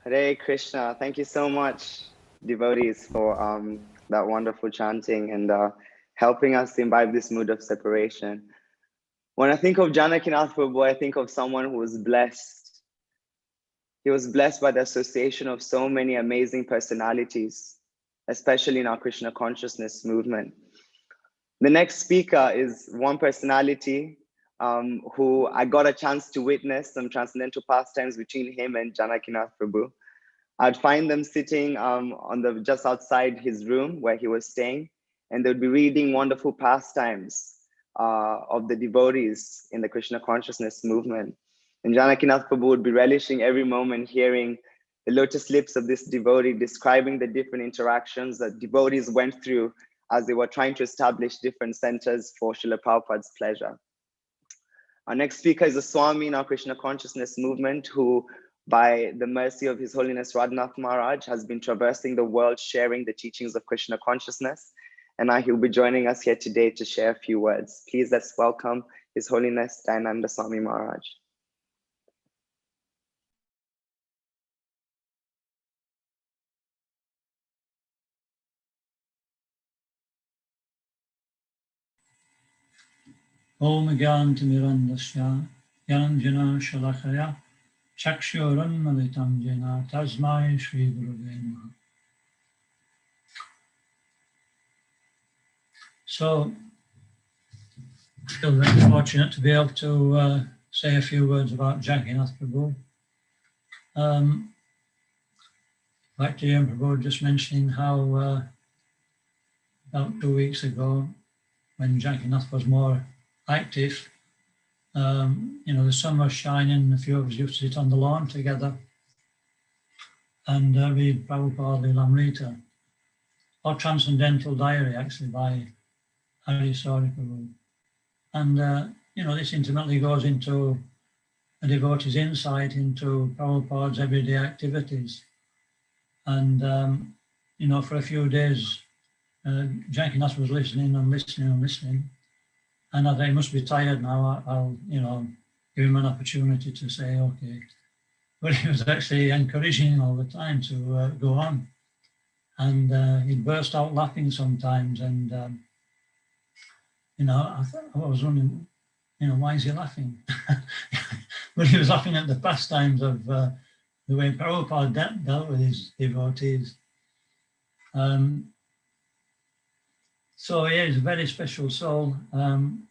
Hare Krishna. Thank you so much, devotees, for that wonderful chanting and helping us imbibe this mood of separation. When I think of Janakinath Prabhu, I think of someone who was blessed. He was blessed by the association of so many amazing personalities, especially in our Krishna consciousness movement. The next speaker is one personality who I got a chance to witness some transcendental pastimes between him and Janakinath Prabhu. I'd find them sitting just outside his room where he was staying, and they'd be reading wonderful pastimes of the devotees in the Krishna consciousness movement. And Janakinath Prabhu would be relishing every moment hearing the lotus lips of this devotee describing the different interactions that devotees went through as they were trying to establish different centers for Srila Prabhupada's pleasure. Our next speaker is a Swami in our Krishna consciousness movement who, by the mercy of His Holiness Radhanath Maharaj, has been traversing the world sharing the teachings of Krishna consciousness. And now he'll be joining us here today to share a few words. Please let's welcome His Holiness Dayananda Swami Maharaj. Om Gyantimirandasya Yanjana Shalakaya Chakshuranmalitam Jena Tasmai Shri Guruve Namaha. So, I feel very fortunate to be able to say a few words about Janakinath Prabhu. Like Jayam Prabhu just mentioning how about 2 weeks ago, when Janakinath was more active, the sun was shining, a few of us used to sit on the lawn together and read Prabhupada Lilamrita, or Transcendental Diary, actually, by Hari Sauri Prabhu. And, this intimately goes into a devotee's insight into Prabhupada's everyday activities. And, for a few days, Janakinath was listening and listening and listening. And I thought he must be tired now. I'll, give him an opportunity to say, okay. But he was actually encouraging all the time to go on. And he'd burst out laughing sometimes. And, I was wondering, why is he laughing? But he was laughing at the pastimes of the way Prabhupada dealt with his devotees. So yeah, he's a very special soul. And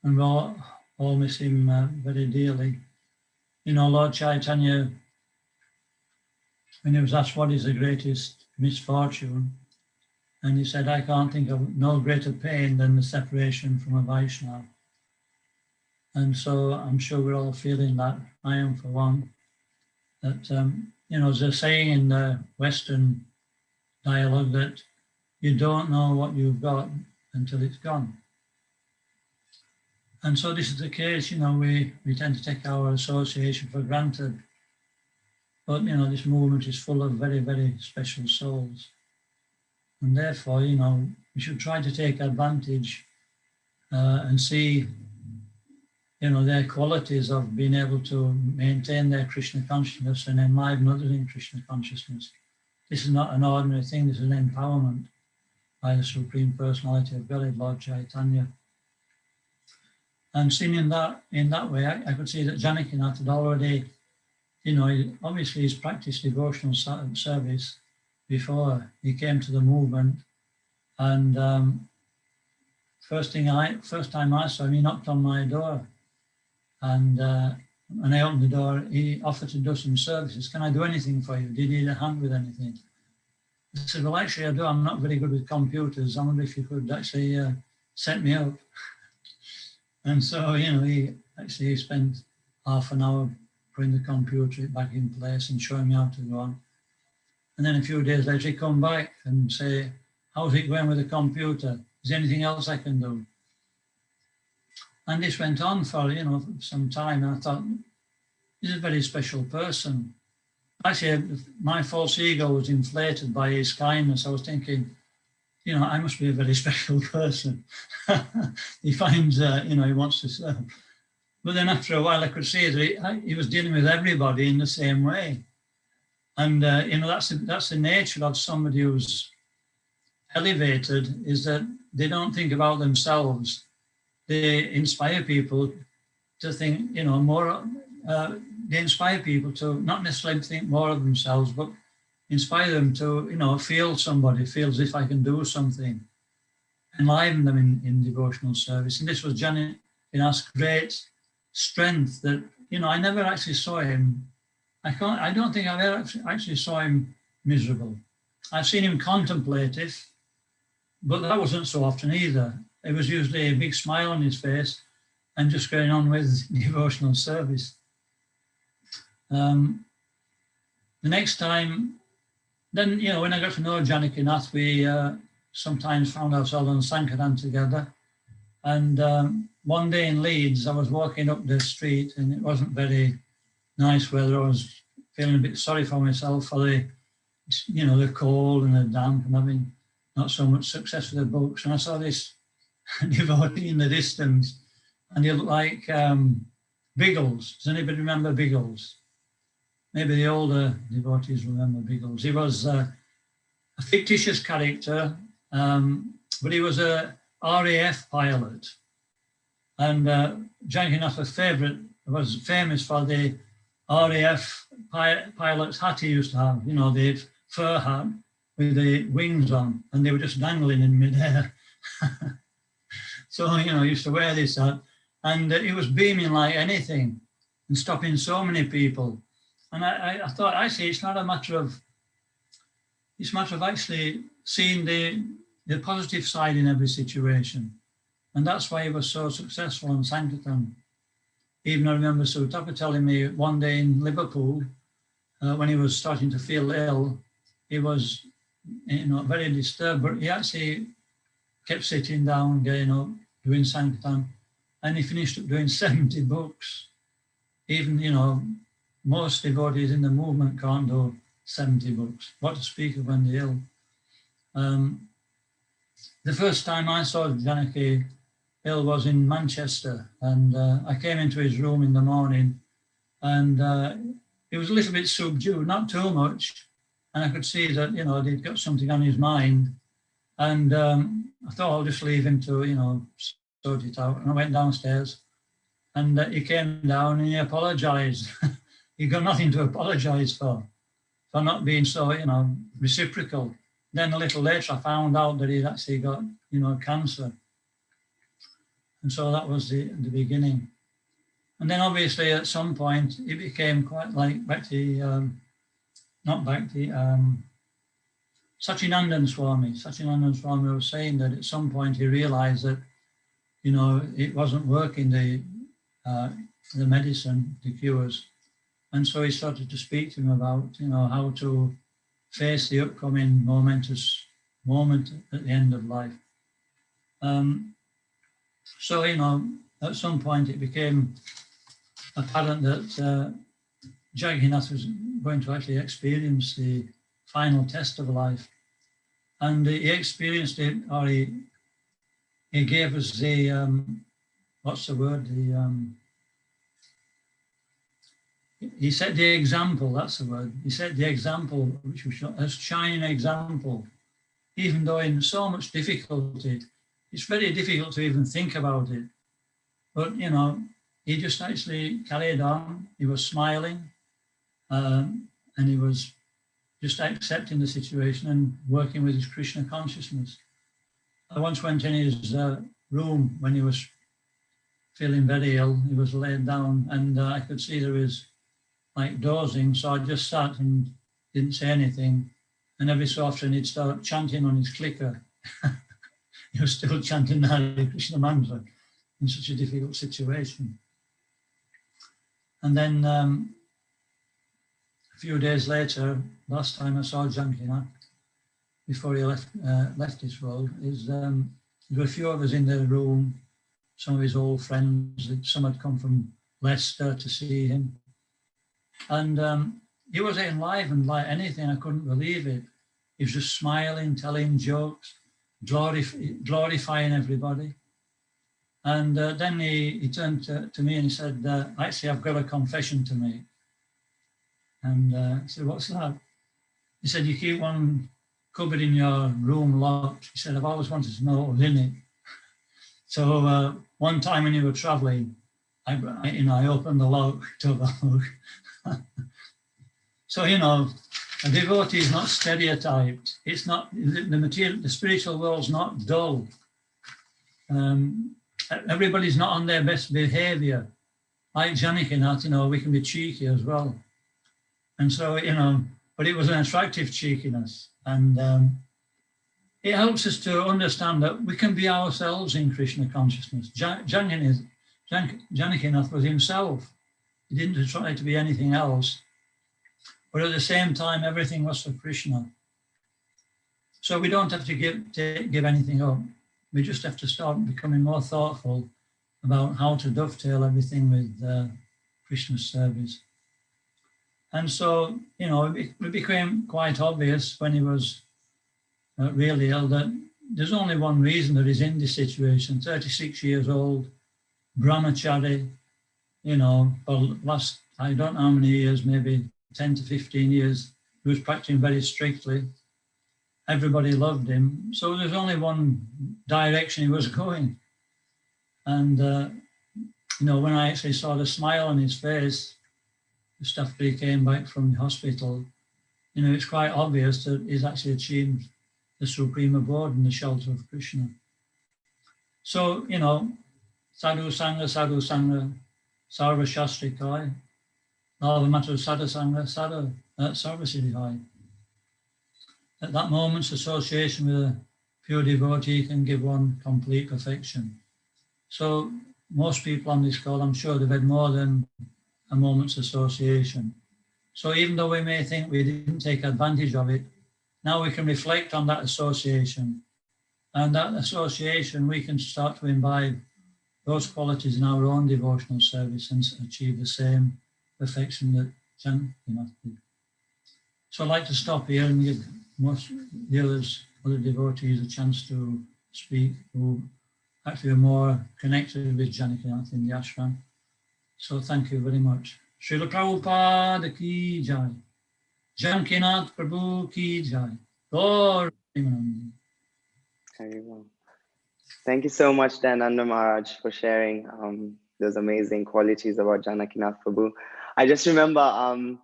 we all miss him very dearly. Lord Chaitanya, when he was asked what is the greatest misfortune, and he said, I can't think of no greater pain than the separation from a Vaishnava. And so I'm sure we're all feeling that. I am for one. That, there's a saying in the Western dialogue that you don't know what you've got until it's gone. And so this is the case, we tend to take our association for granted. But, this movement is full of very, very special souls. And therefore, we should try to take advantage and see, their qualities of being able to maintain their Krishna consciousness and enliven others in Krishna consciousness. This is not an ordinary thing, this is an empowerment by the Supreme Personality of Godhead, Lord Chaitanya. And seen in that way, I could see that Janakinath had already, obviously he's practiced devotional service before he came to the movement. And first time I saw him, he knocked on my door. And when I opened the door, he offered to do some services. Can I do anything for you? Did you need a hand with anything? I said, well, actually I do. I'm not very good with computers. I wonder if you could actually set me up. And so, he actually spent half an hour putting the computer back in place and showing me how to go on. And then a few days later, he'd come back and say, how's it going with the computer? Is there anything else I can do? And this went on for, some time. And I thought, he's a very special person. Actually, my false ego was inflated by his kindness. I was thinking, I must be a very special person. He finds, he wants to serve. But then after a while, I could see that he was dealing with everybody in the same way. And that's the nature of somebody who's elevated, is that they don't think about themselves. They inspire people to think, more. They inspire people to not necessarily think more of themselves, but inspire them to, feel as if I can do something, enliven them in devotional service. And this was Janakinath's great strength that, I never actually saw him. I don't think I've ever actually saw him miserable. I've seen him contemplative, but that wasn't so often either. It was usually a big smile on his face and just going on with devotional service. The next time, then, when I got to know Janakinath, we sometimes found ourselves on Sankirtan together. And one day in Leeds, I was walking up the street and it wasn't very nice weather. I was feeling a bit sorry for myself for the cold and the damp and having not so much success with the books. And I saw this devotee in the distance, and he looked like Biggles. Does anybody remember Biggles? Maybe the older devotees remember Biggles. He was a fictitious character, but he was a RAF pilot. And Janakinath was famous for the RAF pilot's hat he used to have, the fur hat with the wings on, and they were just dangling in midair. So, he used to wear this hat, and he was beaming like anything and stopping so many people. And I thought, actually, it's a matter of actually seeing the positive side in every situation. And that's why he was so successful in Sankirtan. Even I remember Sutapa telling me one day in Liverpool, when he was starting to feel ill, he was, very disturbed, but he actually kept sitting down, getting up, doing Sankirtan, and he finished up doing 70 books. Even, most devotees in the movement can't do 70 books. What to speak of when they're ill. The first time I saw Janaki ill was in Manchester, and I came into his room in the morning, and he was a little bit subdued, not too much, and I could see that, he'd got something on his mind, and I thought I'll just leave him to, sort it out. And I went downstairs, and he came down and he apologized. He got nothing to apologize for not being so, reciprocal. Then a little later, I found out that he'd actually got, cancer. And so that was the beginning. And then obviously at some point, it became quite like Satyananda Swami. Satyananda Swami was saying that at some point he realized that, it wasn't working, the medicine, the cures. And so he started to speak to him about, how to face the upcoming momentous moment at the end of life. So, at some point it became apparent that Janakinath was going to actually experience the final test of life. And he experienced it, or he gave us the, what's the word? He set the example, that's the word. He set the example, which was a shining example, even though in so much difficulty. It's very difficult to even think about it. But, he just actually carried on. He was smiling, and he was just accepting the situation and working with his Krishna consciousness. I once went in his room when he was feeling very ill. He was laid down, and I could see there was like dozing, so I just sat and didn't say anything. And every so often he'd start chanting on his clicker. He was still chanting the Hare Krishna mantra in such a difficult situation. And then a few days later, last time I saw Janakinath, before he left this world, there were a few of us in the room, some of his old friends, some had come from Leicester to see him. And he was enlivened like anything. I couldn't believe it. He was just smiling, telling jokes, glorifying everybody. And then he turned to me and he said, actually, I've got a confession to make. And I said, what's that? He said, you keep one cupboard in your room locked. He said, I've always wanted to know what was in it. So one time when you were traveling, I opened the lock, took the lock. So, a devotee is not stereotyped. It's not, the spiritual world's not dull. Everybody's not on their best behavior. Like Janakinath, we can be cheeky as well. And so, but it was an attractive cheekiness. And it helps us to understand that we can be ourselves in Krishna consciousness. Janakinath was himself. He didn't try to be anything else. But at the same time, everything was for Krishna. So we don't have to give anything up. We just have to start becoming more thoughtful about how to dovetail everything with Krishna's service. And so, it became quite obvious when he was really ill that there's only one reason that he's in this situation. 36 years old, brahmachari, for last, I don't know how many years, maybe 10 to 15 years, he was practicing very strictly. Everybody loved him. So there's only one direction he was going. And, when I actually saw the smile on his face, just after he came back from the hospital, it's quite obvious that he's actually achieved the supreme abode in the shelter of Krishna. So, sadhu sangha, sarva shastri kai, lava mata sadhu sangha, sarva siddhi hai. At that moment's association with a pure devotee can give one complete perfection. So most people on this call, I'm sure they've had more than a moment's association. So even though we may think we didn't take advantage of it, now we can reflect on that association. And that association, we can start to imbibe those qualities in our own devotional service and achieve the same perfection that Janakinath did. So I'd like to stop here and give most the other devotees a chance to speak who actually are more connected with Janakinath in the ashram. So thank you very much. Srila Prabhupada ki jai. Janakinath Prabhu ki jai. Gaur Premanandi. Very well. Thank you so much, Ananda Maharaj, for sharing those amazing qualities about Janakinath Prabhu. I just remember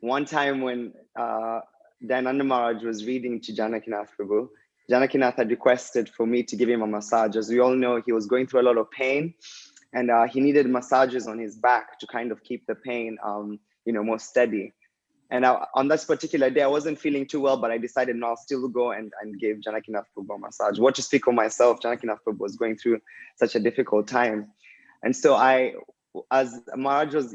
one time when Ananda Maharaj was reading to Janakinath Prabhu, Janakinath had requested for me to give him a massage. As we all know, he was going through a lot of pain, and he needed massages on his back to kind of keep the pain, more steady. And on this particular day, I wasn't feeling too well, but I decided, no, I'll still go and give Janakinath Prabhu a massage. What to speak of myself, Janakinath Prabhu was going through such a difficult time. And so as Maharaj was,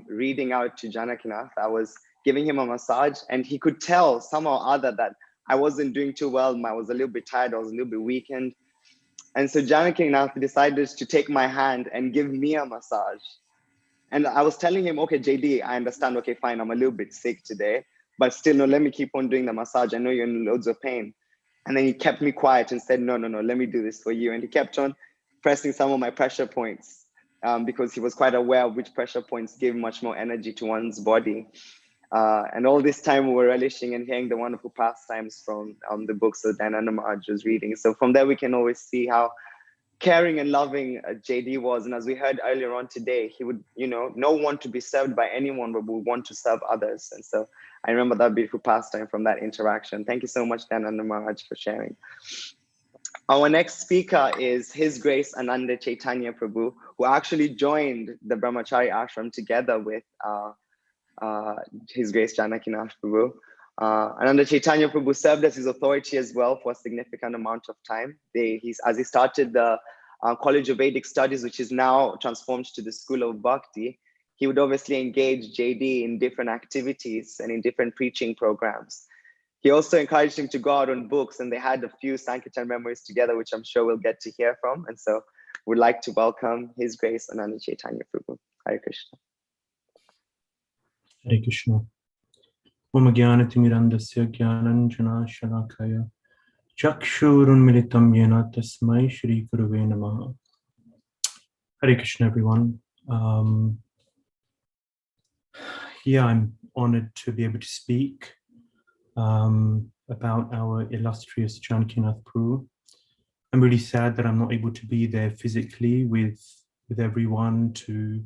reading out to Janakinath, I was giving him a massage, and he could tell somehow or other that I wasn't doing too well. I was a little bit tired. I was a little bit weakened. And so Janakinath decided to take my hand and give me a massage. And I was telling him, okay, JD, I understand. Okay, fine. I'm a little bit sick today, but still, no, let me keep on doing the massage. I know you're in loads of pain. And then he kept me quiet and said, no, let me do this for you. And he kept on pressing some of my pressure points because he was quite aware of which pressure points give much more energy to one's body. And all this time we were relishing and hearing the wonderful pastimes from the books that Ananda Maharaj was reading. So from there, we can always see how caring and loving JD was. And as we heard earlier on today, he would, not want to be served by anyone, but would want to serve others. And so I remember that beautiful pastime from that interaction. Thank you so much, Ananda Maharaj, for sharing. Our next speaker is His Grace Ananda Chaitanya Prabhu, who actually joined the Brahmachari ashram together with His Grace Janakinath Prabhu. Ananda Chaitanya Prabhu served as his authority as well for a significant amount of time. As he started the College of Vedic Studies, which is now transformed to the School of Bhakti, he would obviously engage JD in different activities and in different preaching programs. He also encouraged him to go out on books, and they had a few Sankirtan memories together, which I'm sure we'll get to hear from. And so we'd like to welcome His Grace Ananda Chaitanya Prabhu. Hare Krishna. Hare Krishna. Om Jnanatimirandasya Jnananjana Shalakaya Chakshurunmilitam Yena Tasmai Shri Guruve Namaha. Hare Krishna, everyone. I'm honored to be able to speak about our illustrious Janakinath Prabhu. I'm really sad that I'm not able to be there physically with everyone to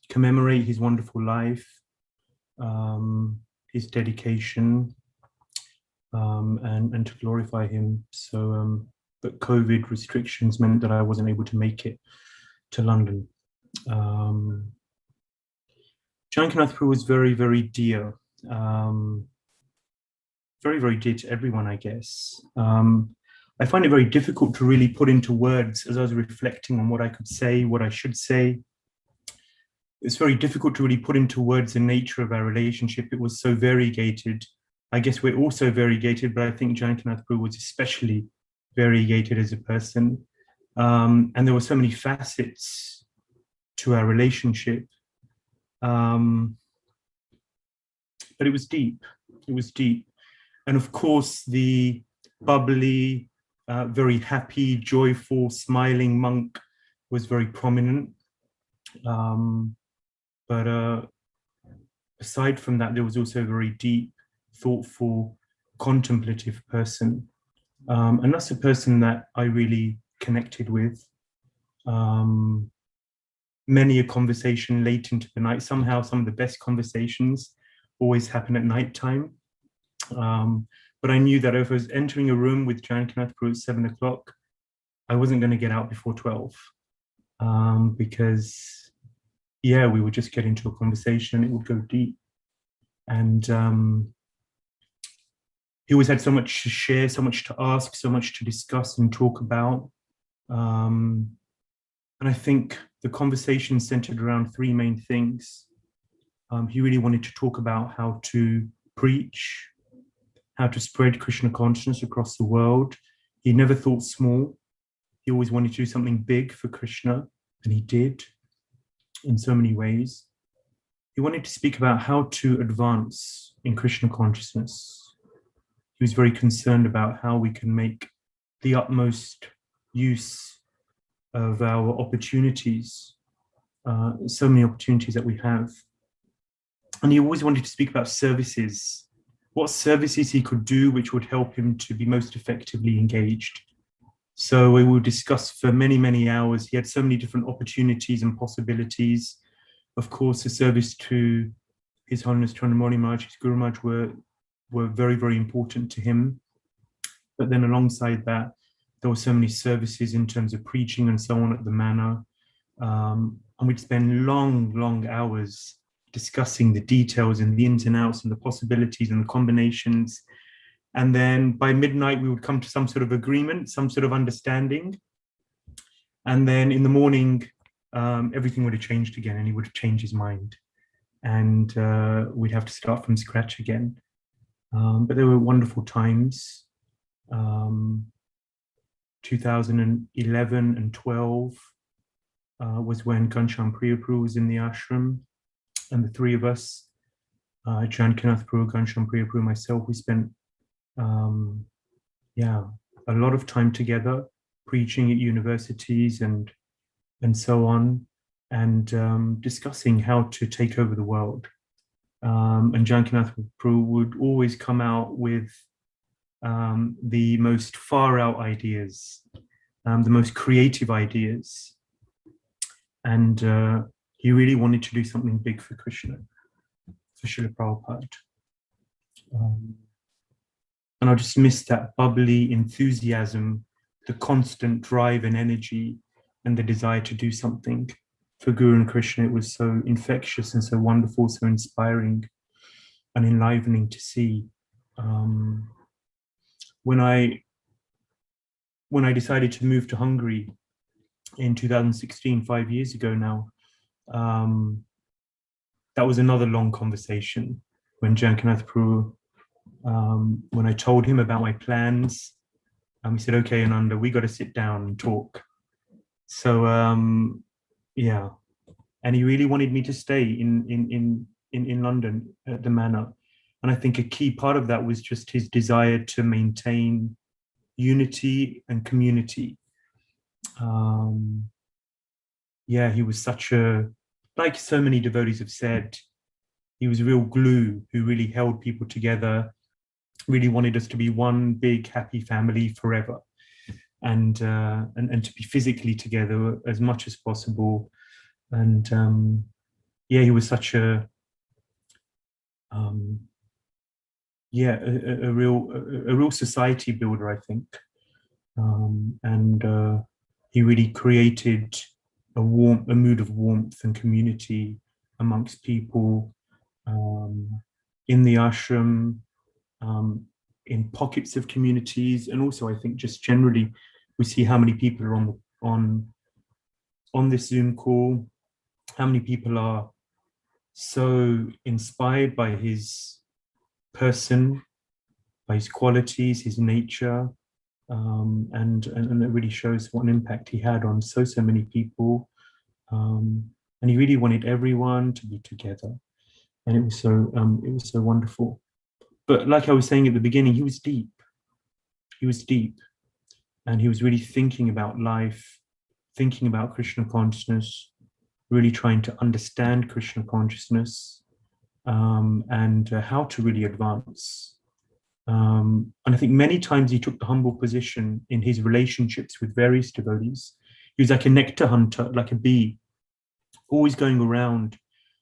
commemorate his wonderful life, his dedication, and to glorify him. So, but COVID restrictions meant that I wasn't able to make it to London. Janakinath Prabhu was very, very dear. Very, very dear to everyone, I guess. I find it very difficult to really put into words as I was reflecting on what I could say, what I should say. It's very difficult to really put into words the nature of our relationship. It was so variegated. I guess we're also variegated, but I think Janakinath Prabhu was especially variegated as a person. And there were so many facets to our relationship. But it was deep. It was deep. And of course, the bubbly, very happy, joyful, smiling monk was very prominent. But aside from that, there was also a very deep, thoughtful, contemplative person. And that's a person that I really connected with. Many a conversation late into the night. Somehow, some of the best conversations always happen at nighttime. But I knew that if I was entering a room with Janakinath Prabhu at 7 o'clock, I wasn't going to get out before 12. Because, yeah, we would just get into a conversation, it would go deep. And he always had so much to share, so much to ask, so much to discuss and talk about. And I think the conversation centered around three main things. He really wanted to talk about how to preach, how to spread Krishna consciousness across the world. He never thought small. He always wanted to do something big for Krishna, and he did in so many ways. He wanted to speak about how to advance in Krishna consciousness. He was very concerned about how we can make the utmost use of our opportunities, so many opportunities that we have. And he always wanted to speak about services, what services he could do which would help him to be most effectively engaged. So we will discuss for many, many hours. He had so many different opportunities and possibilities. Of course, the service to His Holiness Chandramani Maharaj, his Guru Maharaj, were very, very important to him. But then alongside that, there were so many services in terms of preaching and so on at the manor. And we'd spend long, long hours discussing the details and the ins and outs and the possibilities and the combinations. And then by midnight, we would come to some sort of agreement, some sort of understanding. And then in the morning, everything would have changed again, and he would have changed his mind. And we'd have to start from scratch again. But there were wonderful times. 2011 and 12 was when Ghanshyam Priya Prabhu was in the ashram. And the three of us, Janakinath Prabhu, Ghanshyam Priya Prabhu, myself, we spent a lot of time together, preaching at universities and so on, and discussing how to take over the world. And Janakinath Prabhu would always come out with the most far out ideas, the most creative ideas. And he really wanted to do something big for Krishna, for Srila Prabhupada. And I just miss that bubbly enthusiasm, the constant drive and energy, and the desire to do something for Guru and Krishna. It was so infectious and so wonderful, so inspiring and enlivening to see. When I decided to move to Hungary in 2016, 5 years ago now, that was another long conversation when Janakinath Prabhu, when I told him about my plans, he said, "Okay, Ananda, we got to sit down and talk." So yeah, and he really wanted me to stay in London at the manor, and I think a key part of that was just his desire to maintain unity and community. Yeah, he was such a, like so many devotees have said, He was real glue who really held people together, really wanted us to be one big happy family forever, and to be physically together as much as possible. And yeah, he was such a real society builder, I think. And he really created a mood of warmth and community amongst people in the ashram, in pockets of communities, and also I think just generally we see how many people are on this Zoom call, how many people are so inspired by his person, by his qualities, his nature, and it really shows what an impact he had on so many people. And he really wanted everyone to be together, and it was so wonderful. But like I was saying at the beginning, he was deep. He was deep, and he was really thinking about life, thinking about Krishna consciousness, really trying to understand Krishna consciousness, and how to really advance. And I think many times he took the humble position in his relationships with various devotees. He was like a nectar hunter, like a bee, always going around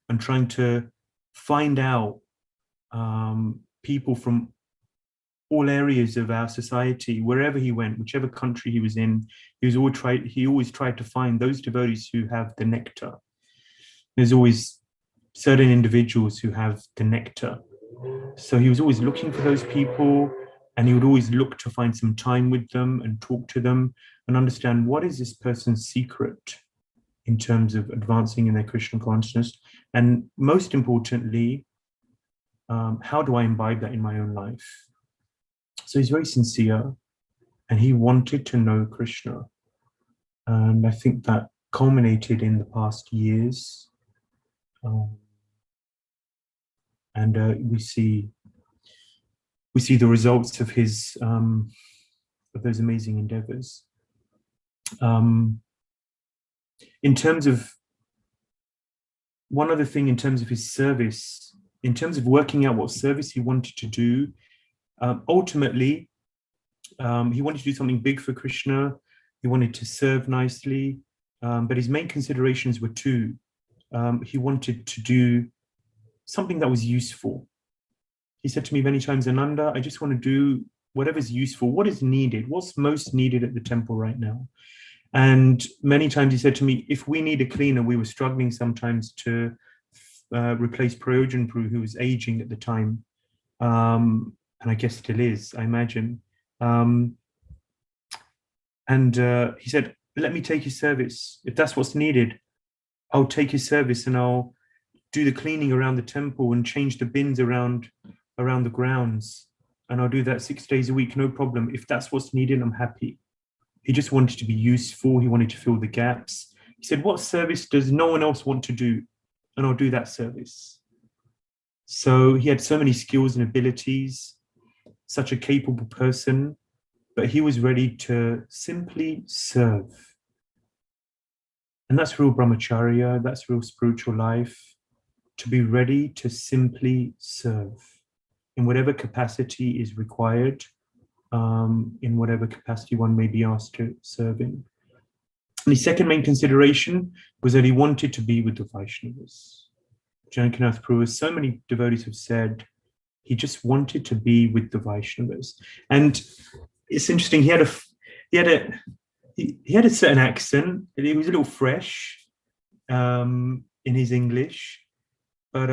and trying to find out people from all areas of our society, wherever he went, whichever country he was in. He always tried to find those devotees who have the nectar. There's always certain individuals who have the nectar. So he was always looking for those people, and he would always look to find some time with them and talk to them and understand what is this person's secret in terms of advancing in their Krishna consciousness. And most importantly, how do I imbibe that in my own life? So he's very sincere, and he wanted to know Krishna. And I think that culminated in the past years. And we see the results of his of those amazing endeavors. In terms of one other thing, in terms of his service, in terms of working out what service he wanted to do, ultimately, he wanted to do something big for Krishna. He wanted to serve nicely, but his main considerations were two. He wanted to do something that was useful. He said to me many times, Ananda, I just want to do whatever's useful, what is needed, what's most needed at the temple right now. And many times he said to me, if we need a cleaner, we were struggling sometimes to replace Prayojan Prabhu, who was aging at the time. And I guess still is, I imagine. And he said, let me take his service. If that's what's needed, I'll take his service and I'll do the cleaning around the temple and change the bins around the grounds. And I'll do that 6 days a week, no problem. If that's what's needed, I'm happy. He just wanted to be useful. He wanted to fill the gaps. He said, what service does no one else want to do? And I'll do that service. So he had so many skills and abilities, such a capable person, but he was ready to simply serve. And that's real brahmacharya, that's real spiritual life, to be ready to simply serve in whatever capacity is required, in whatever capacity one may be asked to serve in. And his second main consideration was that he wanted to be with the Vaishnavas. Janakinath Prabhu, as so many devotees have said, he just wanted to be with the Vaishnavas. And it's interesting, he had a certain accent. He was a little fresh in his English, but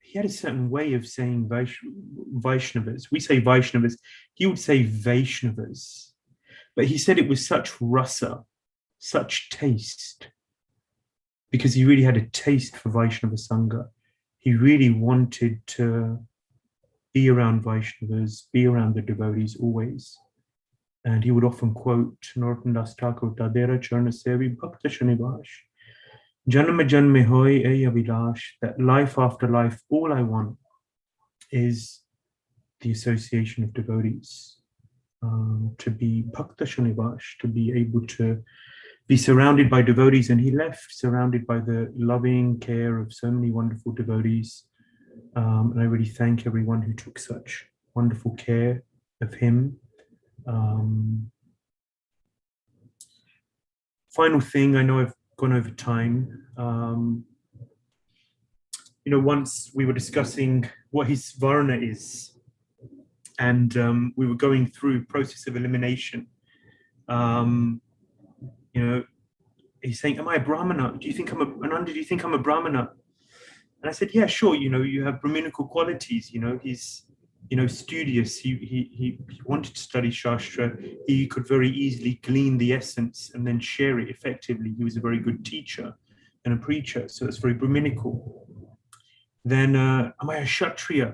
he had a certain way of saying Vaishnavas. We say Vaishnavas. He would say Vaishnavas. But he said it with such rasa, such taste, because he really had a taste for Vaishnava Sangha. He really wanted to be around Vaishnavas, be around the devotees always. And he would often quote Narottam Das Thakur, Tadera Charna Sevi Bhakta Shanivash. Janma Janme Hoy Ey Avilash, that life after life, all I want is the association of devotees, to be Bhakta Shanivash, to be able to be surrounded by devotees, and he left surrounded by the loving care of so many wonderful devotees. And I really thank everyone who took such wonderful care of him. Final thing, I know I've gone over time. Once we were discussing what his varna is, and we were going through process of elimination. He's saying, "Am I a Brahmana? Do you think I'm a Ananda? Do you think I'm a Brahmana?" And I said, "Yeah, sure. You have Brahminical qualities. He's, studious. He wanted to study Shastra. He could very easily glean the essence and then share it effectively. He was a very good teacher and a preacher. So it's very Brahminical. Then, am I a Kshatriya?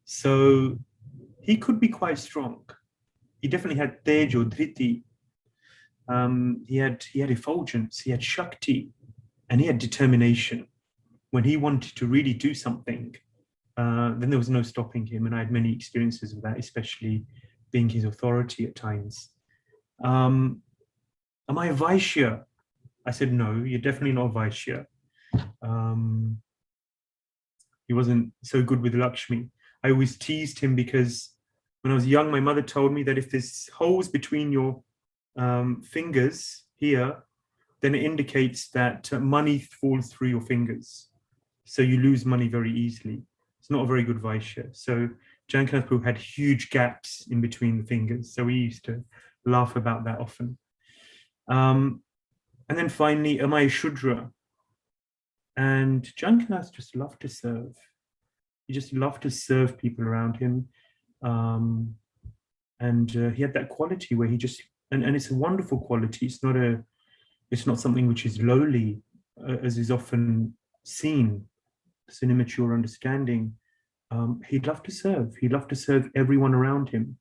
So he could be quite strong. He definitely had Tejo, Dhriti. He had effulgence, he had Shakti, and he had determination. When he wanted to really do something, then there was no stopping him. And I had many experiences of that, especially being his authority at times. Am I a Vaishya? I said, no, you're definitely not a Vaishya. He wasn't so good with Lakshmi. I always teased him because when I was young, my mother told me that if there's holes between your fingers here, then it indicates that money falls through your fingers. So you lose money very easily. It's not a very good Vaishya. So Janakinath Prabhu had huge gaps in between the fingers. So we used to laugh about that often. And then finally, am I a Shudra? And Janakinath just loved to serve. He just loved to serve people around him. And he had that quality where he just, and it's a wonderful quality. It's not something which is lowly, as is often seen. It's an immature understanding. He'd love to serve. He'd love to serve everyone around him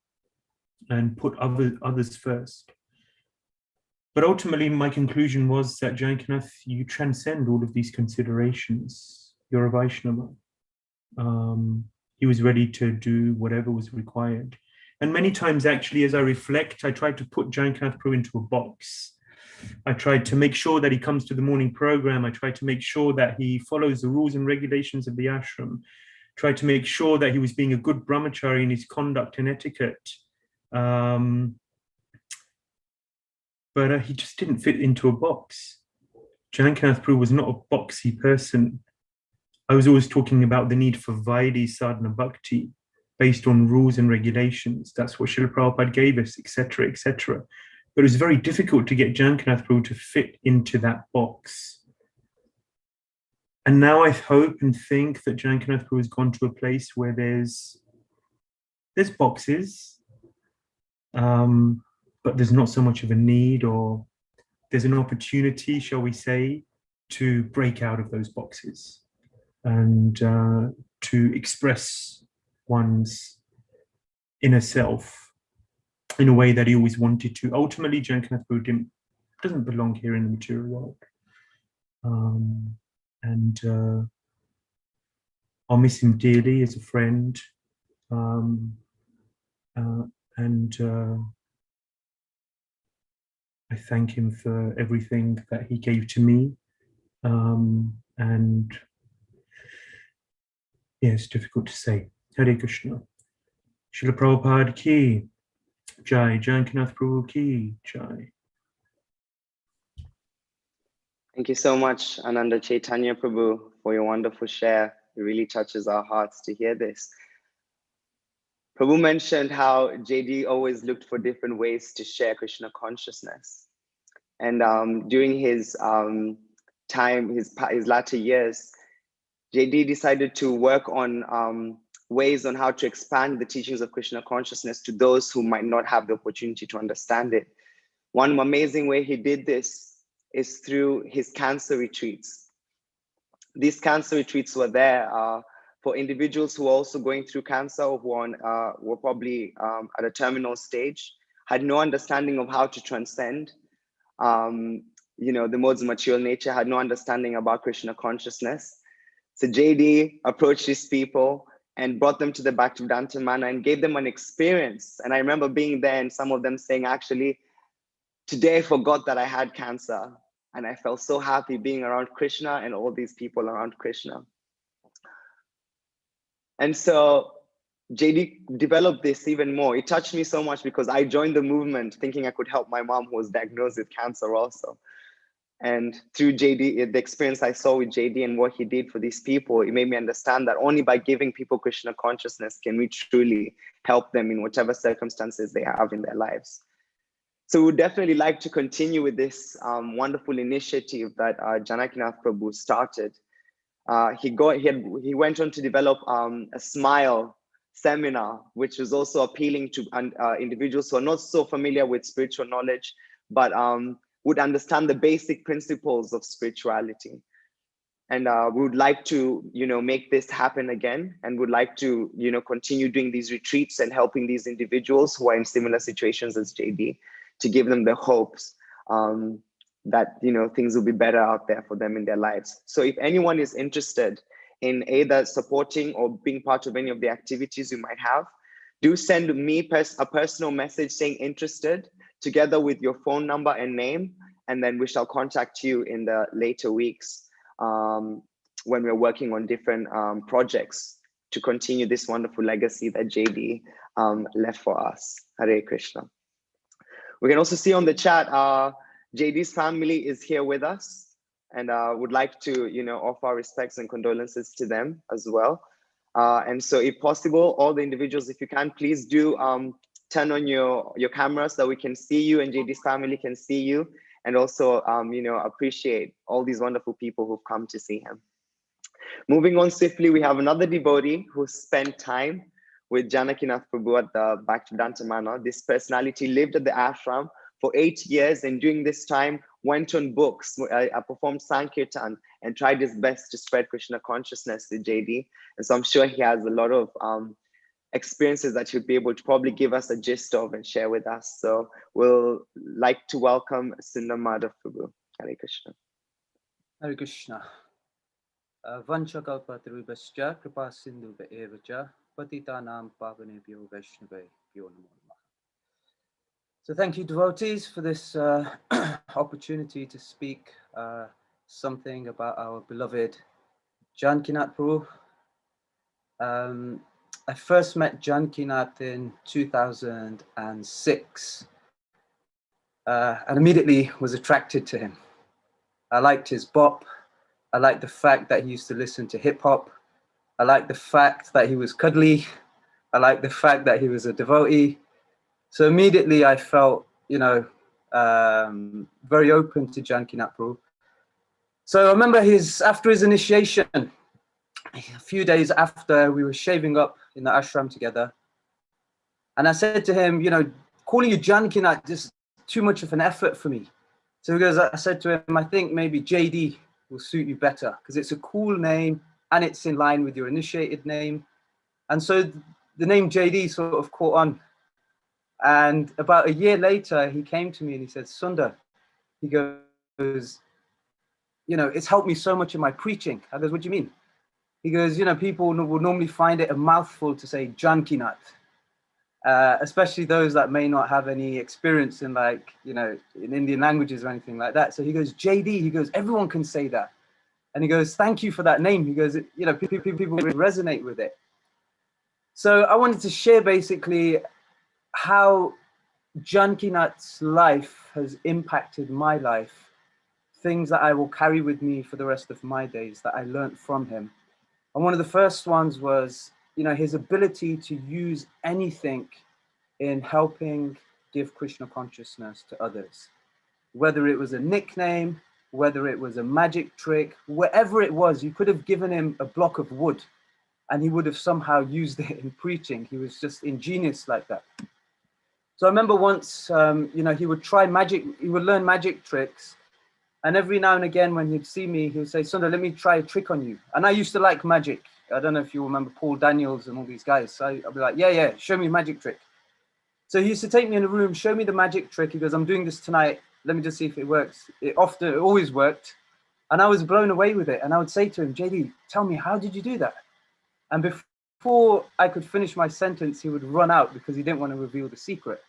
and put others first. But ultimately, my conclusion was that Janakinath, you transcend all of these considerations. You're a Vaishnava. He was ready to do whatever was required. And many times, actually, as I reflect, I tried to put Janakinath Prabhu into a box. I tried to make sure that he comes to the morning program. I tried to make sure that he follows the rules and regulations of the ashram. Tried to make sure that he was being a good brahmachari in his conduct and etiquette. But he just didn't fit into a box. Janakinath Prabhu was not a boxy person. I was always talking about the need for Vaidhi sadhana bhakti based on rules and regulations. That's what Srila Prabhupada gave us, etc., etc. But it was very difficult to get Janakinath Prabhu to fit into that box. And now I hope and think that Janakinath Prabhu has gone to a place where there's boxes, but there's not so much of a need, or there's an opportunity, shall we say, to break out of those boxes and to express one's inner self in a way that he always wanted to. Ultimately, Janakinath Prabhu doesn't belong here in the material world. And I'll miss him dearly as a friend. I thank him for everything that he gave to me. And yeah, it's difficult to say. Hare Krishna. Srila Prabhupada ki jai. Janakinath Prabhu ki jai. Thank you so much, Ananda Chaitanya Prabhu, for your wonderful share. It really touches our hearts to hear this. Prabhu mentioned how JD always looked for different ways to share Krishna consciousness. And during his time, his latter years, JD decided to work on ways on how to expand the teachings of Krishna consciousness to those who might not have the opportunity to understand it. One amazing way he did this is through his cancer retreats. These cancer retreats were there for individuals who were also going through cancer, or who were probably at a terminal stage, had no understanding of how to transcend the modes of material nature, had no understanding about Krishna consciousness. So JD approached these people and brought them to the Bhaktivedanta Mana and gave them an experience. And I remember being there and some of them saying, actually, today I forgot that I had cancer, and I felt so happy being around Krishna and all these people around Krishna. And so JD developed this even more. It touched me so much because I joined the movement thinking I could help my mom, who was diagnosed with cancer also. And through JD, the experience I saw with JD and what he did for these people, it made me understand that only by giving people Krishna consciousness can we truly help them in whatever circumstances they have in their lives. So we would definitely like to continue with this wonderful initiative that Janakinath Prabhu started. He went on to develop a smile seminar, which is also appealing to individuals who are not so familiar with spiritual knowledge, but would understand the basic principles of spirituality. And we would like to, make this happen again, and would like to, continue doing these retreats and helping these individuals who are in similar situations as JD, to give them the hopes that, things will be better out there for them in their lives. So if anyone is interested in either supporting or being part of any of the activities you might have, do send me a personal message saying interested, together with your phone number and name, and then we shall contact you in the later weeks when we're working on different projects to continue this wonderful legacy that JD left for us. Hare Krishna. We can also see on the chat, JD's family is here with us, and would like to, offer our respects and condolences to them as well. And so if possible, all the individuals, if you can, please do turn on your cameras so that we can see you and JD's family can see you, and also, appreciate all these wonderful people who've come to see him. Moving on swiftly, we have another devotee who spent time with Janakinath Prabhu at the Bhaktivedanta Manor. This personality lived at the ashram for 8 years, and during this time went on books, performed Sankirtan, and tried his best to spread Krishna consciousness to JD. And so I'm sure he has a lot of experiences that he'll be able to probably give us a gist of and share with us. So we'll like to welcome Sundar Madhav Prabhu. Hare Krishna. Hare Krishna. Vanchakalpatarubhascha kripa sindhu evacha patitanam pavanebhyo vaishnavebhyo namo namaha. So thank you, devotees, for this opportunity to speak something about our beloved Janakinath Prabhu. I first met Janakinath in 2006 and immediately was attracted to him. I liked his bop. I liked the fact that he used to listen to hip hop. I liked the fact that he was cuddly. I liked the fact that he was a devotee. So immediately I felt, very open to Janakinath Prabhu. So I remember after his initiation, a few days after, we were shaving up in the ashram together. And I said to him, calling you Janakinath is just too much of an effort for me. So I said to him, I think maybe JD will suit you better because it's a cool name and it's in line with your initiated name. And so the name JD sort of caught on. And about a year later, he came to me and he said, Sundar, he goes, it's helped me so much in my preaching. I goes, what do you mean? He goes, people will normally find it a mouthful to say Janakinath, especially those that may not have any experience in in Indian languages or anything like that. So he goes, JD, he goes, everyone can say that. And he goes, thank you for that name. He goes, people resonate with it. So I wanted to share basically how Janakinath's life has impacted my life, things that I will carry with me for the rest of my days that I learned from him. And one of the first ones was, his ability to use anything in helping give Krishna consciousness to others. Whether it was a nickname, whether it was a magic trick, whatever it was, you could have given him a block of wood and he would have somehow used it in preaching. He was just ingenious like that. So I remember once, he would learn magic tricks. And every now and again, when he'd see me, he would say, Sundar, let me try a trick on you. And I used to like magic. I don't know if you remember Paul Daniels and all these guys. So I'd be like, yeah, show me a magic trick. So he used to take me in a room, show me the magic trick. He goes, I'm doing this tonight. Let me just see if it works. It always worked. And I was blown away with it. And I would say to him, JD, tell me, how did you do that? And before I could finish my sentence, he would run out because he didn't want to reveal the secret.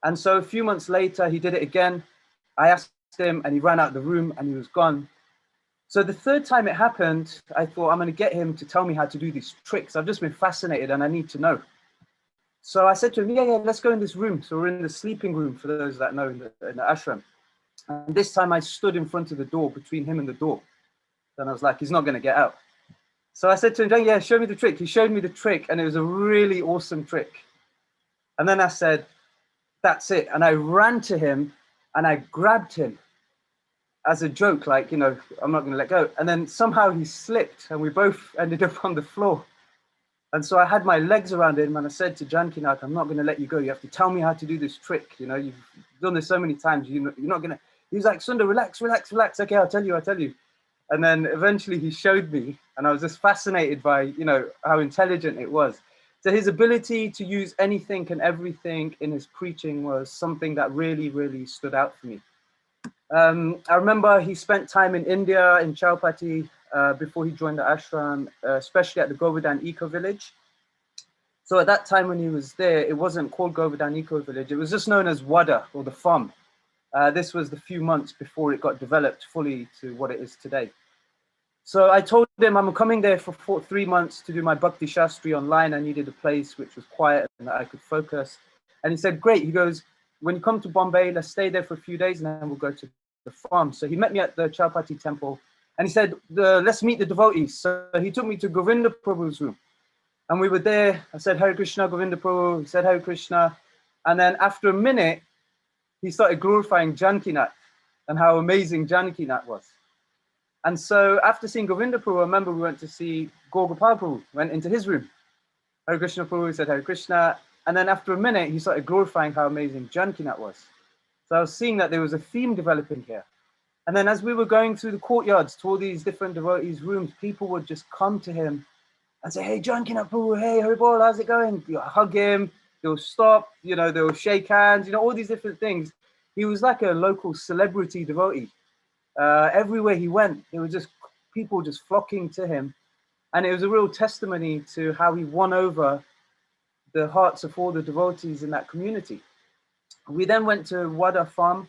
And so a few months later, he did it again. I asked him and he ran out of the room and he was gone. So the third time it happened, I thought, I'm going to get him to tell me how to do these tricks. I've just been fascinated and I need to know. So I said to him, yeah, let's go in this room. So we're in the sleeping room, for those that know, in the ashram. And this time I stood in front of the door, between him and the door. Then I was like, he's not going to get out. So I said to him, yeah, show me the trick. He showed me the trick and it was a really awesome trick. And then I said, that's it. And I ran to him and I grabbed him as a joke, like, you know, I'm not going to let go. And then somehow he slipped and we both ended up on the floor. And so I had my legs around him and I said to Janakinath, I'm not going to let you go. You have to tell me how to do this trick. You know, you've done this so many times. You're not going to. He was like, Sundar, relax. Okay, I'll tell you. And then eventually he showed me and I was just fascinated by, you know, how intelligent it was. So his ability to use anything and everything in his preaching was something that really, really stood out for me. I remember he spent time in India, in Chowpatty, before he joined the ashram, especially at the Govardhan Eco Village. So at that time when he was there, it wasn't called Govardhan Eco Village. It was just known as Wada, or the farm. This was the few months before it got developed fully to what it is today. So I told him I'm coming there for 3 months to do my Bhakti Shastri online. I needed a place which was quiet and that I could focus. And he said, great. He goes, when you come to Bombay, let's stay there for a few days and then we'll go to the farm. So he met me at the Chowpatty temple and he said, let's meet the devotees. So he took me to Govinda Prabhu's room and we were there. I said, Hare Krishna, Govinda Prabhu. He said, Hare Krishna. And then after a minute, he started glorifying Janakinath and how amazing Janakinath was. And so after seeing Govinda Prabhu, I remember we went to see Gaurgopal Prabhu, went into his room. Hare Krishna Prabhu, he said, Hare Krishna. And then after a minute, he started glorifying how amazing Janakinath was. So I was seeing that there was a theme developing here. And then as we were going through the courtyards to all these different devotees' rooms, people would just come to him and say, hey, Janakinath Prabhu, hey, Haribol, how's it going? You hug him, they'll stop, you know, they'll shake hands, you know, all these different things. He was like a local celebrity devotee. Everywhere he went, there were just people just flocking to him. And it was a real testimony to how he won over the hearts of all the devotees in that community. We then went to Wada farm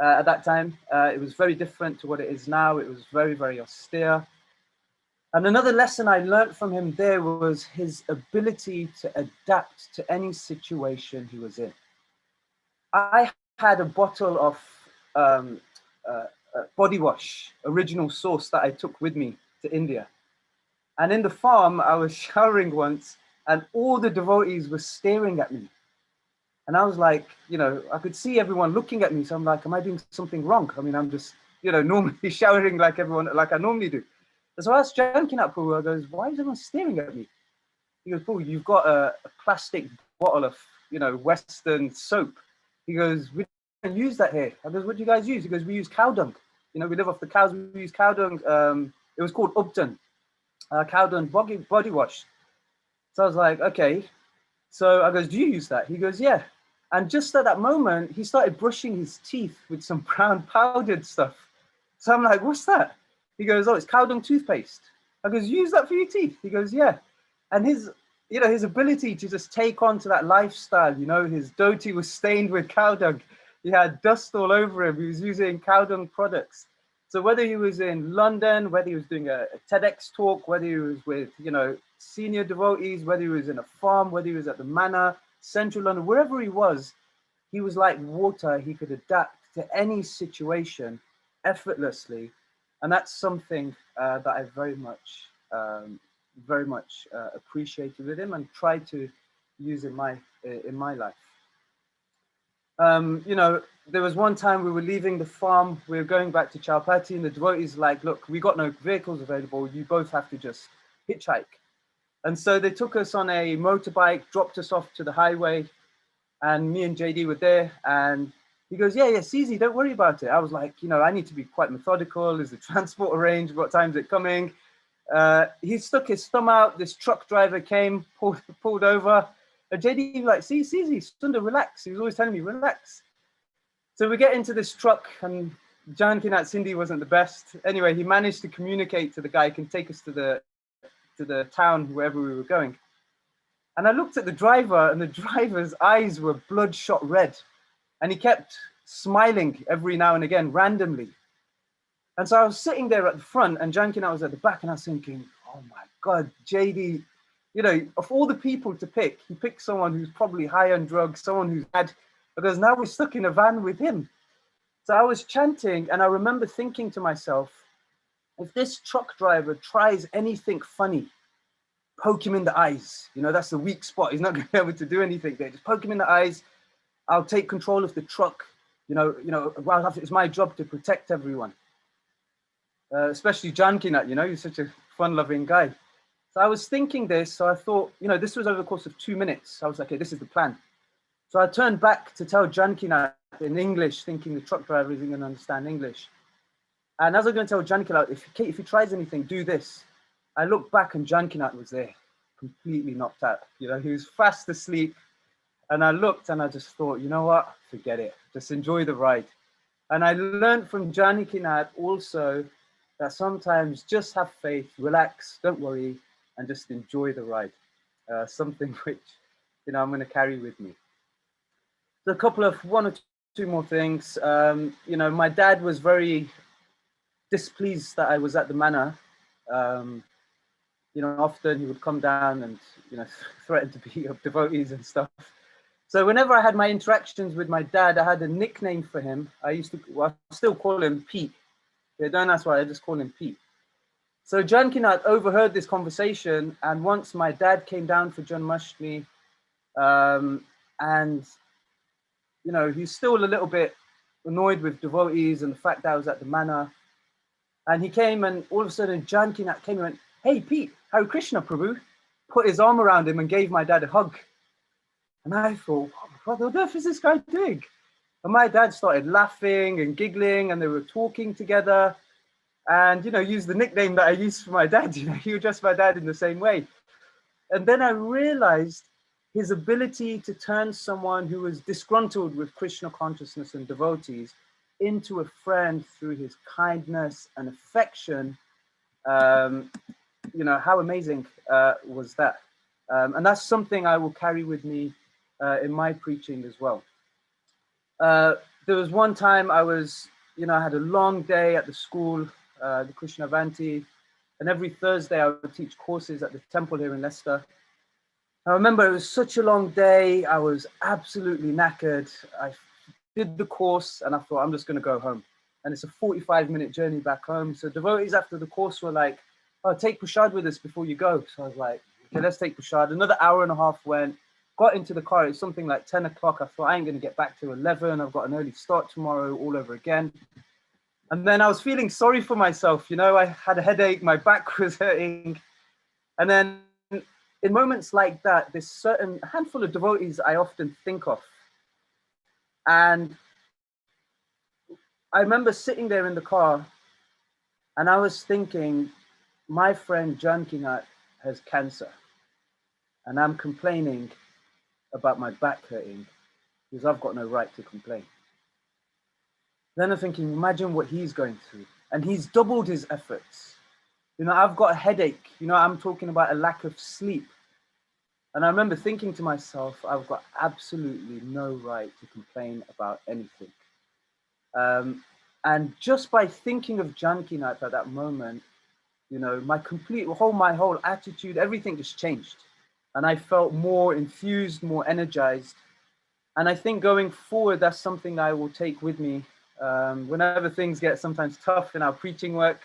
at that time. It was very different to what it is now. It was very, very austere. And another lesson I learned from him there was his ability to adapt to any situation he was in. I had a bottle of body wash, original source, that I took with me to India. And in the farm, I was showering once and all the devotees were staring at me. And I was like, you know, I could see everyone looking at me. So I'm like, am I doing something wrong? I mean, I'm just, you know, normally showering like everyone, like I normally do. And so I asked Janakinath Prabhu, I goes, why is everyone staring at me? He goes, Prabhu, you've got a plastic bottle of, you know, Western soap. He goes, we don't use that here. I goes, what do you guys use? He goes, we use cow dung. You know, we live off the cows, we use cow dung. It was called Upton, cow dung body wash. So I was like, okay. So I goes, do you use that? He goes, yeah. And just at that moment, he started brushing his teeth with some brown powdered stuff. So I'm like, what's that? He goes, oh, it's cow dung toothpaste. I goes, you use that for your teeth? He goes, yeah. And his, you know, his ability to just take on to that lifestyle, you know, his dhoti was stained with cow dung. He had dust all over him. He was using cow dung products. So whether he was in London, whether he was doing a TEDx talk, whether he was with, you know, senior devotees, whether he was in a farm, whether he was at the manor, central London, wherever he was like water. He could adapt to any situation effortlessly. And that's something that I very much appreciated with him and tried to use in my life. You know, there was one time we were leaving the farm, we were going back to Chowpatty, and the devotees like, look, we got no vehicles available, you both have to just hitchhike. And so they took us on a motorbike, dropped us off to the highway, and me and JD were there, and he goes, yeah, it's easy, don't worry about it. I was like, you know, I need to be quite methodical. Is the transport arranged? What time is it coming? He stuck his thumb out, this truck driver came, pulled over. And JD was like, see, it's easy, Sundar, relax. He was always telling me, relax. So we get into this truck, and Janakinath's Hindi wasn't the best. Anyway, he managed to communicate to the guy, can take us to the town, wherever we were going. And I looked at the driver, and the driver's eyes were bloodshot red. And he kept smiling every now and again, randomly. And so I was sitting there at the front and Janakinath was at the back, and I was thinking, oh my God, JD, you know, of all the people to pick, he picked someone who's probably high on drugs, someone who's bad, because now we're stuck in a van with him. So I was chanting, and I remember thinking to myself, if this truck driver tries anything funny, poke him in the eyes. You know, that's the weak spot. He's not going to be able to do anything there. Just poke him in the eyes. I'll take control of the truck. Well, it's my job to protect everyone. Especially Janakinath, you know, he's such a fun-loving guy. So I was thinking this, so I thought, you know, this was over the course of 2 minutes. I was like, okay, this is the plan. So I turned back to tell Janakinath in English, thinking the truck driver isn't going to understand English. And as I was going to tell Janakinath, if he tries anything, do this. I looked back and Janakinath was there, completely knocked out. You know, he was fast asleep. And I looked and I just thought, you know what, forget it. Just enjoy the ride. And I learned from Janakinath also that sometimes just have faith, relax, don't worry, and just enjoy the ride. Something which, you know, I'm going to carry with me. So a couple of one or two more things. You know, my dad was very displeased that I was at the manor. You know, often he would come down and, you know, threaten to beat up devotees and stuff. So whenever I had my interactions with my dad, I had a nickname for him. I still call him Pete. Yeah, don't ask why, I just call him Pete. So Janakinath overheard this conversation, and once my dad came down for Janmashtami, and, you know, he's still a little bit annoyed with devotees and the fact that I was at the manor. And he came, and all of a sudden Janakinath came and went, "Hey Pete, Hare Krishna, Prabhu," put his arm around him and gave my dad a hug. And I thought, what on earth is this guy doing? And my dad started laughing and giggling, and they were talking together, and, you know, used the nickname that I used for my dad. You know, he addressed my dad in the same way. And then I realized his ability to turn someone who was disgruntled with Krishna consciousness and devotees into a friend through his kindness and affection. You know, how amazing was that? And that's something I will carry with me in my preaching as well. There was one time I was, you know, I had a long day at the school, the Krishna Vanti, and every Thursday I would teach courses at the temple here in Leicester. I remember it was such a long day. I was absolutely knackered. I did the course and I thought, I'm just going to go home. And it's a 45-minute journey back home. So devotees after the course were like, "Oh, take Prashad with us before you go." So I was like, okay, let's take Prashad. Another hour and a half went, got into the car. It's something like 10 o'clock. I thought, I ain't going to get back to 11. I've got an early start tomorrow all over again. And then I was feeling sorry for myself. You know, I had a headache, my back was hurting. And then in moments like that, there's certain handful of devotees I often think of. And I remember sitting there in the car and I was thinking, my friend Janakinath has cancer and I'm complaining about my back hurting because I've got no right to complain. Then I'm thinking, imagine what he's going through. And he's doubled his efforts. You know, I've got a headache. You know, I'm talking about a lack of sleep. And I remember thinking to myself, I've got absolutely no right to complain about anything. And just by thinking of Janakinath at that moment, you know, my whole attitude, everything just changed. And I felt more infused, more energized. And I think going forward, that's something I will take with me. Whenever things get sometimes tough in our preaching work,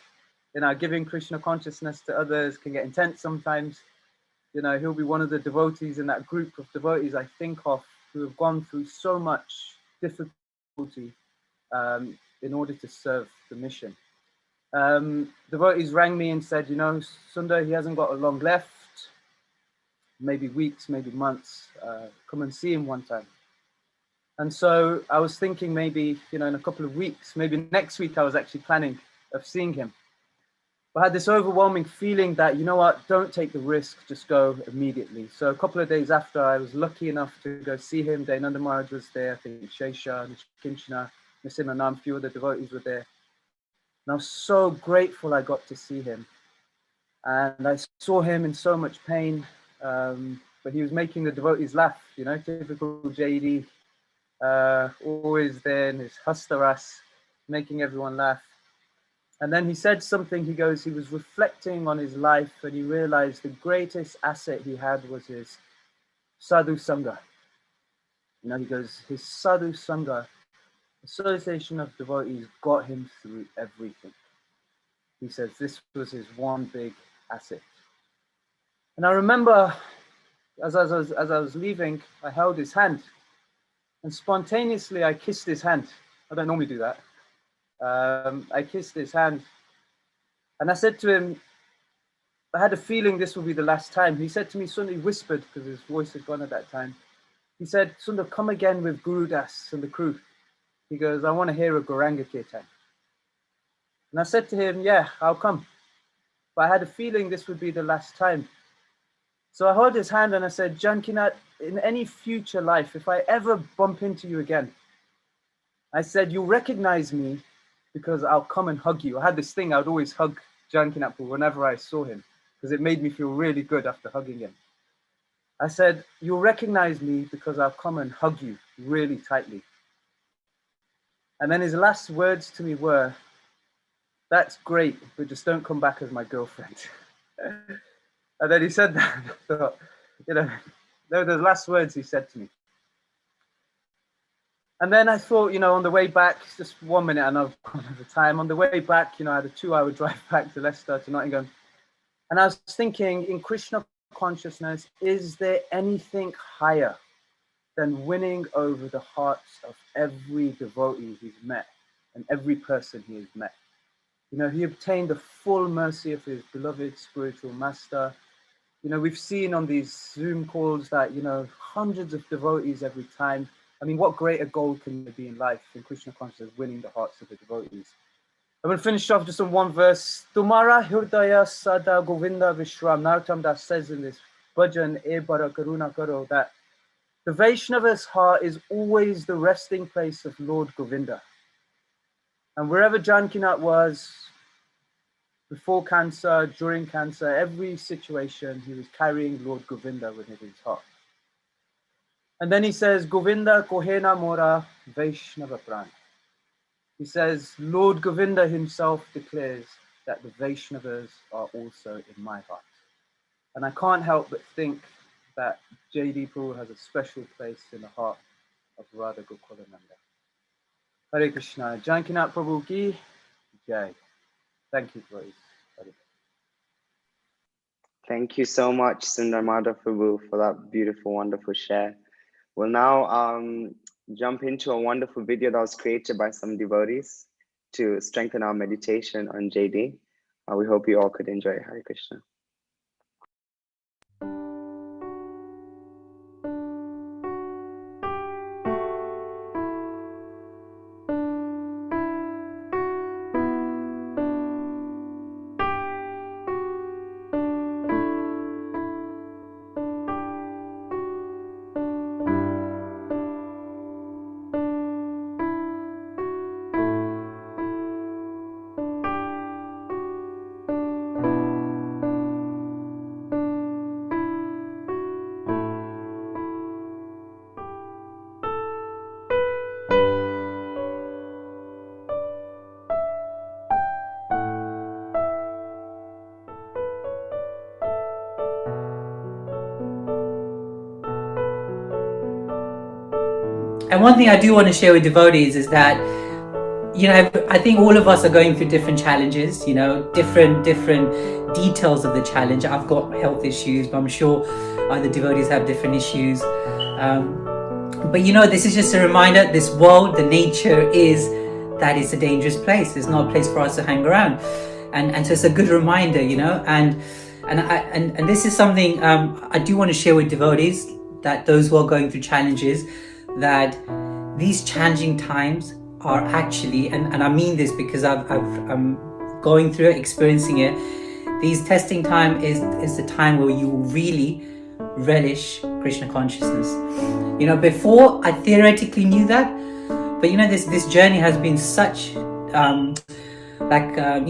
in our giving Krishna consciousness to others, can get intense sometimes. You know, he'll be one of the devotees in that group of devotees I think of who have gone through so much difficulty in order to serve the mission. Devotees rang me and said, you know, Sundar, he hasn't got long left, maybe weeks, maybe months. Come and see him one time. And so I was thinking maybe, you know, in a couple of weeks, maybe next week, I was actually planning of seeing him. But I had this overwhelming feeling that, you know what, don't take the risk, just go immediately. So a couple of days after, I was lucky enough to go see him. Dayananda Maharaj was there, I think Shesha, Nishkinchana, Nisimhanam, a few other devotees were there. And I was so grateful I got to see him. And I saw him in so much pain, but he was making the devotees laugh, you know, typical JD. always there in his hastaras, making everyone laugh. And then he said something, he goes, he was reflecting on his life and he realized the greatest asset he had was his sadhu sangha. You know, he goes, his sadhu sangha, association of devotees, got him through everything. He says this was his one big asset. And I remember as I was leaving, I held his hand and spontaneously I kissed his hand. I don't normally do that. I kissed his hand and I said to him, I had a feeling this would be the last time. He said to me, suddenly whispered, because his voice had gone at that time. He said, Sundar, come again with Guru Das and the crew. He goes, I want to hear a Gauranga Kirtan. And I said to him, yeah, I'll come. But I had a feeling this would be the last time. So I held his hand and I said, Janakinath, in any future life, if I ever bump into you again, I said, you'll recognize me because I'll come and hug you. I had this thing, I would always hug Janakinath whenever I saw him, because it made me feel really good after hugging him. I said, you'll recognize me because I'll come and hug you really tightly. And then his last words to me were, that's great, but just don't come back as my girlfriend. And then he said that, I thought, you know, they were the last words he said to me. And then I thought, you know, on the way back, just 1 minute, and I've gone over time. On the way back, you know, I had a 2-hour drive back to Leicester, to Nottingham. And I was thinking, in Krishna consciousness, is there anything higher than winning over the hearts of every devotee he's met and every person he has met? You know, he obtained the full mercy of his beloved spiritual master. You know, we've seen on these Zoom calls that, you know, hundreds of devotees every time. I mean, what greater goal can there be in life in Krishna consciousness, winning the hearts of the devotees? I'm going to finish off just on one verse. Tumara Hirdaya Sada Govinda Vishram. Narottam Das says in this bhajan, E Bara Karuna Karo, that the Vaishnava's heart is always the resting place of Lord Govinda. And wherever Janakinath was, before cancer, during cancer, every situation, he was carrying Lord Govinda within his heart. And then he says, Govinda Kohena Mora Vaishnava Pran. He says, Lord Govinda himself declares that the Vaishnavas are also in my heart. And I can't help but think that J.D. Prabhu has a special place in the heart of Radha Gokulananda. Hare Krishna. Janakinath Prabhu ki jai. Thank you, please. Thank you so much, Sundar Madhav Prabhu, for that beautiful, wonderful share. We'll now jump into a wonderful video that was created by some devotees to strengthen our meditation on JD. We hope you all could enjoy it. Hare Krishna. And one thing I do want to share with devotees is that, you know, I think all of us are going through different challenges, you know, different details of the challenge. I've got health issues, but I'm sure other devotees have different issues. But, you know, this is just a reminder, this world, the nature is that it's a dangerous place. It's not a place for us to hang around. And so it's a good reminder, you know, and this is something I do want to share with devotees, that those who are going through challenges, that these challenging times are actually, and I mean this because I'm going through it, experiencing it, these testing time is the time where you really relish Krishna consciousness. You know, before I theoretically knew that, but you know, this journey has been such you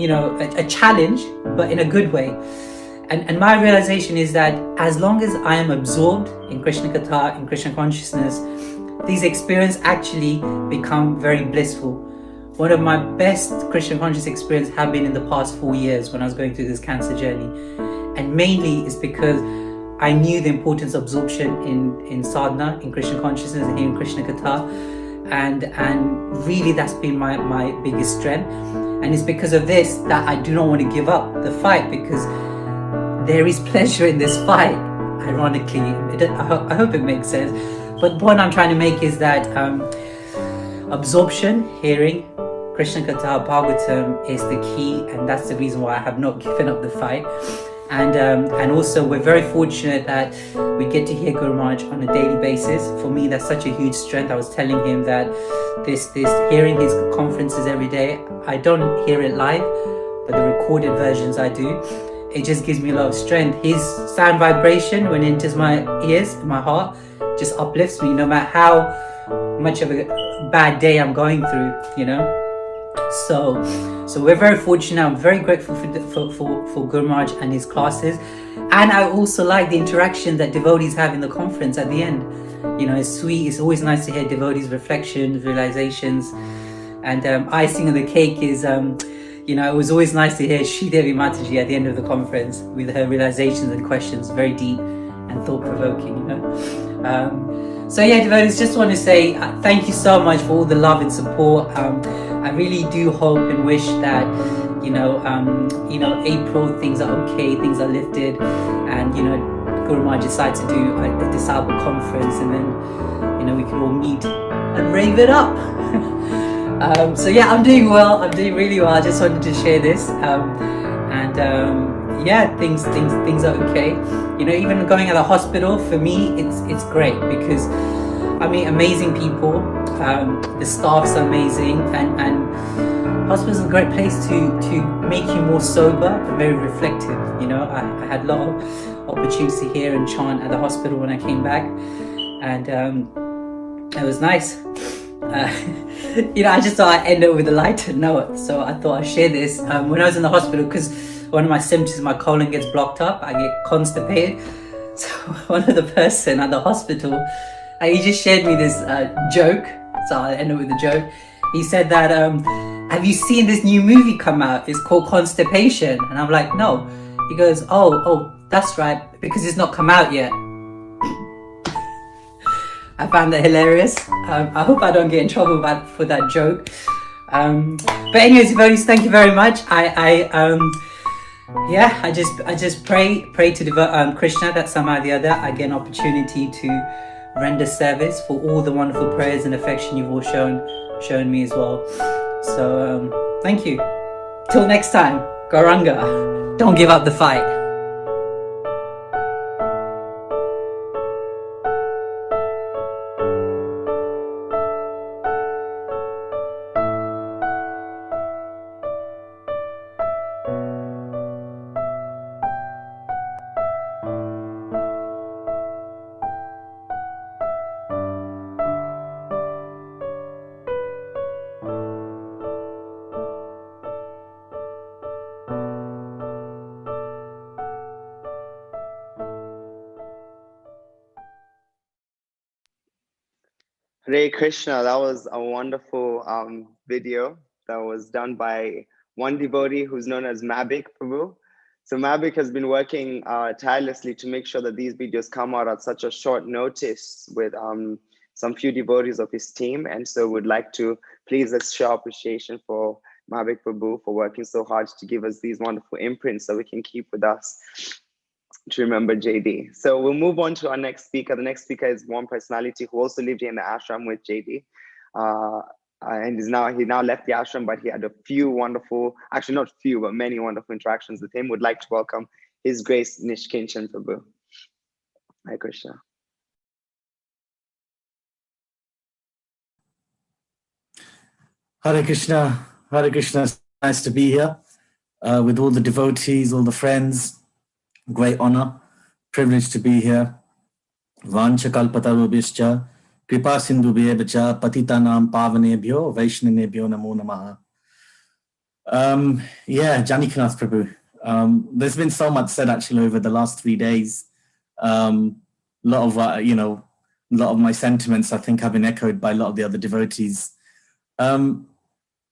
know, a challenge, but in a good way. And my realization is that as long as I am absorbed in Krishna Katha, in Krishna consciousness, these experiences actually become very blissful. One of my best Krishna conscious experiences have been in the past 4 years when I was going through this cancer journey. And mainly it's because I knew the importance of absorption in sadhana, in Krishna consciousness, and in Krishna Katha. And really that's been my biggest strength. And it's because of this that I do not want to give up the fight, because there is pleasure in this fight. Ironically, I hope it makes sense. But the point I'm trying to make is that absorption, hearing Krishna Katha Bhagavatam is the key, and that's the reason why I have not given up the fight. And also we're very fortunate that we get to hear Guru Maharaj on a daily basis. For me, that's such a huge strength. I was telling him that this hearing his conferences every day, I don't hear it live, but the recorded versions I do. It just gives me a lot of strength. His sound vibration when it enters my ears, my heart, just uplifts me no matter how much of a bad day I'm going through, you know. So we're very fortunate. I'm very grateful for Guru Maharaj and his classes, and I also like the interaction that devotees have in the conference at the end. You know, it's sweet. It's always nice to hear devotees' reflections, realizations, and icing on the cake is, you know, it was always nice to hear Sridevi Mataji at the end of the conference with her realizations and questions, very deep and thought-provoking. You know. So yeah, devotees, just want to say thank you so much for all the love and support. I really do hope and wish that, you know, April things are okay, things are lifted, and you know, Guru Maharaj decides to do a disciple conference, and then, you know, we can all meet and rave it up. So yeah, I'm doing well. I'm doing really well. I just wanted to share this, yeah, things are okay. You know, even going at the hospital, for me, it's great because I meet amazing people. The staff's amazing, and hospital's a great place to make you more sober and very reflective. You know, I had a lot of opportunity to hear and chant at the hospital when I came back, and it was nice. You know, I just thought I'd end it with a lighter note, so I thought I'd share this. When I was in the hospital, because one of my symptoms, my colon gets blocked up, I get constipated. So one of the person at the hospital, he just shared me this joke, so I'll end it with a joke. He said that, have you seen this new movie come out? It's called Constipation. And I'm like, no. He goes, oh, that's right, because it's not come out yet. I found that hilarious. I hope I don't get in trouble for that joke. But anyways, devotees, thank you very much. Yeah, I just pray to Krishna that somehow or the other I get an opportunity to render service for all the wonderful prayers and affection you've all shown me as well. So thank you. Till next time, Gauranga, don't give up the fight. Hare Krishna, that was a wonderful video that was done by one devotee who's known as Mabik Prabhu. So Mabik has been working tirelessly to make sure that these videos come out at such a short notice with some few devotees of his team. And so would like to please show appreciation for Mabik Prabhu for working so hard to give us these wonderful imprints that we can keep with us to remember JD. So we'll move on to our next speaker. The next speaker is one personality who also lived here in the ashram with JD. And he now left the ashram, but he had a few wonderful, actually not few, but many wonderful interactions with him. Would like to welcome His Grace Nishkinchan Prabhu. Hare Krishna. Hare Krishna. Hare Krishna. It's nice to be here with all the devotees, all the friends. Great honor, privilege to be here. Vancha kalpatarubhischa, kripa sindhubhyevacha, patitanam pavanebhyo, vaishnanebhyo namo namaha. Yeah, Janakinath Prabhu. There's been so much said actually over the last 3 days. A lot of, lot of my sentiments, I think, have been echoed by a lot of the other devotees.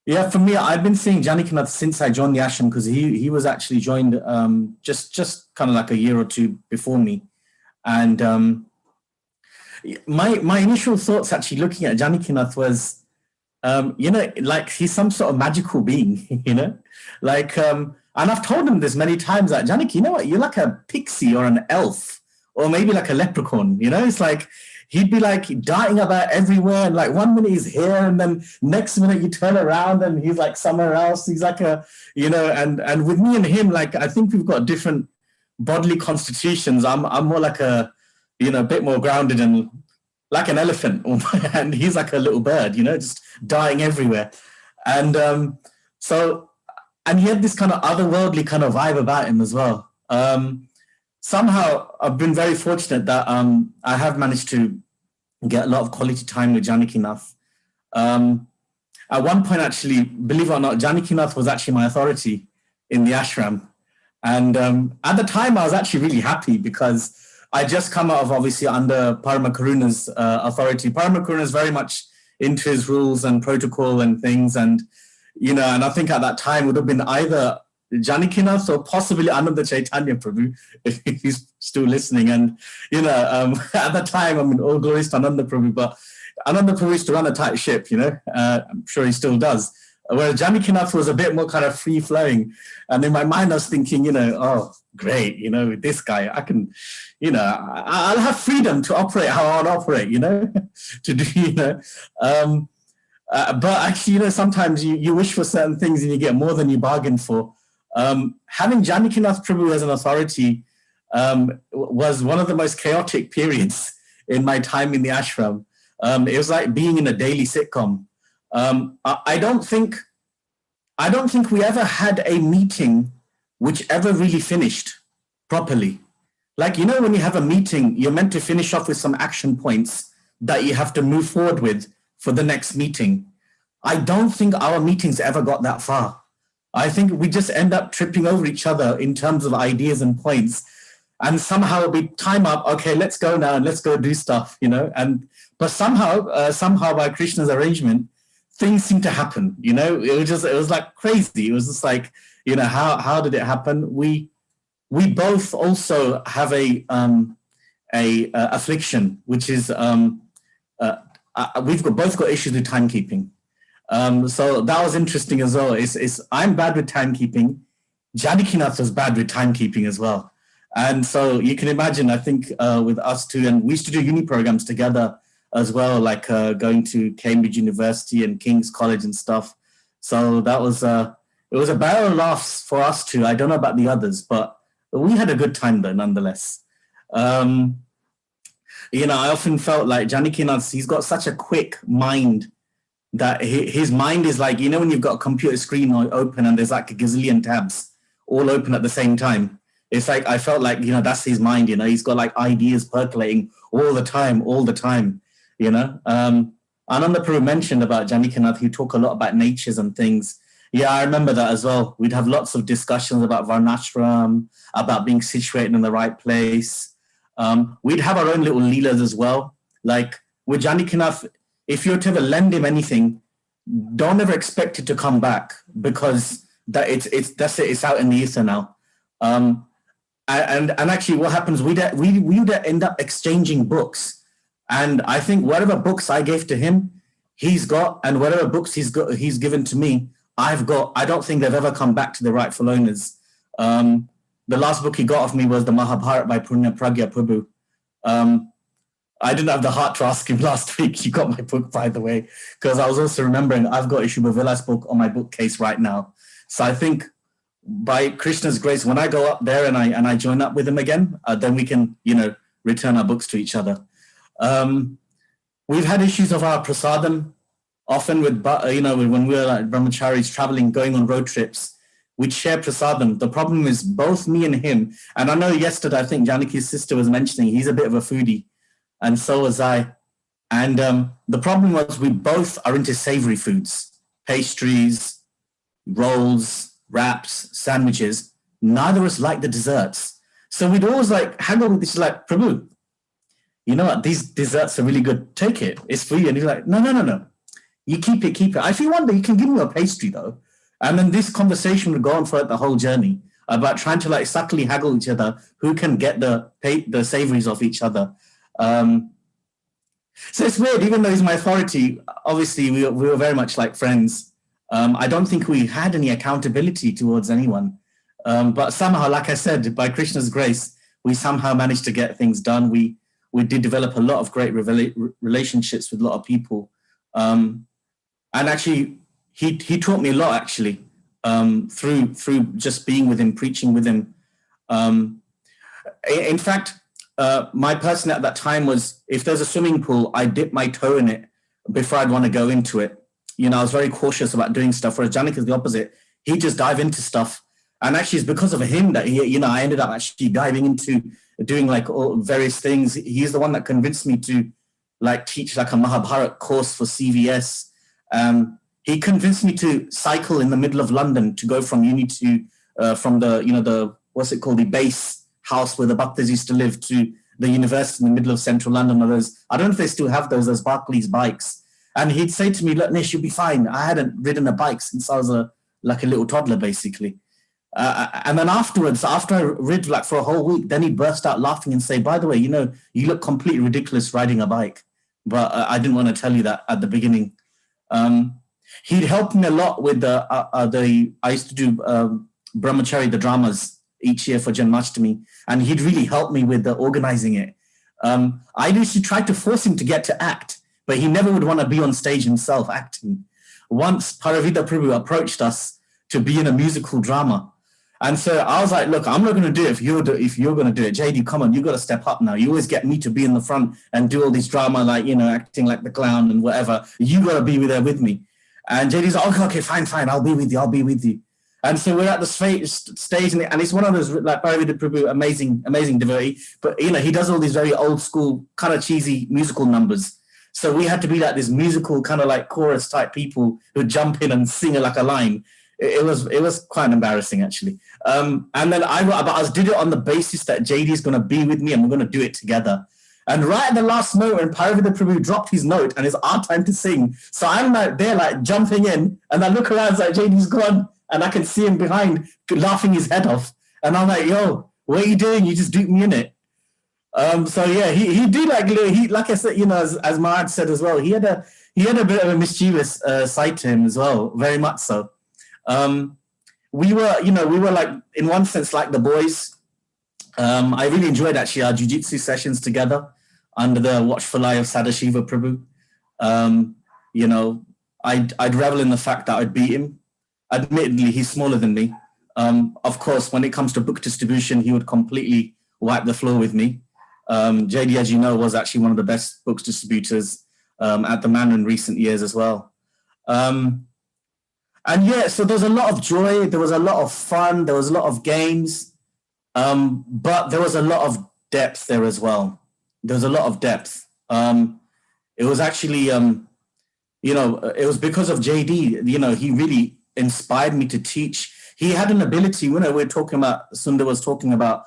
Yeah, for me, I've been seeing Janakinath since I joined the ashram, because he was actually joined just kind of like a year or two before me. And my initial thoughts actually looking at Janakinath was, you know, like he's some sort of magical being, you know, like, and I've told him this many times, that Janak, you know what, you're like a pixie or an elf, or maybe like a leprechaun, you know. It's like he'd be like darting about everywhere, and like 1 minute he's here, and then next minute you turn around and he's like somewhere else. He's like a, you know, and with me and him, like I think we've got different bodily constitutions. I'm more like a, you know, a bit more grounded and like an elephant, and he's like a little bird, you know, just darting everywhere. And so, and he had this kind of otherworldly kind of vibe about him as well. Somehow I've been very fortunate that I have managed to get a lot of quality time with Janakinath. At one point, actually, believe it or not, Janakinath was actually my authority in the ashram. And at the time, I was actually really happy, because I just come out of obviously under Parama Karuna's authority. Parama Karuna is very much into his rules and protocol and things. And, you know, and I think at that time would have been either Janakinath or possibly Ananda Chaitanya Prabhu, if he's still listening. And, you know, at that time, I mean, all glories to Ananda Prabhu, but Ananda Prabhu used to run a tight ship, you know, I'm sure he still does. Whereas Janakinath was a bit more kind of free flowing. And in my mind, I was thinking, you know, oh, great, you know, with this guy, I can, you know, I'll have freedom to operate how I want to operate, you know, to do, you know. But actually, you know, sometimes you wish for certain things and you get more than you bargained for. Having Janakinath Prabhu as an authority was one of the most chaotic periods in my time in the ashram. It was like being in a daily sitcom. I don't think we ever had a meeting which ever really finished properly. Like, you know, when you have a meeting, you're meant to finish off with some action points that you have to move forward with for the next meeting. I don't think our meetings ever got that far. I think we just end up tripping over each other in terms of ideas and points. And somehow we time up, okay, let's go now and let's go do stuff, you know. But somehow by Krishna's arrangement, things seem to happen, you know. It was like crazy. It was just like, you know, how did it happen? We both also have a affliction, which is we've both got issues with timekeeping. So that was interesting as well. I'm bad with timekeeping. Janakinath was bad with timekeeping as well. And so you can imagine, I think with us two, and we used to do uni programs together as well, like going to Cambridge University and King's College and stuff. So that was, it was a barrel of laughs for us two. I don't know about the others, but we had a good time though, nonetheless. You know, I often felt like Janakinath, he's got such a quick mind that his mind is like, you know, when you've got a computer screen open and there's like a gazillion tabs all open at the same time. It's like, I felt like, you know, that's his mind, you know, he's got like ideas percolating all the time, you know. Ananda Prabhu mentioned about Janakinath, he talk a lot about natures and things. Yeah, I remember that as well. We'd have lots of discussions about Varnashram, about being situated in the right place. We'd have our own little leelas as well. Like with Janakinath, if you were to ever lend him anything, don't ever expect it to come back, because it's out in the ether now. And actually what happens, we would end up exchanging books. And I think whatever books I gave to him, he's got, and whatever books he's given to me, I've got. I don't think they've ever come back to the rightful owners. The last book he got of me was the Mahabharata by Punya Pragya Prabhu. I didn't have the heart to ask him last week. He got my book, by the way, because I was also remembering I've got Ishubha Vilas' book on my bookcase right now. So I think by Krishna's grace, when I go up there and I join up with him again, then we can, you know, return our books to each other. We've had issues of our prasadam. Often with, you know, when we were like brahmacharis traveling, going on road trips, we'd share prasadam. The problem is both me and him, and I know yesterday, I think Janaki's sister was mentioning, he's a bit of a foodie, and so was I. And the problem was we both are into savory foods, pastries, rolls, wraps, sandwiches. Neither of us like the desserts. So we'd always like hang on with this, like, Prabhu, you know what, these desserts are really good. Take it. It's for you. And he's like, no. You keep it. If you want, you can give me a pastry though. And then this conversation would go on for the whole journey about trying to like subtly haggle each other who can get the savories of each other. So it's weird, even though he's my authority, obviously we were very much like friends. I don't think we had any accountability towards anyone. But somehow, like I said, by Krishna's grace, we somehow managed to get things done. We did develop a lot of great relationships with a lot of people. And actually, he taught me a lot, actually, through just being with him, preaching with him. In fact, my person at that time was, if there's a swimming pool, I dip my toe in it before I'd want to go into it. You know, I was very cautious about doing stuff, whereas Janakinath is the opposite. He just dive into stuff. And actually, it's because of him that I ended up actually diving into doing like all various things. He's the one that convinced me to like teach like a Mahabharat course for CVS. He convinced me to cycle in the middle of London to go from uni to from the what's it called, the base house where the Bhaktas used to live, to the university in the middle of central London. Or those, I don't know if they still have those Barclays bikes. And he'd say to me, "Look, Nish, you'll be fine." I hadn't ridden a bike since I was like a little toddler, basically. And then afterwards, after I rid like for a whole week, then he'd burst out laughing and say, "By the way, you know, you look completely ridiculous riding a bike." But I didn't want to tell you that at the beginning. He'd helped me a lot with I used to do Brahmachari, the dramas, each year for Janmashtami, and he'd really helped me with organizing it. I used to try to force him to get to act, but he never would want to be on stage himself acting. Once Paravida Prabhu approached us to be in a musical drama. And so I was like, "Look, I'm not going to do it if you're going to do it. JD, come on, you got to step up now. You always get me to be in the front and do all this drama, like, you know, acting like the clown and whatever. You got to be there with me." And JD's like, okay, fine, I'll be with you. And so we're at the stage, and it's one of those, like, Paravida Prabhu, amazing devotee, but, you know, he does all these very old school, kind of cheesy musical numbers. So we had to be like this musical kind of like chorus type people who jump in and sing like a line. It was quite embarrassing, actually. And then I did it on the basis that JD is going to be with me and we're going to do it together. And right at the last note, when Paravida Prabhu dropped his note and it's our time to sing, so I'm like there, like jumping in, and I look around, like JD's gone, and I can see him behind laughing his head off. And I'm like, "Yo, what are you doing? You just duped me in it." So yeah, he did like I said, you know, as Maharaj said as well, he had a bit of a mischievous side to him as well, very much so. We were like, in one sense, like the boys. I really enjoyed actually our jiu-jitsu sessions together under the watchful eye of Sadashiva Prabhu. You know, I'd revel in the fact that I'd beat him. Admittedly, he's smaller than me. Of course, when it comes to book distribution, he would completely wipe the floor with me. JD, as you know, was actually one of the best books distributors at the Manor in recent years as well. And yeah, so there's a lot of joy, there was a lot of fun, there was a lot of games, but there was a lot of depth there as well. There was a lot of depth. It was actually, you know, it was because of JD, you know, he really inspired me to teach. He had an ability, you know, we're talking about, Sundar was talking about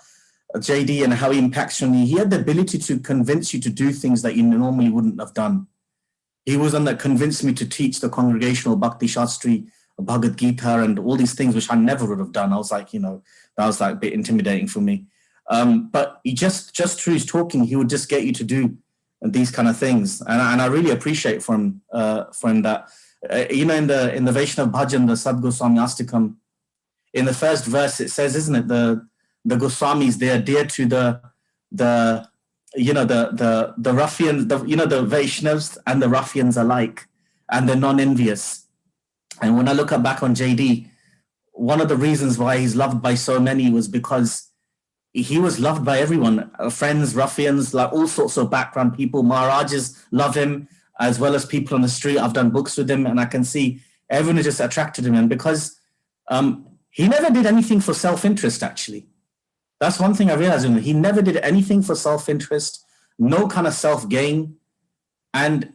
JD and how he impacts on me. He had the ability to convince you to do things that you normally wouldn't have done. He was one that convinced me to teach the congregational Bhakti Shastri, Bhagavad Gita, and all these things which I never would have done. I was like, you know, that was like a bit intimidating for me. But he just through his talking, he would just get you to do these kind of things, and I really appreciate from that. You know, in the Vaishnav Bhajan, the Sad Goswami Astikam, in the first verse it says, isn't it, the Goswamis, they are dear to the ruffians, the Vaishnavs and the ruffians alike, and they're non-envious. And when I look back on JD, one of the reasons why he's loved by so many was because he was loved by everyone, friends, ruffians, like all sorts of background people. Maharajas love him, as well as people on the street. I've done books with him, and I can see everyone is just attracted to him. And because he never did anything for self-interest, actually. That's one thing I realized. He never did anything for self-interest, no kind of self-gain. And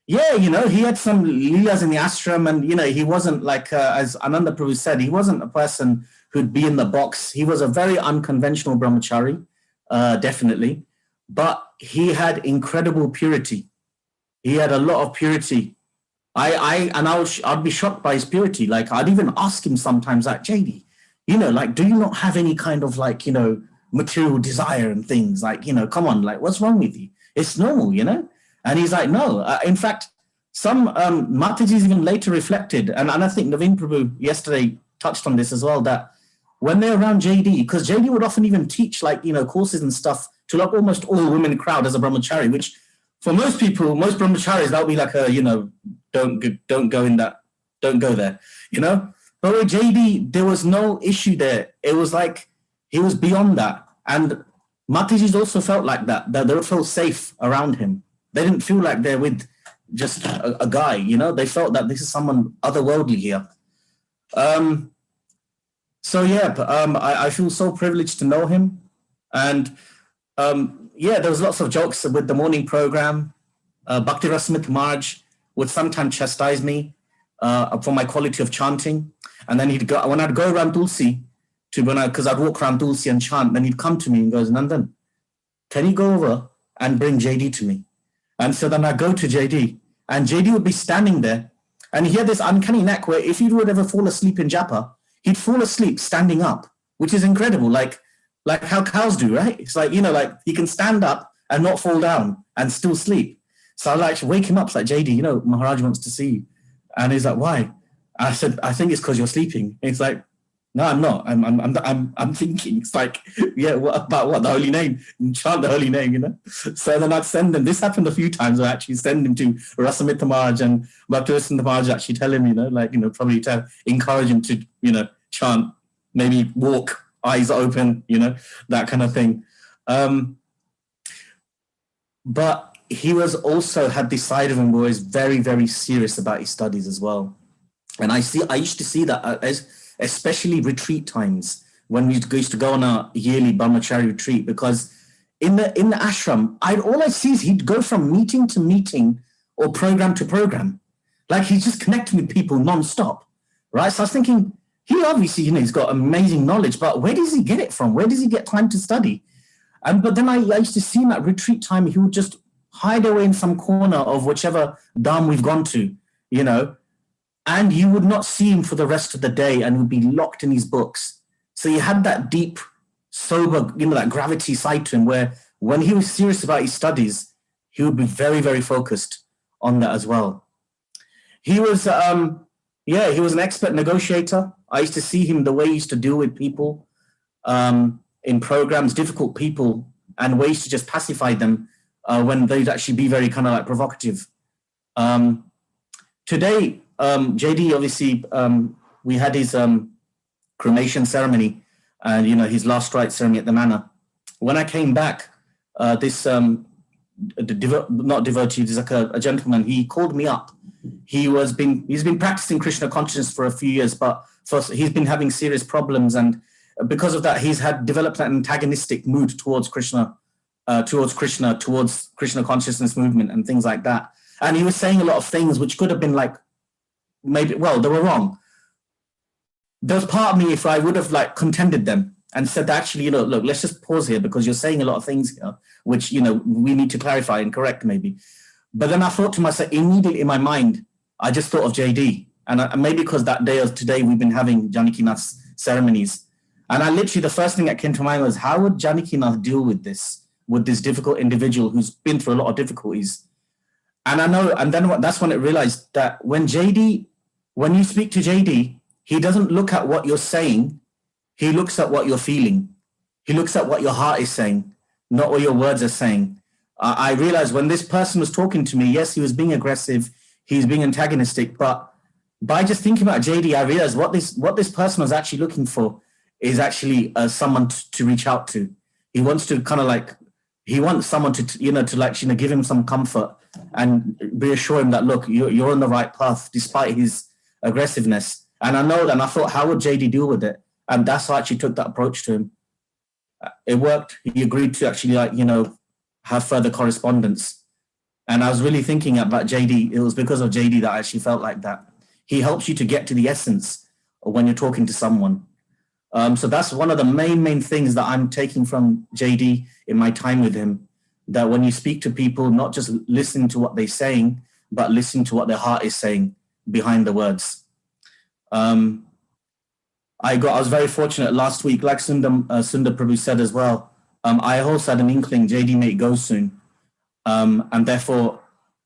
yeah, you know, he had some leelas in the ashram, and, you know, he wasn't like, as Ananda Prabhu said, he wasn't a person who'd be in the box. He was a very unconventional brahmachari, definitely. but he had incredible purity. He had a lot of purity. I'd be shocked by his purity. Like, I'd even ask him sometimes, like, JD, you know, like, do you not have any kind of, like, you know, material desire and things? Like, you know, come on, like, what's wrong with you? It's normal, you know? And he's like, no. In fact, some Matajis even later reflected, and I think Naveen Prabhu yesterday touched on this as well, that when they're around JD, because JD would often even teach, like, you know, courses and stuff to like almost all women crowd as a brahmachari, which for most people, most brahmacharis, that would be like a, you know, don't go in that, don't go there, you know? But with JD, there was no issue there. It was like, he was beyond that. And Matajis also felt like that they felt safe around him. They didn't feel like they're with just a guy, you know? They felt that this is someone otherworldly here. So yeah, I feel so privileged to know him. And yeah, there was lots of jokes with the morning program. Bhakti Rasmith Marj would sometimes chastise me for my quality of chanting. And then he'd go, when I'd go around Tulsi, because I'd walk around Tulsi and chant, then he'd come to me and goes, Nandan, can you go over and bring JD to me? And so then I go to JD, and JD would be standing there, and he had this uncanny knack where if he would ever fall asleep in japa, he'd fall asleep standing up, which is incredible, like how cows do, right? It's like, you know, like he can stand up and not fall down and still sleep. So I like wake him up, it's like, JD, you know, Maharaj wants to see you. And he's like, why? I said, I think it's because you're sleeping. And he's like, no, I'm not. I'm thinking. It's like, yeah, what about what? The holy name. Chant the holy name, you know? So then I'd send him. This happened a few times. I actually send him to Rasamita Maharaj and Bhaktivinoda Maharaj actually tell him, you know, like, you know, probably to encourage him to, you know, chant, maybe walk, eyes open, you know, that kind of thing. But he was also had this side of him where he's very, very serious about his studies as well. And I used to see that especially retreat times when we used to go on a yearly brahmachari retreat, because in the ashram, all I see is he'd go from meeting to meeting or program to program. Like he's just connecting with people non-stop, right? So I was thinking, he obviously, you know, he's got amazing knowledge, but where does he get it from? Where does he get time to study? But then I used to see him at retreat time, he would just hide away in some corner of whichever dham we've gone to, you know, and you would not see him for the rest of the day and would be locked in his books. So he had that deep, sober, you know, that gravity side to him where when he was serious about his studies, he would be very, very focused on that as well. He was, he was an expert negotiator. I used to see him, the way he used to deal with people in programs, difficult people, and ways to just pacify them when they'd actually be very kind of like provocative. Today, JD, obviously, we had his cremation ceremony and, you know, his last rite ceremony at the manor. When I came back, this, not devotee, there's like a gentleman, he called me up. He's been practicing Krishna consciousness for a few years, but first he's been having serious problems. And because of that, he's developed an antagonistic mood towards Krishna, towards Krishna consciousness movement and things like that. And he was saying a lot of things which could have been like, maybe, well, they were wrong. There was part of me, if I would have like contended them and said, actually, you know, look, let's just pause here because you're saying a lot of things here, which, you know, we need to clarify and correct maybe. But then I thought to myself, immediately in my mind, I just thought of JD. And maybe because that day of today, we've been having Janakinath's ceremonies. And I literally, the first thing that came to mind was, how would Janakinath deal with this difficult individual who's been through a lot of difficulties? And I know, and then that's when I realized that when you speak to JD, he doesn't look at what you're saying. He looks at what you're feeling. He looks at what your heart is saying, not what your words are saying. I realized when this person was talking to me, yes, he was being aggressive. He was being antagonistic. But by just thinking about JD, I realized what this person was actually looking for is actually someone to reach out to. He wants to kind of like, he wants someone to, you know, to like, you know, give him some comfort and reassure him that, look, you're on the right path despite his aggressiveness. And I know that, and I thought, how would JD deal with it? And that's how I actually took that approach to him. It worked. He agreed to actually, like, you know, have further correspondence. And I was really thinking about JD. It was because of JD that I actually felt like that. He helps you to get to the essence of when you're talking to someone. So that's one of the main things that I'm taking from JD in my time with him. that when you speak to people, not just listen to what they're saying, but listen to what their heart is saying behind the words. I was very fortunate last week, like Sundar Prabhu said as well. I also had an inkling JD may go soon, and therefore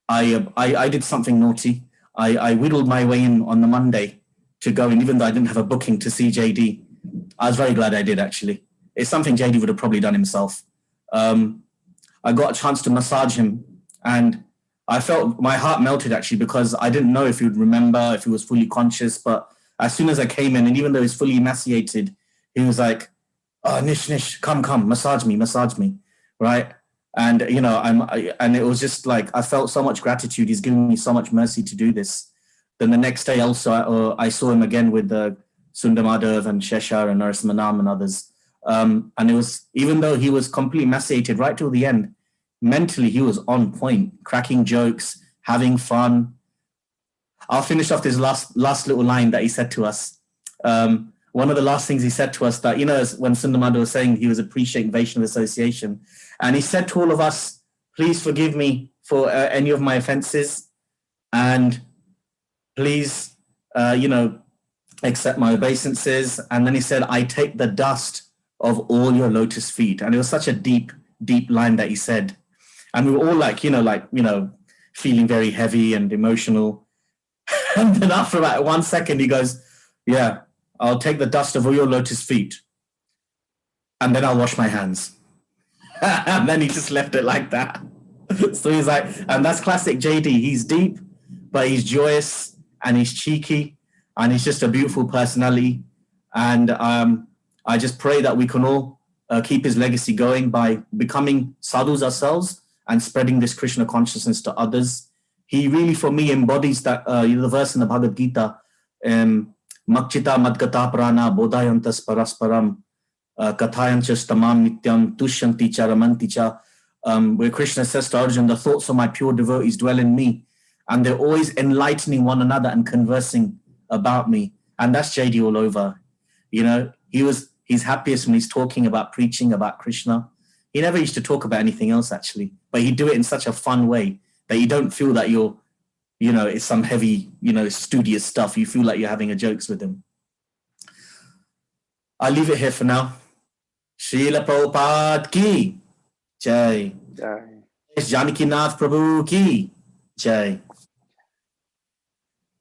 I did something naughty. I whittled my way in on the Monday to go in, even though I didn't have a booking to see JD. I was very glad I did, actually. It's something JD would have probably done himself. I got a chance to massage him, and I felt my heart melted, actually, because I didn't know if he would remember, if he was fully conscious. But as soon as I came in, and even though he's fully emaciated, he was like, "Oh, Nish, come, massage me, right?" And and it was just like I felt so much gratitude. He's given me so much mercy to do this. Then the next day, also, I saw him again with Sundar Madhav and Sheshar and Narasimha Manam and others. And it was, even though he was completely emaciated right till the end, mentally he was on point, cracking jokes, having fun. I'll finish off this last little line that he said to us. One of the last things he said to us, that, when Sundar Madhav was saying he was appreciating Vaishnava association, and he said to all of us, "Please forgive me for any of my offenses, and please, accept my obeisances." And then he said, "I take the dust of all your lotus feet." And it was such a deep line that he said. And we were all feeling very heavy and emotional. And then after about 1 second, he goes, "Yeah, I'll take the dust of all your lotus feet, and then I'll wash my hands." And then he just left it like that. So he's like, and that's classic JD. He's deep, but he's joyous, and he's cheeky, and he's just a beautiful personality. And I just pray that we can all keep his legacy going by becoming sadhus ourselves and spreading this Krishna consciousness to others. He really, for me, embodies that the verse in the Bhagavad Gita, Makchita madgata prana bodhayantas parasparam kathayanchas tamam nityam tushyanti charamanti cha, where Krishna says to Arjuna, "The thoughts of my pure devotees dwell in me, and they're always enlightening one another and conversing about me." And that's JD all over. He's happiest when he's talking about preaching about Krishna. He never used to talk about anything else, actually, but he'd do it in such a fun way that you don't feel that you're, it's some heavy, studious stuff. You feel like you're having a jokes with him. I'll leave it here for now. Srila Prabhupada ki jai. Janakinath Prabhu ki jai.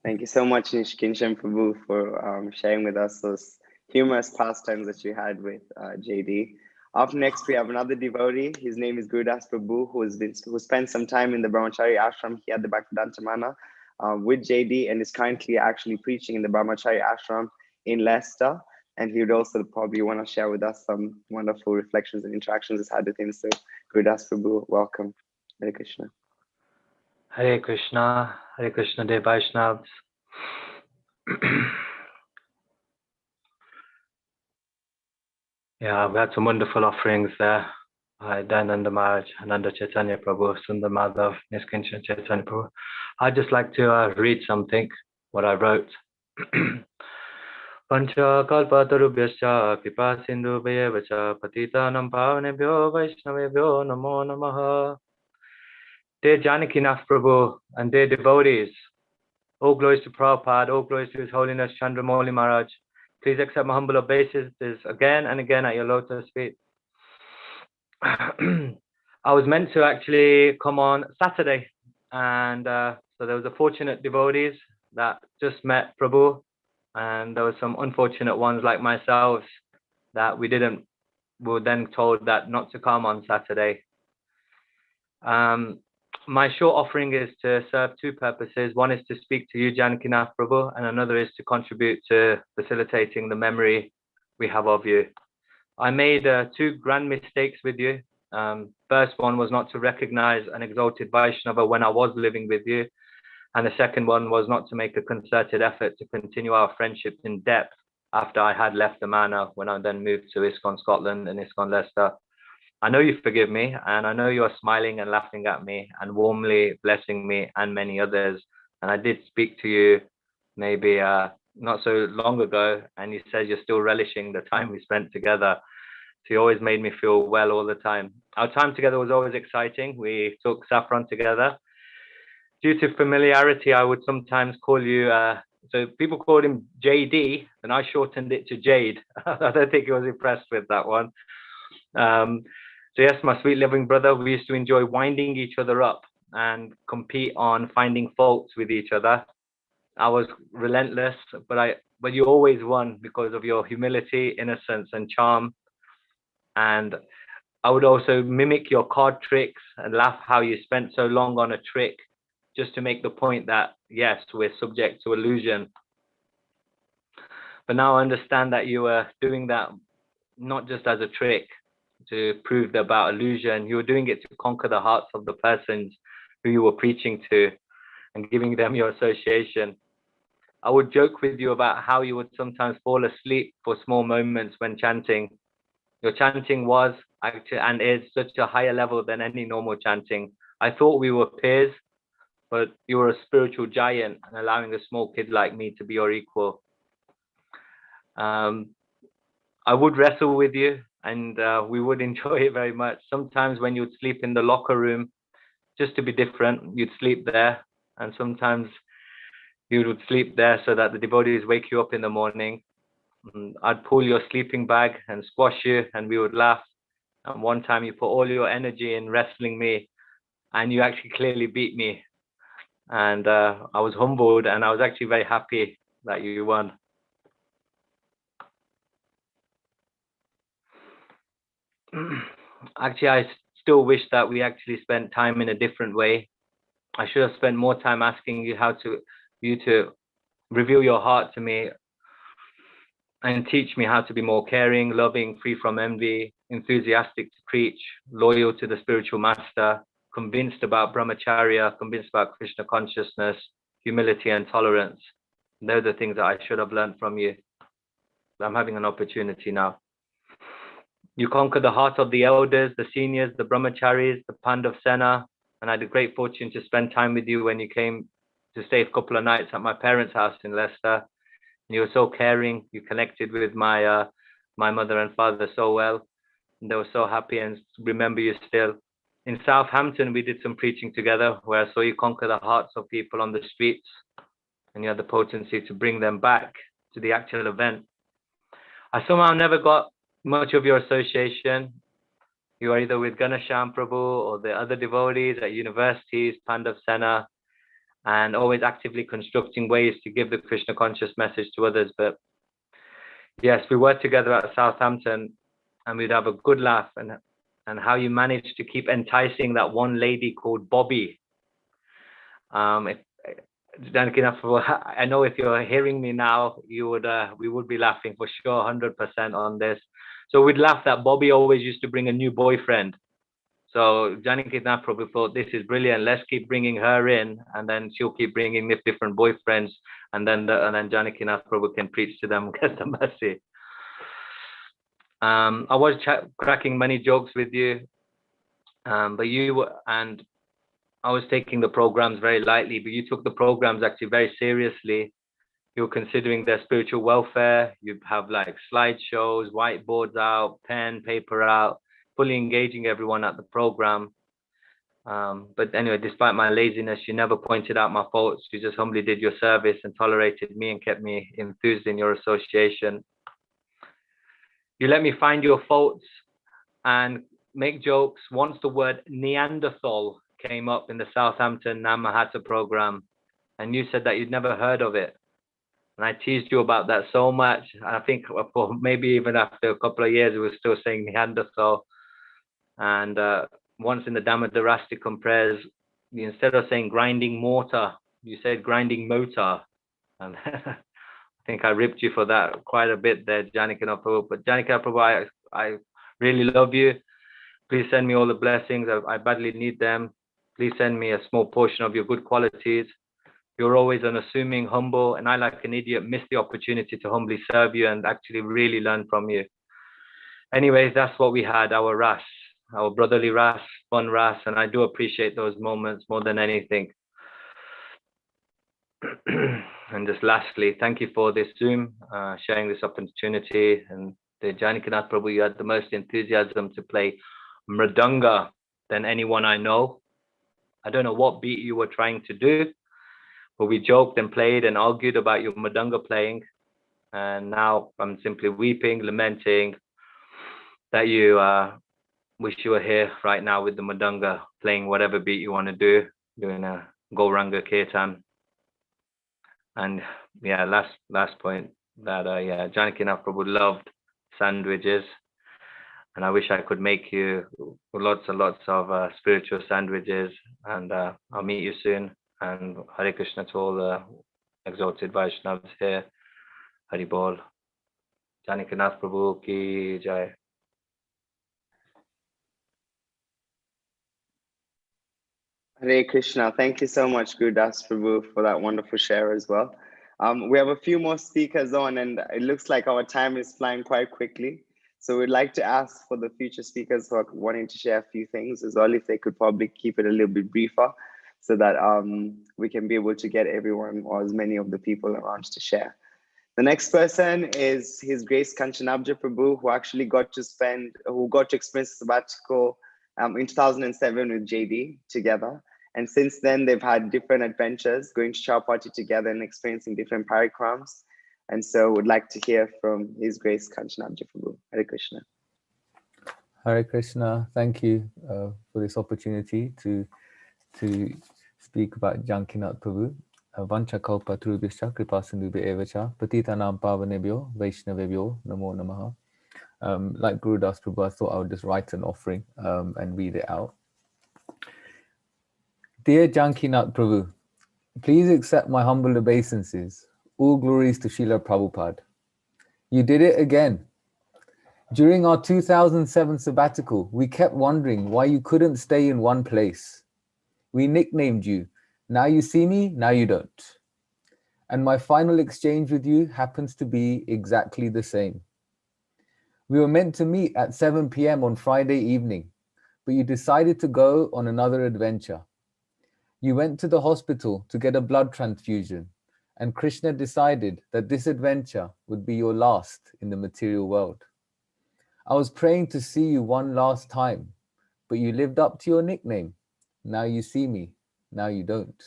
Thank you so much, Nishkinchan Prabhu, for sharing with us those humorous pastimes that you had with JD. Up next, we have another devotee. His name is Gurudas Prabhu, who spent some time in the Brahmachari ashram here at the Bhaktivedanta Mana with JD, and is currently actually preaching in the Brahmachari ashram in Leicester. And he would also probably want to share with us some wonderful reflections and interactions he's had with him. So, Gurudas Prabhu, welcome. Hare Krishna. Hare Krishna, dear Vaishnavas. Yeah, we had some wonderful offerings there. Ananda Maharaj, Ananda Chaitanya Prabhu, Sundar Madhav, Nishkinchan Chaitanya Prabhu. I'd just like to read something, what I wrote. Pancha kalpatarubhyascha kripa sindhubhayeva patitanam pavanebhyo vaishnavebhyo namo namaha. Dear Janakinath Prabhu and dear devotees, all glories to Prabhupada, all glories to His Holiness Chandramauli Maharaj. Please accept my humble obeisances again and again at your lotus feet. I was meant to actually come on Saturday, and so there was a fortunate devotees that just met Prabhu, and there were some unfortunate ones like myself that we were then told that not to come on Saturday. My short offering is to serve two purposes. One is to speak to you, Janakinath Prabhu, and another is to contribute to facilitating the memory we have of you. I made two grand mistakes with you. First one was not to recognize an exalted Vaishnava when I was living with you. And the second one was not to make a concerted effort to continue our friendship in depth after I had left the manor when I then moved to ISKCON Scotland and ISKCON Leicester. I know you forgive me, and I know you are smiling and laughing at me and warmly blessing me and many others. And I did speak to you maybe not so long ago, and you said you're still relishing the time we spent together. he always made me feel well all the time. Our time together was always exciting. We took saffron together. Due to familiarity, I would sometimes call you, so people called him JD, and I shortened it to Jade. I don't think he was impressed with that one. So yes, my sweet living brother, we used to enjoy winding each other up and compete on finding faults with each other. I was relentless, but you always won because of your humility, innocence, and charm. And I would also mimic your card tricks and laugh how you spent so long on a trick just to make the point that, yes, we're subject to illusion. But now I understand that you were doing that not just as a trick to prove about illusion. You were doing it to conquer the hearts of the persons who you were preaching to and giving them your association. I would joke with you about how you would sometimes fall asleep for small moments when chanting. Your chanting was actually and is such a higher level than any normal chanting. I thought we were peers, but you were a spiritual giant and allowing a small kid like me to be your equal. I would wrestle with you, and we would enjoy it very much. Sometimes when you'd sleep in the locker room, just to be different, you'd sleep there, and sometimes you would sleep there so that the devotees wake you up in the morning. I'd pull your sleeping bag and squash you, and we would laugh. And one time you put all your energy in wrestling me, and you actually clearly beat me. And I was humbled, and I was actually very happy that you won. Actually, I still wish that we actually spent time in a different way. I should have spent more time asking you you to reveal your heart to me and teach me how to be more caring, loving, free from envy, enthusiastic to preach, loyal to the spiritual master, convinced about brahmacharya, convinced about Krishna consciousness, humility and tolerance. Those are the things that I should have learned from you. I'm having an opportunity now. You conquered the heart of the elders, the seniors, the brahmacharis, the Pandav Sena, and I had the great fortune to spend time with you when you came to stay a couple of nights at my parents' house in Leicester. And you were so caring. You connected with my mother and father so well. And they were so happy and remember you still. In Southampton, we did some preaching together where I saw you conquer the hearts of people on the streets. And you had the potency to bring them back to the actual event. I somehow never got much of your association. You are either with Ganesham Prabhu or the other devotees at universities, Pandav Sena, and always actively constructing ways to give the Krishna conscious message to others. But yes, we were together at Southampton and we'd have a good laugh, and how you managed to keep enticing that one lady called Bobby. Janakinath, I know if you're hearing me now, we would be laughing for sure, 100% on this. So we'd laugh that Bobby always used to bring a new boyfriend. So Janakinath Prabhu thought, this is brilliant. Let's keep bringing her in, and then she'll keep bringing different boyfriends, and then Janakinath Prabhu can preach to them, get the mercy. I was cracking many jokes with you, but I was taking the programs very lightly, but you took the programs actually very seriously. You were considering their spiritual welfare. You'd have like slideshows, whiteboards out, pen, paper out, fully engaging everyone at the program. But anyway, despite my laziness, you never pointed out my faults. You just humbly did your service and tolerated me and kept me enthused in your association. You let me find your faults and make jokes. Once the word Neanderthal came up in the Southampton Namahata program, and you said that you'd never heard of it. And I teased you about that so much. I think for maybe even after a couple of years, we were still saying Neanderthal. And once in the Dhammadarastikam prayers, instead of saying grinding mortar, you said grinding motor. And I think I ripped you for that quite a bit there, Janakinath Prabhu. But Janakinath Prabhu, I really love you. Please send me all the blessings. I badly need them. Please send me a small portion of your good qualities. You're always unassuming, humble, and I, like an idiot, missed the opportunity to humbly serve you and actually really learn from you. Anyways, that's what we had, our Ras, our brotherly Ras, fun Ras, and I do appreciate those moments more than anything. And just lastly, thank you for this Zoom, sharing this opportunity, and the Janakinath Prabhu, you had the most enthusiasm to play mridanga than anyone I know. I don't know what beat you were trying to do, but we joked and played and argued about your mridanga playing. And now I'm simply weeping, lamenting that you wish you were here right now with the mridanga, playing whatever beat you want to do, doing a Gauranga Kirtan. And yeah, last point, that yeah, Janakinath Prabhu loved sandwiches, and I wish I could make you lots and lots of spiritual sandwiches. And I'll meet you soon. And Hare Krishna to all the exalted Vaishnavas here. Hari Bol. Janakinath Prabhu ki jai. Hare Krishna. Thank you so much, Gurudas Prabhu, for that wonderful share as well. We have a few more speakers on, and it looks like our time is flying quite quickly. So we'd like to ask for the future speakers who are wanting to share a few things as well, if they could probably keep it a little bit briefer, so that we can be able to get everyone or as many of the people around to share. The next person is His Grace Kanchanabja Prabhu, who actually got to experience sabbatical in 2007 with JD together. And since then, they've had different adventures, going to Chowpatty together and experiencing different parikrams. And so would like to hear from His Grace Kanchanabja Prabhu. Hare Krishna. Hare Krishna. Thank you for this opportunity to speak about Janakinath Prabhu. Vancha kalpa trubhischa kripa sindhubhya evacha patitanam pavanebhyo vaishnavebhyo namo namaha. Like Gurudas Prabhu, I thought I would just write an offering and read it out. Dear Janakinath Prabhu, please accept my humble obeisances. All glories to Srila Prabhupada. You did it again. During our 2007 sabbatical, we kept wondering why you couldn't stay in one place. We nicknamed you, now you see me, now you don't. And my final exchange with you happens to be exactly the same. We were meant to meet at 7 p.m. on Friday evening, but you decided to go on another adventure. You went to the hospital to get a blood transfusion, and Krishna decided that this adventure would be your last in the material world. I was praying to see you one last time, but you lived up to your nickname. Now you see me, now you don't.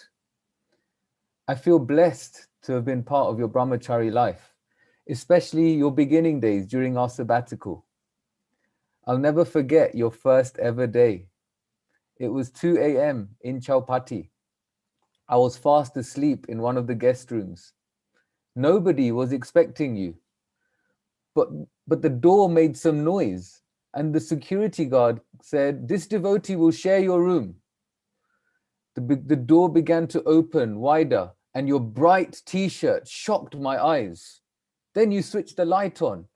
I feel blessed to have been part of your brahmachari life, especially your beginning days during our sabbatical. I'll never forget your first ever day. It was 2 a.m. in Chowpatty. I was fast asleep in one of the guest rooms. Nobody was expecting you. But the door made some noise, and the security guard said, "This devotee will share your room." The door began to open wider, and your bright t-shirt shocked my eyes. Then you switched the light on.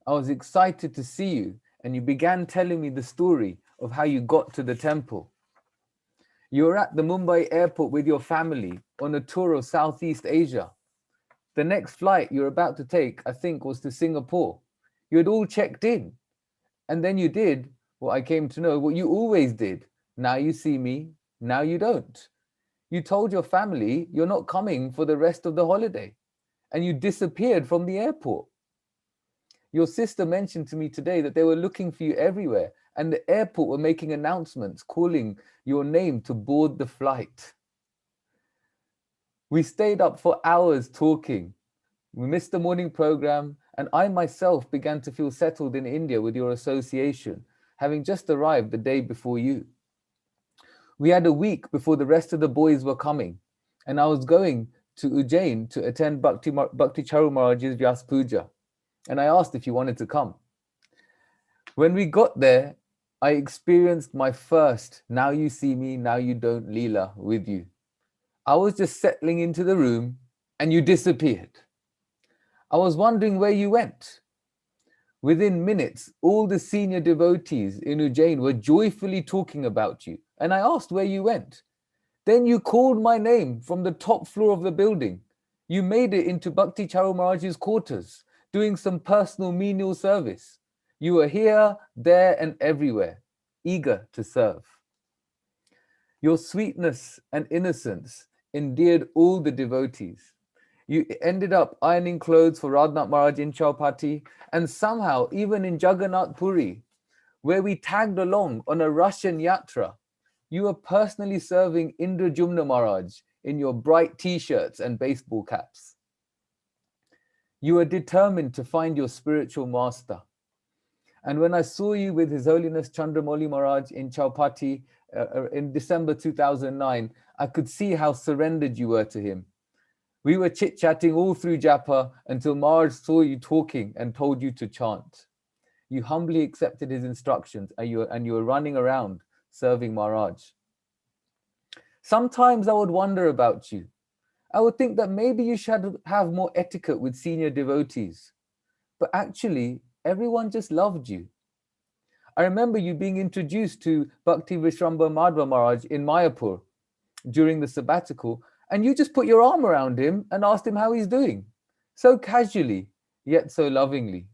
I was excited to see you, and you began telling me the story of how you got to the temple. You were at the Mumbai airport with your family on a tour of Southeast Asia. The next flight you're about to take, I think, was to Singapore. You had all checked in. And then you did what I came to know, what you always did. Now you see me, now you don't. You told your family you're not coming for the rest of the holiday, and you disappeared from the airport. Your sister mentioned to me today that they were looking for you everywhere, and the airport were making announcements calling your name to board the flight. We stayed up for hours talking. We missed the morning program, and I myself began to feel settled in India with your association, having just arrived the day before you. We had a week before the rest of the boys were coming, and I was going to Ujjain to attend Bhakti Charu Maharaj's Vyas Puja, and I asked if you wanted to come. When we got there, I experienced my first "now you see me, now you don't" Leela with you. I was just settling into the room, and you disappeared. I was wondering where you went. Within minutes, all the senior devotees in Ujjain were joyfully talking about you, and I asked where you went. Then you called my name from the top floor of the building. You made it into Bhakti Charu Maharaj's quarters, doing some personal menial service. You were here, there, and everywhere, eager to serve. Your sweetness and innocence endeared all the devotees. You ended up ironing clothes for Radhanath Maharaj in Chaupati, and somehow even in Jagannath Puri, where we tagged along on a Russian yatra, you were personally serving Indrajumna Maharaj in your bright t-shirts and baseball caps. You were determined to find your spiritual master. And when I saw you with His Holiness Chandramauli Maharaj in Chaupati in December 2009, I could see how surrendered you were to him. We were chit-chatting all through Japa until Maharaj saw you talking and told you to chant. You humbly accepted his instructions and you were running around serving Maharaj. Sometimes I would wonder about you. I would think that maybe you should have more etiquette with senior devotees. But actually, everyone just loved you. I remember you being introduced to Bhakti Vishrambhar Madhva Maharaj in Mayapur during the sabbatical, and you just put your arm around him and asked him how he's doing. So casually, yet so lovingly.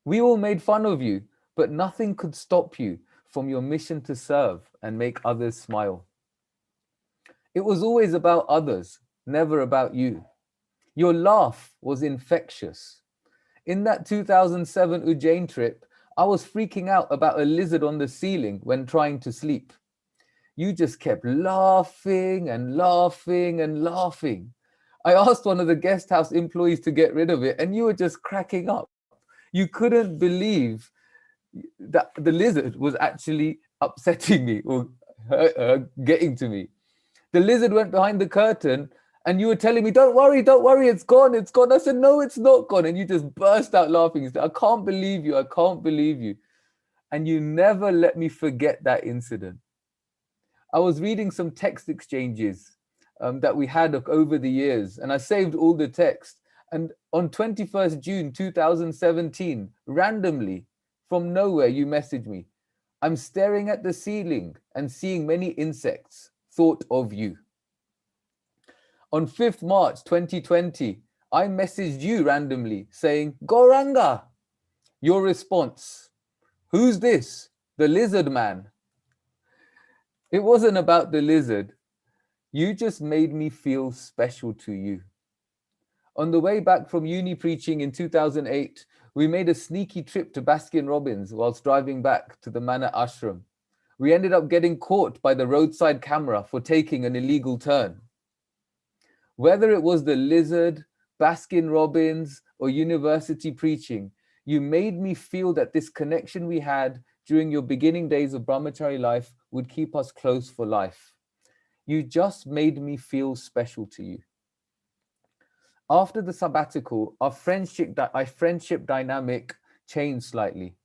We all made fun of you, but nothing could stop you from your mission to serve and make others smile. It was always about others, never about you. Your laugh was infectious. In that 2007 Ujjain trip, I was freaking out about a lizard on the ceiling when trying to sleep. You just kept laughing and laughing and laughing. I asked one of the guest house employees to get rid of it, and you were just cracking up. You couldn't believe that the lizard was actually upsetting me or getting to me. The lizard went behind the curtain and you were telling me, don't worry, it's gone, it's gone. I said, no, it's not gone. And you just burst out laughing. You said, I can't believe you, I can't believe you. And you never let me forget that incident. I was reading some text exchanges that we had over the years, and I saved all the text. And on 21st June 2017, randomly, from nowhere, you messaged me, I'm staring at the ceiling and seeing many insects, thought of you. On 5th March 2020, I messaged you randomly saying, Gauranga. Your response, who's this? The lizard man. It wasn't about the lizard. You just made me feel special to you. On the way back from uni preaching in 2008, we made a sneaky trip to Baskin Robbins whilst driving back to the Manor Ashram. We ended up getting caught by the roadside camera for taking an illegal turn. Whether it was the lizard, Baskin Robbins, or university preaching, you made me feel that this connection we had during your beginning days of brahmachari life would keep us close for life. You just made me feel special to you. After the sabbatical, our friendship dynamic changed slightly.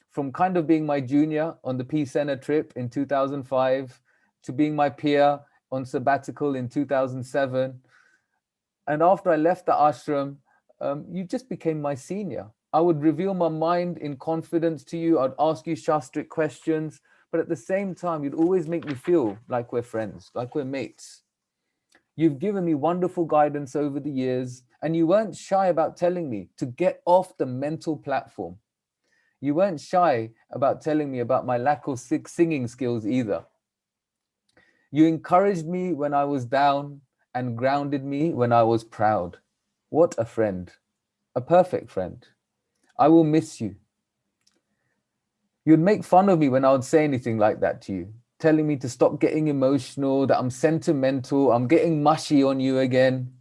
From kind of being my junior on the Peace Center trip in 2005 to being my peer on sabbatical in 2007. And after I left the ashram, you just became my senior. I would reveal my mind in confidence to you. I'd ask you shastric questions, but at the same time, you'd always make me feel like we're friends, like we're mates. You've given me wonderful guidance over the years, and you weren't shy about telling me to get off the mental platform. You weren't shy about telling me about my lack of singing skills either. You encouraged me when I was down and grounded me when I was proud. What a friend, a perfect friend. I will miss you. You'd make fun of me when I would say anything like that to you, telling me to stop getting emotional, that I'm sentimental, I'm getting mushy on you again.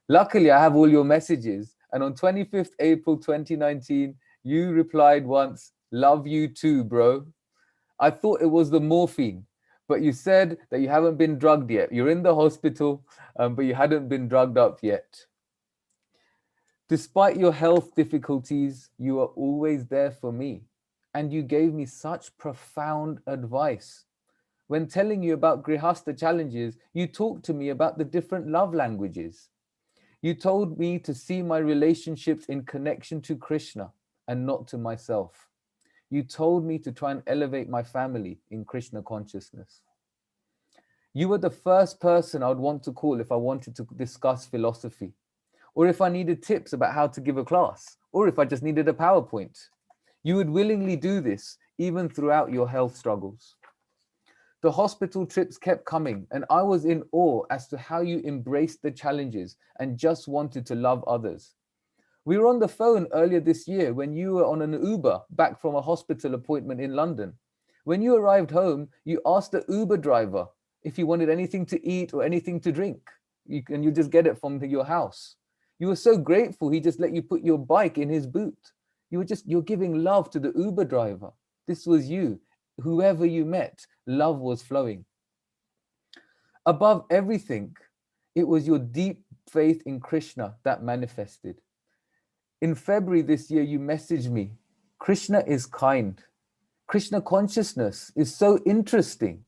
Luckily, I have all your messages. And on 25th April 2019, you replied once, love you too, bro. I thought it was the morphine, but you said that you haven't been drugged yet. You're in the hospital, but you hadn't been drugged up yet. Despite your health difficulties, you are always there for me. And you gave me such profound advice. When telling you about Grihastha challenges, you talked to me about the different love languages. You told me to see my relationships in connection to Krishna and not to myself. You told me to try and elevate my family in Krishna consciousness. You were the first person I would want to call if I wanted to discuss philosophy, or if I needed tips about how to give a class, or if I just needed a PowerPoint. You would willingly do this even throughout your health struggles. The hospital trips kept coming, and I was in awe as to how you embraced the challenges and just wanted to love others. We were on the phone earlier this year when you were on an Uber back from a hospital appointment in London. When you arrived home, you asked the Uber driver if you wanted anything to eat or anything to drink. And you just get it from your house. You were so grateful he just let you put your bike in his boot. You're giving love to the Uber driver. This was you. Whoever you met, love was flowing. Above everything, it was your deep faith in Krishna that manifested. In February this year, you messaged me, Krishna is kind. Krishna consciousness is so interesting.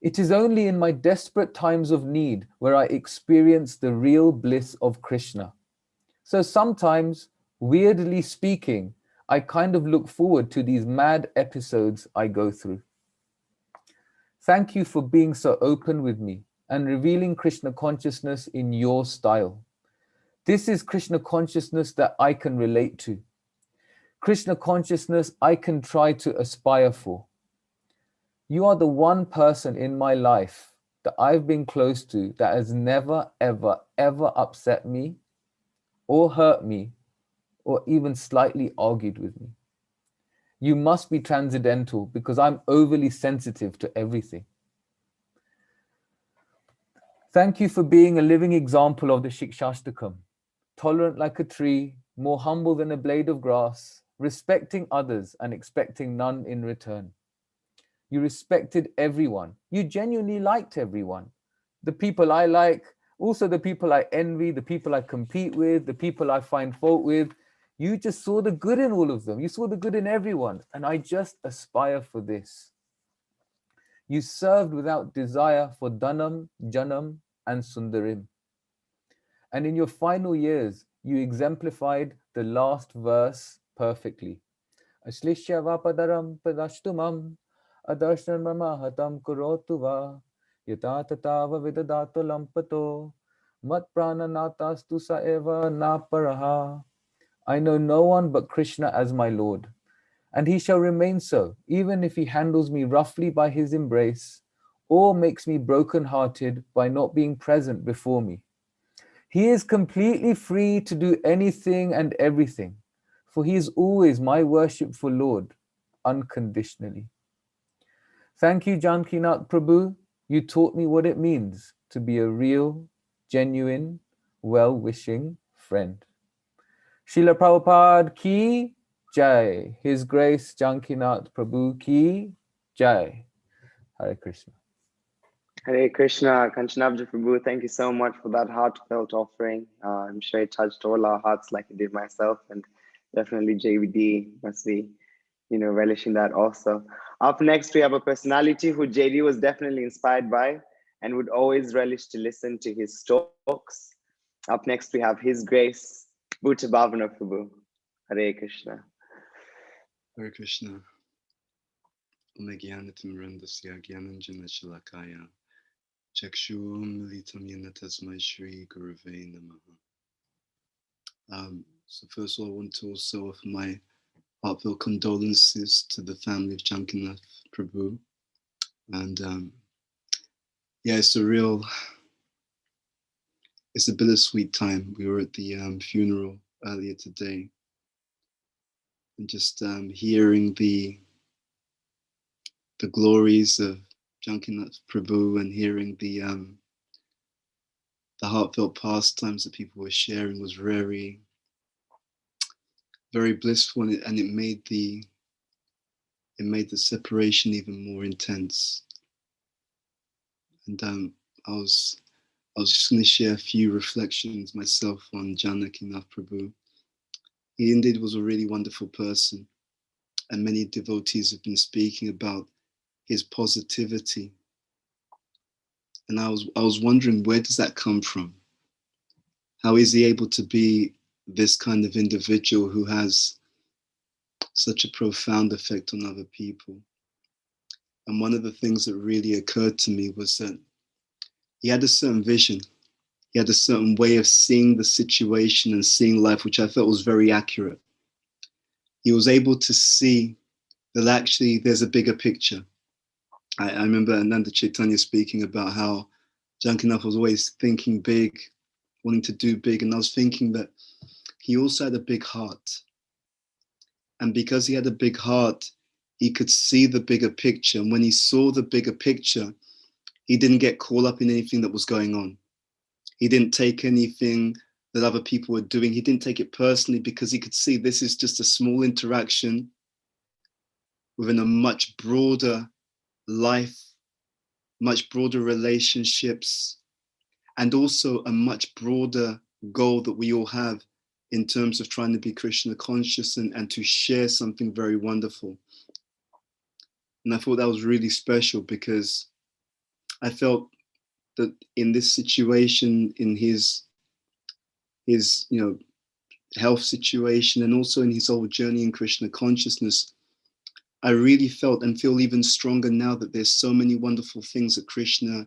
It is only in my desperate times of need where I experience the real bliss of Krishna. So sometimes, weirdly speaking, I kind of look forward to these mad episodes I go through. Thank you for being so open with me and revealing Krishna consciousness in your style. This is Krishna consciousness that I can relate to. Krishna consciousness I can try to aspire for. You are the one person in my life that I've been close to that has never, ever, ever upset me or hurt me or even slightly argued with me. You must be transcendental because I'm overly sensitive to everything. Thank you for being a living example of the Shikshashtakam, tolerant like a tree, more humble than a blade of grass, respecting others and expecting none in return. You respected everyone. You genuinely liked everyone. The people I like, also the people I envy, the people I compete with, the people I find fault with. You just saw the good in all of them. You saw the good in everyone. And I just aspire for this. You served without desire for Dhanam, Janam, and Sundarim. And in your final years, you exemplified the last verse perfectly. Aslishya vapadaram padashtumam adarshan mamahatam kurotuva yatatatava vidadato lampato mat prananatastu saeva naparaha. I know no one but Krishna as my Lord, and he shall remain so, even if he handles me roughly by his embrace, or makes me broken-hearted by not being present before me. He is completely free to do anything and everything, for he is always my worshipful Lord, unconditionally. Thank you, Janakinath Prabhu. You taught me what it means to be a real, genuine, well-wishing friend. Srila Prabhupada ki jai. His Grace Janakinath Prabhu ki jai. Hare Krishna. Hare Krishna, Kanchanabja Prabhu, thank you so much for that heartfelt offering. I'm sure it touched all our hearts like it did myself, and definitely JVD must be, relishing that also. Up next, we have a personality who JD was definitely inspired by and would always relish to listen to his talks. Up next, we have His Grace, Bhuta Bhavana Prabhu. Hare Krishna. Hare Krishna. Omegyanatimrandasya Gyananjana Shalakaya. Chakshum Militam Yena Tasmai Shri Gurave Namaha. So first of all, I want to also offer my heartfelt condolences to the family of Janakinath Prabhu. And it's a bittersweet time. We were at the funeral earlier today, and just hearing the glories of Janakinath Prabhu and hearing the heartfelt pastimes that people were sharing was very, very blissful, and it made the separation even more intense. And I was just going to share a few reflections myself on Janakinath Prabhu. He indeed was a really wonderful person, and many devotees have been speaking about his positivity. And I was wondering, where does that come from? How is he able to be this kind of individual who has such a profound effect on other people? And one of the things that really occurred to me was that he had a certain vision. He had a certain way of seeing the situation and seeing life, which I felt was very accurate. He was able to see that actually there's a bigger picture. I remember Ananda Chaitanya speaking about how Janakinath was always thinking big, wanting to do big. And I was thinking that he also had a big heart. And because he had a big heart, he could see the bigger picture. And when he saw the bigger picture, he didn't get caught up in anything that was going on. He didn't take anything that other people were doing. He didn't take it personally because he could see this is just a small interaction within a much broader life, much broader relationships, and also a much broader goal that we all have in terms of trying to be Krishna conscious and to share something very wonderful. And I thought that was really special because I felt that in this situation, in his health situation, and also in his whole journey in Krishna consciousness, I really felt and feel even stronger now that there's so many wonderful things that Krishna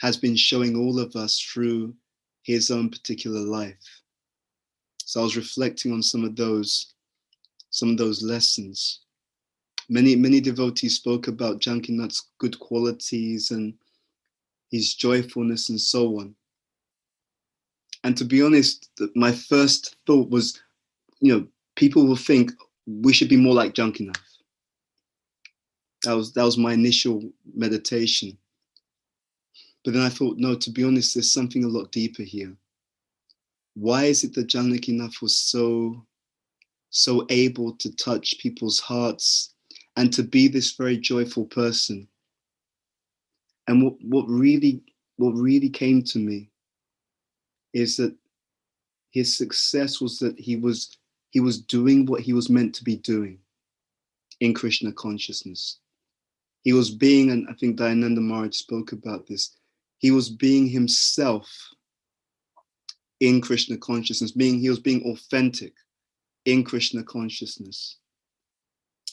has been showing all of us through his own particular life. So I was reflecting on some of those lessons. Many devotees spoke about Janakinath's good qualities and his joyfulness and so on. And to be honest, my first thought was, people will think we should be more like Janakinath. That was my initial meditation. But then I thought, no, to be honest, there's something a lot deeper here. Why is it that Janakinath was so able to touch people's hearts and to be this very joyful person? And what really came to me is that his success was that he was doing what he was meant to be doing in Krishna consciousness. He was being, and I think Dayananda Maharaj spoke about this, he was being himself in Krishna consciousness, he was being authentic in Krishna consciousness.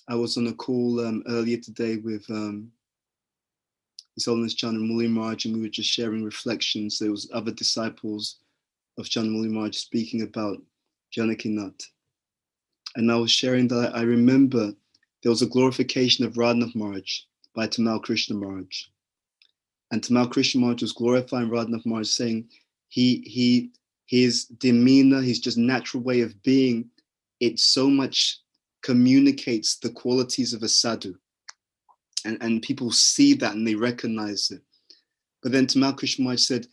I was on a call earlier today with His Holiness Chandramuli Maharaj, and we were just sharing reflections. There was other disciples of Chandramuli Maharaj speaking about Janakinath. And I was sharing that I remember there was a glorification of Radhanath Maharaj by Tamal Krishna Maharaj. And Tamal Krishna Maharaj was glorifying Radhanath Maharaj, saying his demeanor, his just natural way of being, it so much communicates the qualities of a sadhu. And people see that and they recognize it. But then Tamal Krishna Maharaj said,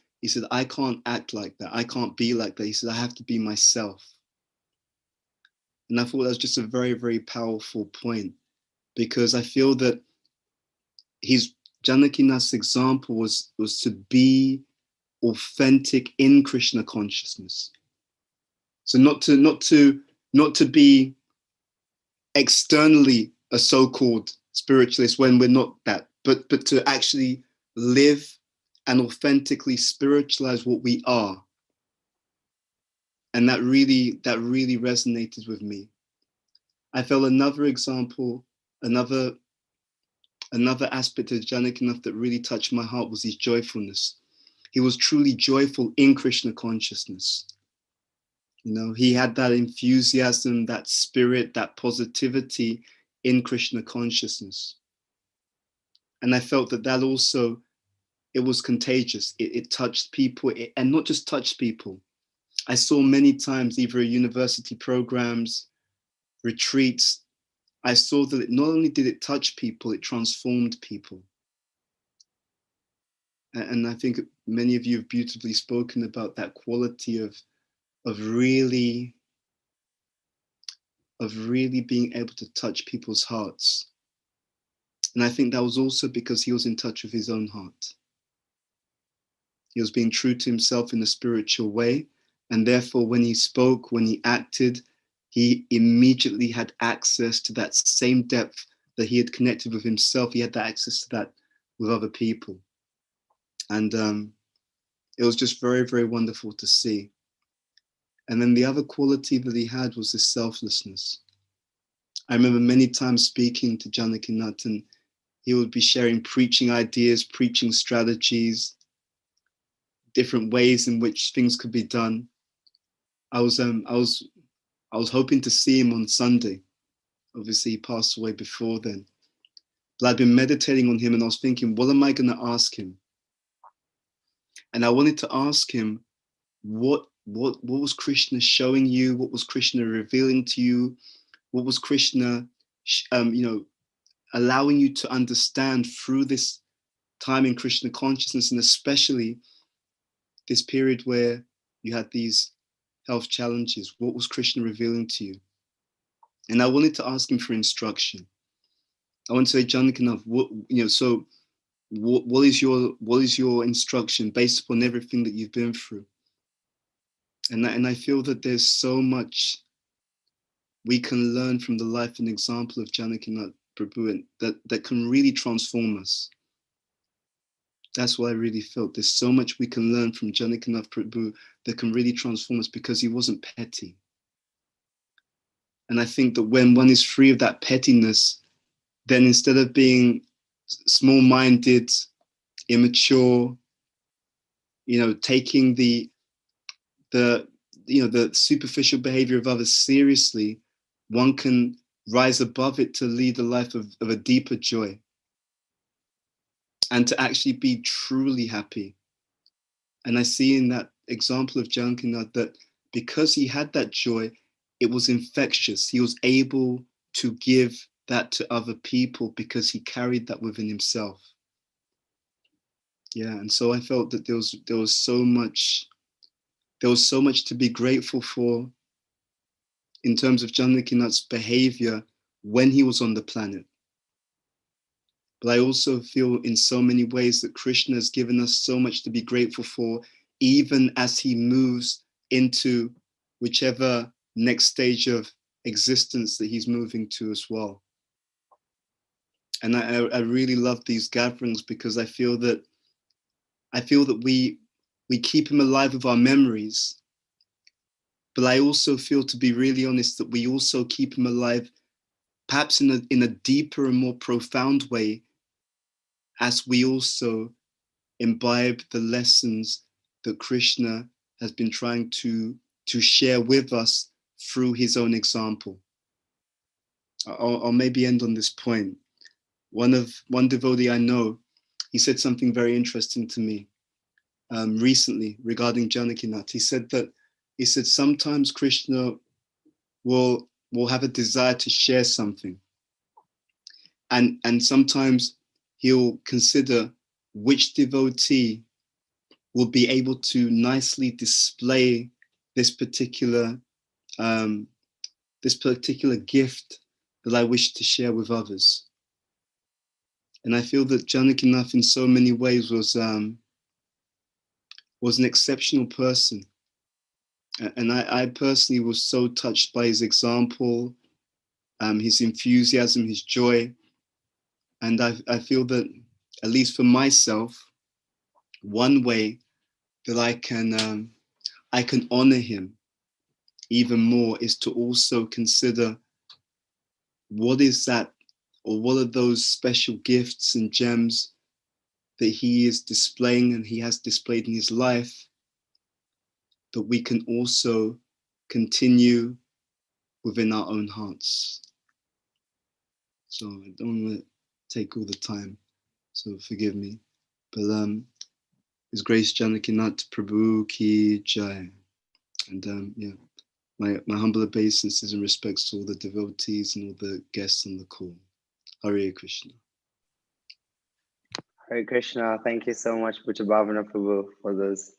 I can't act like that. I can't be like that. He said, I have to be myself. And I thought that was just a very, very powerful point, because I feel that Janakinath's example was to be authentic in Krishna consciousness. So not to be externally a so-called spiritualist when we're not that, but to actually live and authentically spiritualize what we are. And that really resonated with me. I felt another example, another aspect of Janakinath that really touched my heart was his joyfulness. He was truly joyful in Krishna consciousness. He had that enthusiasm, that spirit, that positivity in Krishna consciousness. And I felt that also, it was contagious. It touched people, and not just touched people. I saw many times, either university programs, retreats, I saw that not only did it touch people, it transformed people. And I think many of you have beautifully spoken about that quality of really being able to touch people's hearts. And I think that was also because he was in touch with his own heart. He was being true to himself in a spiritual way. And therefore, when he spoke, when he acted, he immediately had access to that same depth that he had connected with himself. He had that access to that with other people. And it was just very, very wonderful to see. And then the other quality that he had was this selflessness. I remember many times speaking to Janakinath, and he would be sharing preaching ideas, preaching strategies, different ways in which things could be done. I was hoping to see him on Sunday. Obviously, he passed away before then. But I'd been meditating on him, and I was thinking, what am I going to ask him? And I wanted to ask him, what was Krishna showing you? What was Krishna revealing to you? What was Krishna, allowing you to understand through this time in Krishna consciousness, and especially this period where you had these health challenges? What was Krishna revealing to you? And I wanted to ask him for instruction. I want to say, Janakinath, what is your instruction based upon everything that you've been through? And I feel that there's so much we can learn from the life and example of Janakinath Prabhu that can really transform us. That's what I really felt. There's so much we can learn from Janakinath Prabhu that can really transform us, because he wasn't petty. And I think that when one is free of that pettiness, then instead of being small-minded, immature, taking the superficial behavior of others seriously, one can rise above it to lead a life of a deeper joy, and to actually be truly happy. And I see in that example of Janakinath that because he had that joy, it was infectious. He was able to give that to other people because he carried that within himself. Yeah, and so I felt that there was so much to be grateful for in terms of Janakinath's behavior when he was on the planet. But I also feel in so many ways that Krishna has given us so much to be grateful for, even as he moves into whichever next stage of existence that he's moving to as well. And I really love these gatherings, because I feel that we keep him alive with our memories, but I also feel, to be really honest, that we also keep him alive perhaps in a deeper and more profound way, as we also imbibe the lessons that Krishna has been trying to share with us through his own example. I'll maybe end on this point. One devotee I know, he said something very interesting to me recently regarding Janakinath. He said sometimes Krishna will have a desire to share something, and sometimes he'll consider which devotee will be able to nicely display this particular gift that I wish to share with others. And I feel that Janakinath in so many ways was an exceptional person. And I personally was so touched by his example, his enthusiasm, his joy. And I feel that, at least for myself, one way that I can honor him even more is to also consider what is that, or what are those special gifts and gems that he is displaying and he has displayed in his life, that we can also continue within our own hearts. So I don't want to take all the time, so forgive me. But His Grace Janakinath Prabhu Ki Jai. And my humble obeisances and respects to all the devotees and all the guests on the call. Hare Krishna. Hare Krishna. Thank you so much, Bhutta Bhavana Prabhu, for those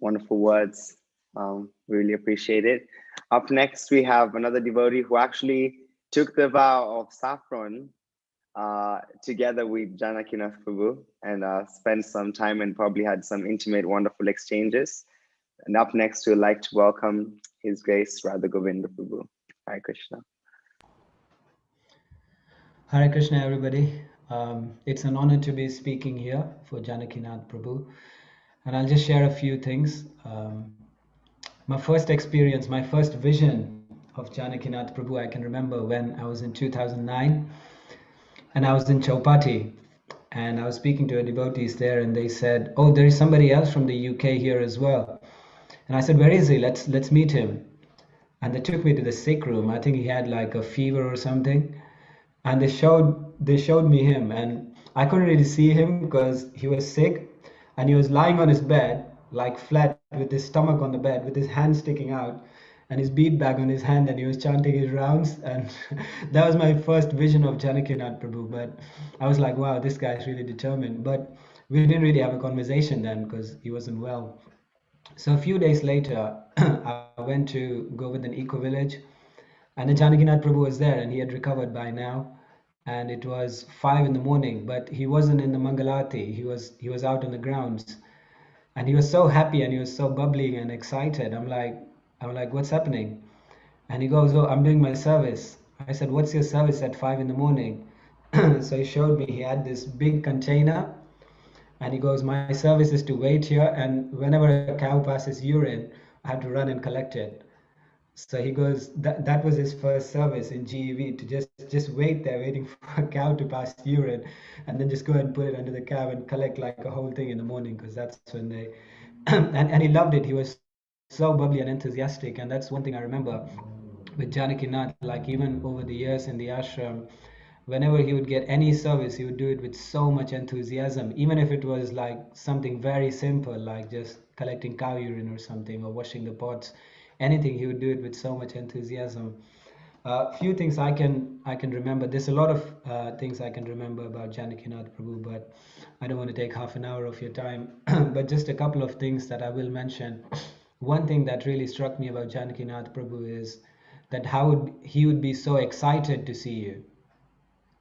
wonderful words. Really appreciate it. Up next, we have another devotee who actually took the vow of saffron together with Janakinath Prabhu, and spent some time and probably had some intimate, wonderful exchanges. And up next, we'd like to welcome His Grace Radha Govinda Prabhu. Hare Krishna. Hare Krishna, everybody. It's an honor to be speaking here for Janakinath Prabhu. And I'll just share a few things. My first experience, my first vision of Janakinath Prabhu, I can remember when I was in 2009 and I was in Chaupati, and I was speaking to devotees there, and they said, "Oh, there is somebody else from the UK here as well." And I said, "Where is he? Let's meet him." And they took me to the sick room. I think he had like a fever or something. And they showed they showed me him, and I couldn't really see him because he was sick, and he was lying on his bed, like flat, with his stomach on the bed, with his hand sticking out, and his bead bag on his hand, and he was chanting his rounds. And that was my first vision of Janakinath Prabhu. But I was like, wow, this guy is really determined. But we didn't really have a conversation then because he wasn't well. So a few days later, I went to Govardhan Eco Village, and the Janakinath Prabhu was there, and he had recovered by now. And it was 5 in the morning, but he wasn't in the Mangalati. He was out on the grounds, and he was so happy and he was so bubbly and excited. I'm like, what's happening? And he goes, oh, I'm doing my service. I said, what's your service at 5 in the morning? So he showed me. He had this big container, and he goes, my service is to wait here, and whenever a cow passes urine, I have to run and collect it. So he goes, that was his first service in GEV, to just wait there, waiting for a cow to pass urine, and then just go and put it under the cow and collect like a whole thing in the morning, because that's when they, and he loved it. He was so bubbly and enthusiastic, and that's one thing I remember with Janakinath, like even over the years in the ashram, whenever he would get any service, he would do it with so much enthusiasm, even if it was like something very simple, like just collecting cow urine or something, or washing the pots, anything, he would do it with so much enthusiasm. Few things I can remember. There's a lot of things I can remember about Janakinath Prabhu, but I don't want to take half an hour of your time. But just a couple of things that I will mention. One thing that really struck me about Janakinath Prabhu is that he would be so excited to see you.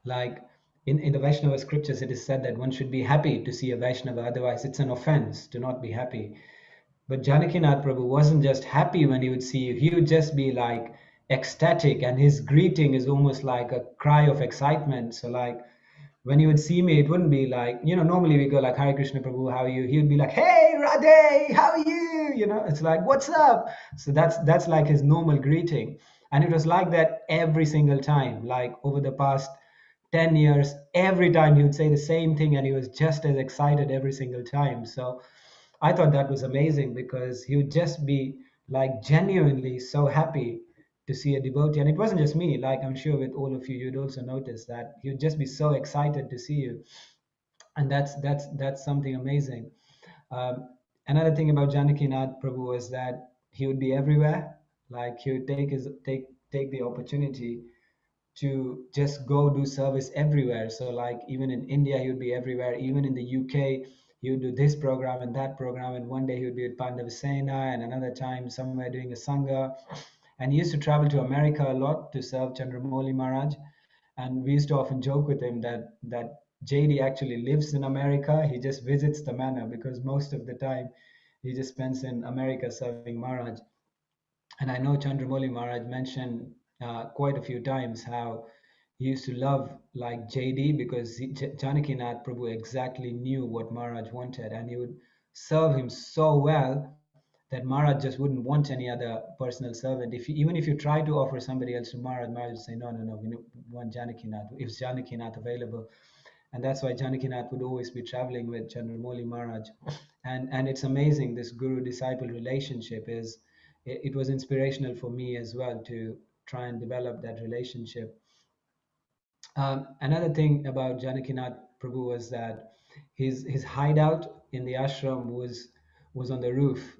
Like in the Vaishnava scriptures, it is said that one should be happy to see a Vaishnava, otherwise it's an offense to not be happy. But Janakinath Prabhu wasn't just happy when he would see you, he would just be like ecstatic, and his greeting is almost like a cry of excitement. So like when he would see me, it wouldn't be like, normally we go like, Hare Krishna Prabhu, how are you? He would be like, hey Radhe, how are you? It's like, what's up? So that's like his normal greeting. And it was like that every single time, like over the past 10 years, every time he would say the same thing, and he was just as excited every single time. So I thought that was amazing, because he would just be like genuinely so happy to see a devotee. And it wasn't just me, like I'm sure with all of you, you'd also notice that he would just be so excited to see you. And that's something amazing. Another thing about Janakinath Prabhu was that he would be everywhere. Like he would take the opportunity to just go do service everywhere. So like even in India, he would be everywhere. Even in the UK, he would do this program and that program. And one day he would be at Pandavasena, and another time somewhere doing a Sangha. And he used to travel to America a lot to serve Chandramouli Maharaj. And we used to often joke with him that JD actually lives in America. He just visits the manor, because most of the time he just spends in America serving Maharaj. And I know Chandramouli Maharaj mentioned quite a few times how he used to love like JD, because Janakinath Prabhu exactly knew what Maharaj wanted, and he would serve him so well that Maharaj just wouldn't want any other personal servant. Even if you try to offer somebody else to Maharaj, Maharaj would say, no, we want Janakinath. If Janakinath available. And that's why Janakinath would always be traveling with Chandramouli Maharaj. And it's amazing, this guru-disciple relationship it was inspirational for me as well to try and develop that relationship. Another thing about Janakinath Prabhu was that his hideout in the ashram was on the roof.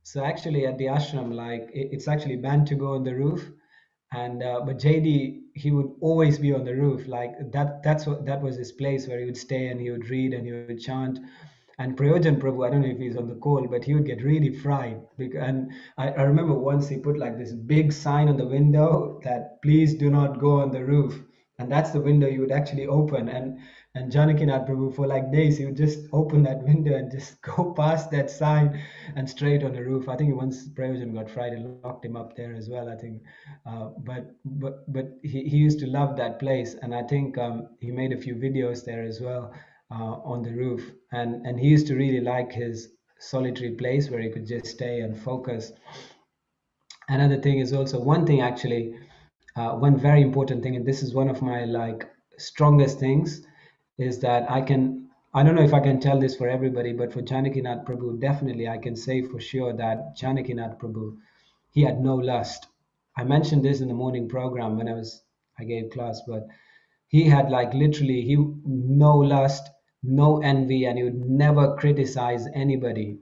So actually at the ashram, like it's actually banned to go on the roof, and but JD, he would always be on the roof, like that was his place where he would stay, and he would read and he would chant. And Prayojan Prabhu, I don't know if he's on the call, but he would get really fried. And I remember once he put like this big sign on the window that please do not go on the roof. And that's the window you would actually open. And Janakinath Prabhu, for like days, he would just open that window and just go past that sign and straight on the roof. I think once Prayojan got fried and locked him up there as well, I think. But he used to love that place. And I think he made a few videos there as well. On the roof, and he used to really like his solitary place where he could just stay and focus. Another thing is also one thing actually, one very important thing, and this is one of my like strongest things, is that I don't know if I can tell this for everybody, but for Janakinath Prabhu, definitely I can say for sure that Janakinath Prabhu, he had no lust. I mentioned this in the morning program when I gave class, but he had like literally no lust, no envy, and he would never criticize anybody.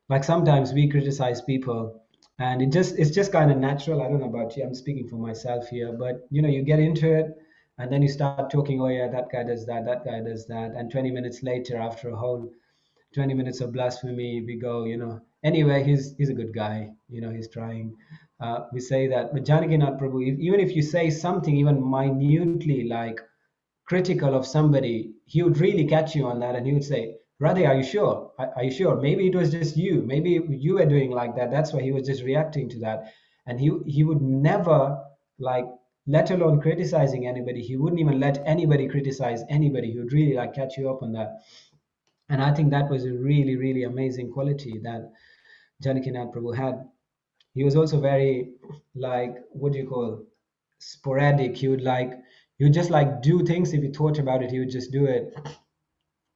Like sometimes we criticize people, and it's just kind of natural. I don't know about you, I'm speaking for myself here, but you get into it, and then you start talking, oh yeah, that guy does that, that guy does that, and 20 minutes later, after a whole 20 minutes of blasphemy, we go, anyway, he's a good guy, he's trying. We say that. But Janakinath Prabhu, even if you say something even minutely like critical of somebody, he would really catch you on that, and he would say, Radhe, are you sure? Are you sure? Maybe it was just you. Maybe you were doing like that. That's why he was just reacting to that. And he would never, like, let alone criticizing anybody, he wouldn't even let anybody criticize anybody. He would really like catch you up on that. And I think that was a really, really amazing quality that Janakinath Prabhu had. He was also very, like, what do you call, sporadic. He would just like do things. If he thought about it, he would just do it.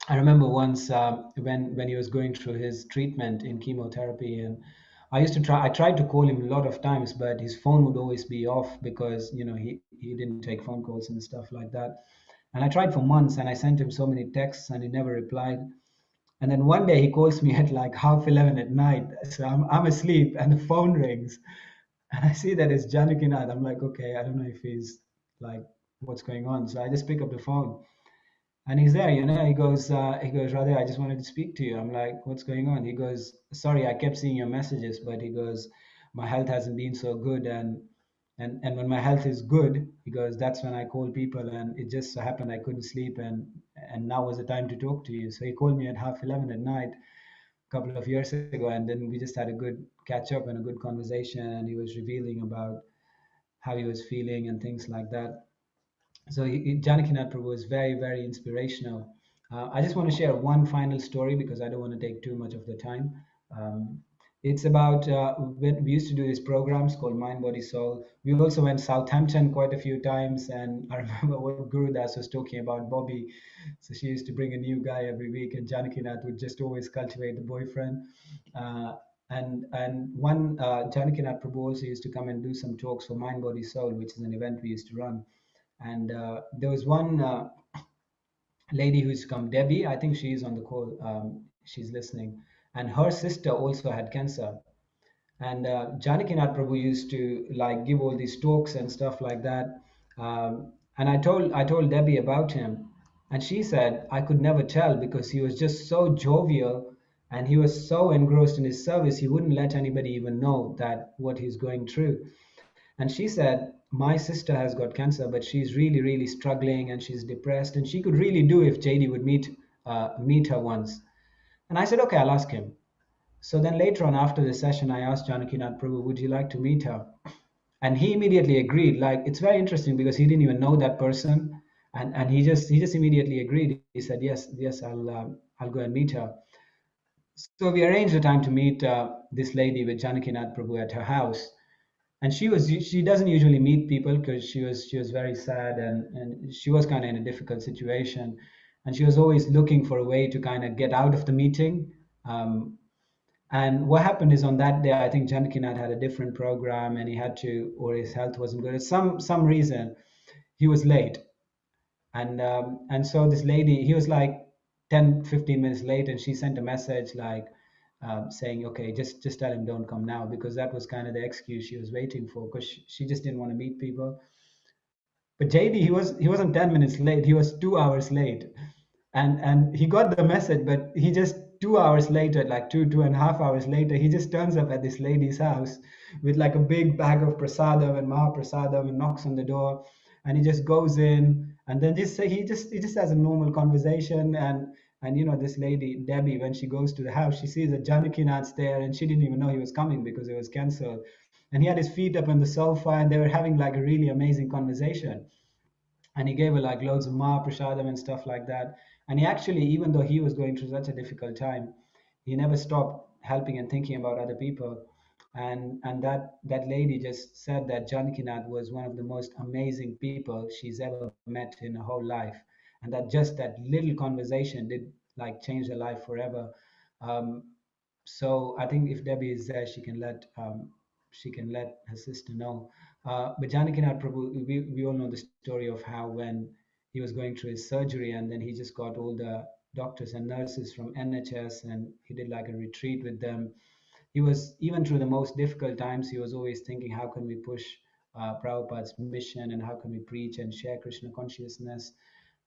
I remember once when he was going through his treatment in chemotherapy, and I tried to call him a lot of times, but his phone would always be off because he didn't take phone calls and stuff like that. And I tried for months, and I sent him so many texts, and he never replied. And then one day he calls me at like 11:30 at night. So I'm asleep, and the phone rings, and I see that it's Janakinath. I'm like, okay, I don't know if he's like, what's going on. So I just pick up the phone, and he's there. He goes, Radha, I just wanted to speak to you. I'm like, what's going on? He goes, sorry, I kept seeing your messages, but he goes, my health hasn't been so good, and when my health is good, he goes, that's when I call people, and it just so happened I couldn't sleep, and now was the time to talk to you. So he called me at 11:30 at night a couple of years ago, and then we just had a good catch up and a good conversation, and he was revealing about how he was feeling and things like that. So Janakinath Prabhu is very, very inspirational. I just want to share one final story because I don't want to take too much of the time. Um, it's about when we used to do these programs called Mind, Body, Soul. We also went Southampton quite a few times, and I remember what Guru Das was talking about Bobby. So she used to bring a new guy every week, and Janakinath would just always cultivate the boyfriend. And one Janakinath Prabhu also used to come and do some talks for Mind, Body, Soul, which is an event we used to run. And there was one lady who's come, Debbie. I think she's on the call. She's listening. And her sister also had cancer. And Janakinath Prabhu used to like give all these talks and stuff like that. And I told Debbie about him, and she said I could never tell because he was just so jovial, and he was so engrossed in his service. He wouldn't let anybody even know that what he's going through. And she said, my sister has got cancer, but she's really, really struggling, and she's depressed, and she could really do if JD would meet her once. And I said, okay, I'll ask him. So then later on after the session, I asked Janakinath Prabhu, would you like to meet her? And he immediately agreed. Like, it's very interesting because he didn't even know that person, and he just immediately agreed. He said, yes, I'll go and meet her. So we arranged a time to meet this lady with Janakinath Prabhu at her house. And she doesn't usually meet people because she was very sad, and she was kind of in a difficult situation, and she was always looking for a way to kind of get out of the meeting. And what happened is on that day, I think Janakinath had a different program, and he had to, or his health wasn't good. Some reason he was late, and so this lady, he was like 10-15 minutes late, and she sent a message like saying, okay, just tell him don't come now, because that was kind of the excuse she was waiting for, because she just didn't want to meet people. But JD, he wasn't 10 minutes late, he was 2 hours late. And he got the message, but he just 2 hours later, like 2.5 hours later, he just turns up at this lady's house with like a big bag of prasadam and mahaprasadam, and knocks on the door, and he just goes in, and then he just has a normal conversation. And this lady Debbie, when she goes to the house, she sees that Janakinath's there, and she didn't even know he was coming because it was cancelled. And he had his feet up on the sofa, and they were having like a really amazing conversation. And he gave her like loads of mahaprasadam and stuff like that. And he actually, even though he was going through such a difficult time, he never stopped helping and thinking about other people. And that lady just said that Janakinath was one of the most amazing people she's ever met in her whole life, and that just that little conversation did like change her life forever. Um, so I think if Debbie is there, she can let her sister know. But Janakinath Prabhu, we all know the story of how when he was going through his surgery, and then he just got all the doctors and nurses from NHS, and he did like a retreat with them. He was, even through the most difficult times, he was always thinking, how can we push Prabhupada's mission, and how can we preach and share Krishna consciousness?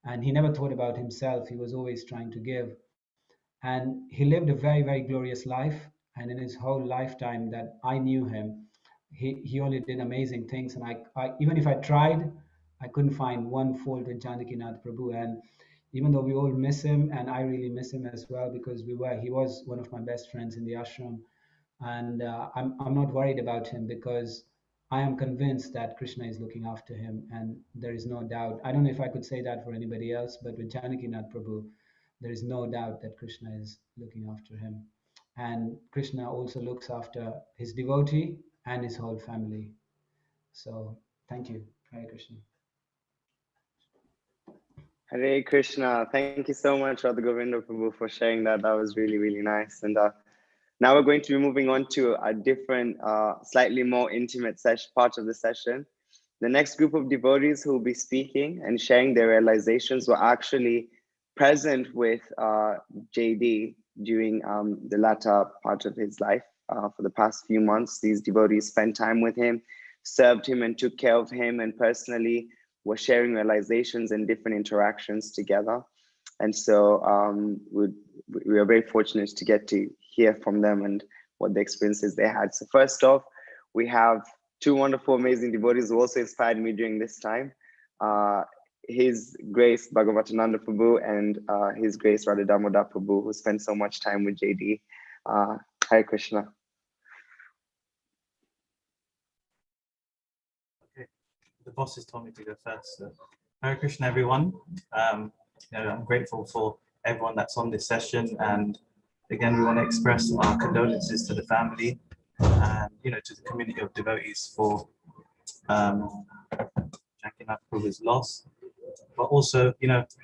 And he never thought about himself. He was always trying to give. And he lived a very, very glorious life. And in his whole lifetime that I knew him, he only did amazing things. And I even if I tried, I couldn't find one fault with Janakinath Prabhu. And even though we all miss him, and I really miss him as well, because he was one of my best friends in the ashram. And I'm not worried about him, because I am convinced that Krishna is looking after him, and there is no doubt. I don't know if I could say that for anybody else, but with Janakinath Prabhu, there is no doubt that Krishna is looking after him. And Krishna also looks after his devotee and his whole family. So thank you. Hare Krishna. Hare Krishna. Thank you so much, Radha Govinda Prabhu, for sharing that. That was really, really nice. And now we're going to be moving on to a different, slightly more intimate part of the session. The next group of devotees who will be speaking and sharing their realizations were actually present with JD during the latter part of his life. For the past few months, these devotees spent time with him, served him, and took care of him, and personally were sharing realizations and different interactions together. And so we are very fortunate to get to hear from them and what the experiences they had. So first off, we have two wonderful, amazing devotees who also inspired me during this time. His Grace Bhagavatananda Prabhu and His Grace Radha Damodar Prabhu, who spent so much time with JD. Hare Krishna. Okay, the boss has told me to go first. So. Hare Krishna, everyone. I'm grateful for everyone that's on this session, and again, we want to express our condolences to the family and to the community of devotees for Janakinath Prabhu's loss. But also,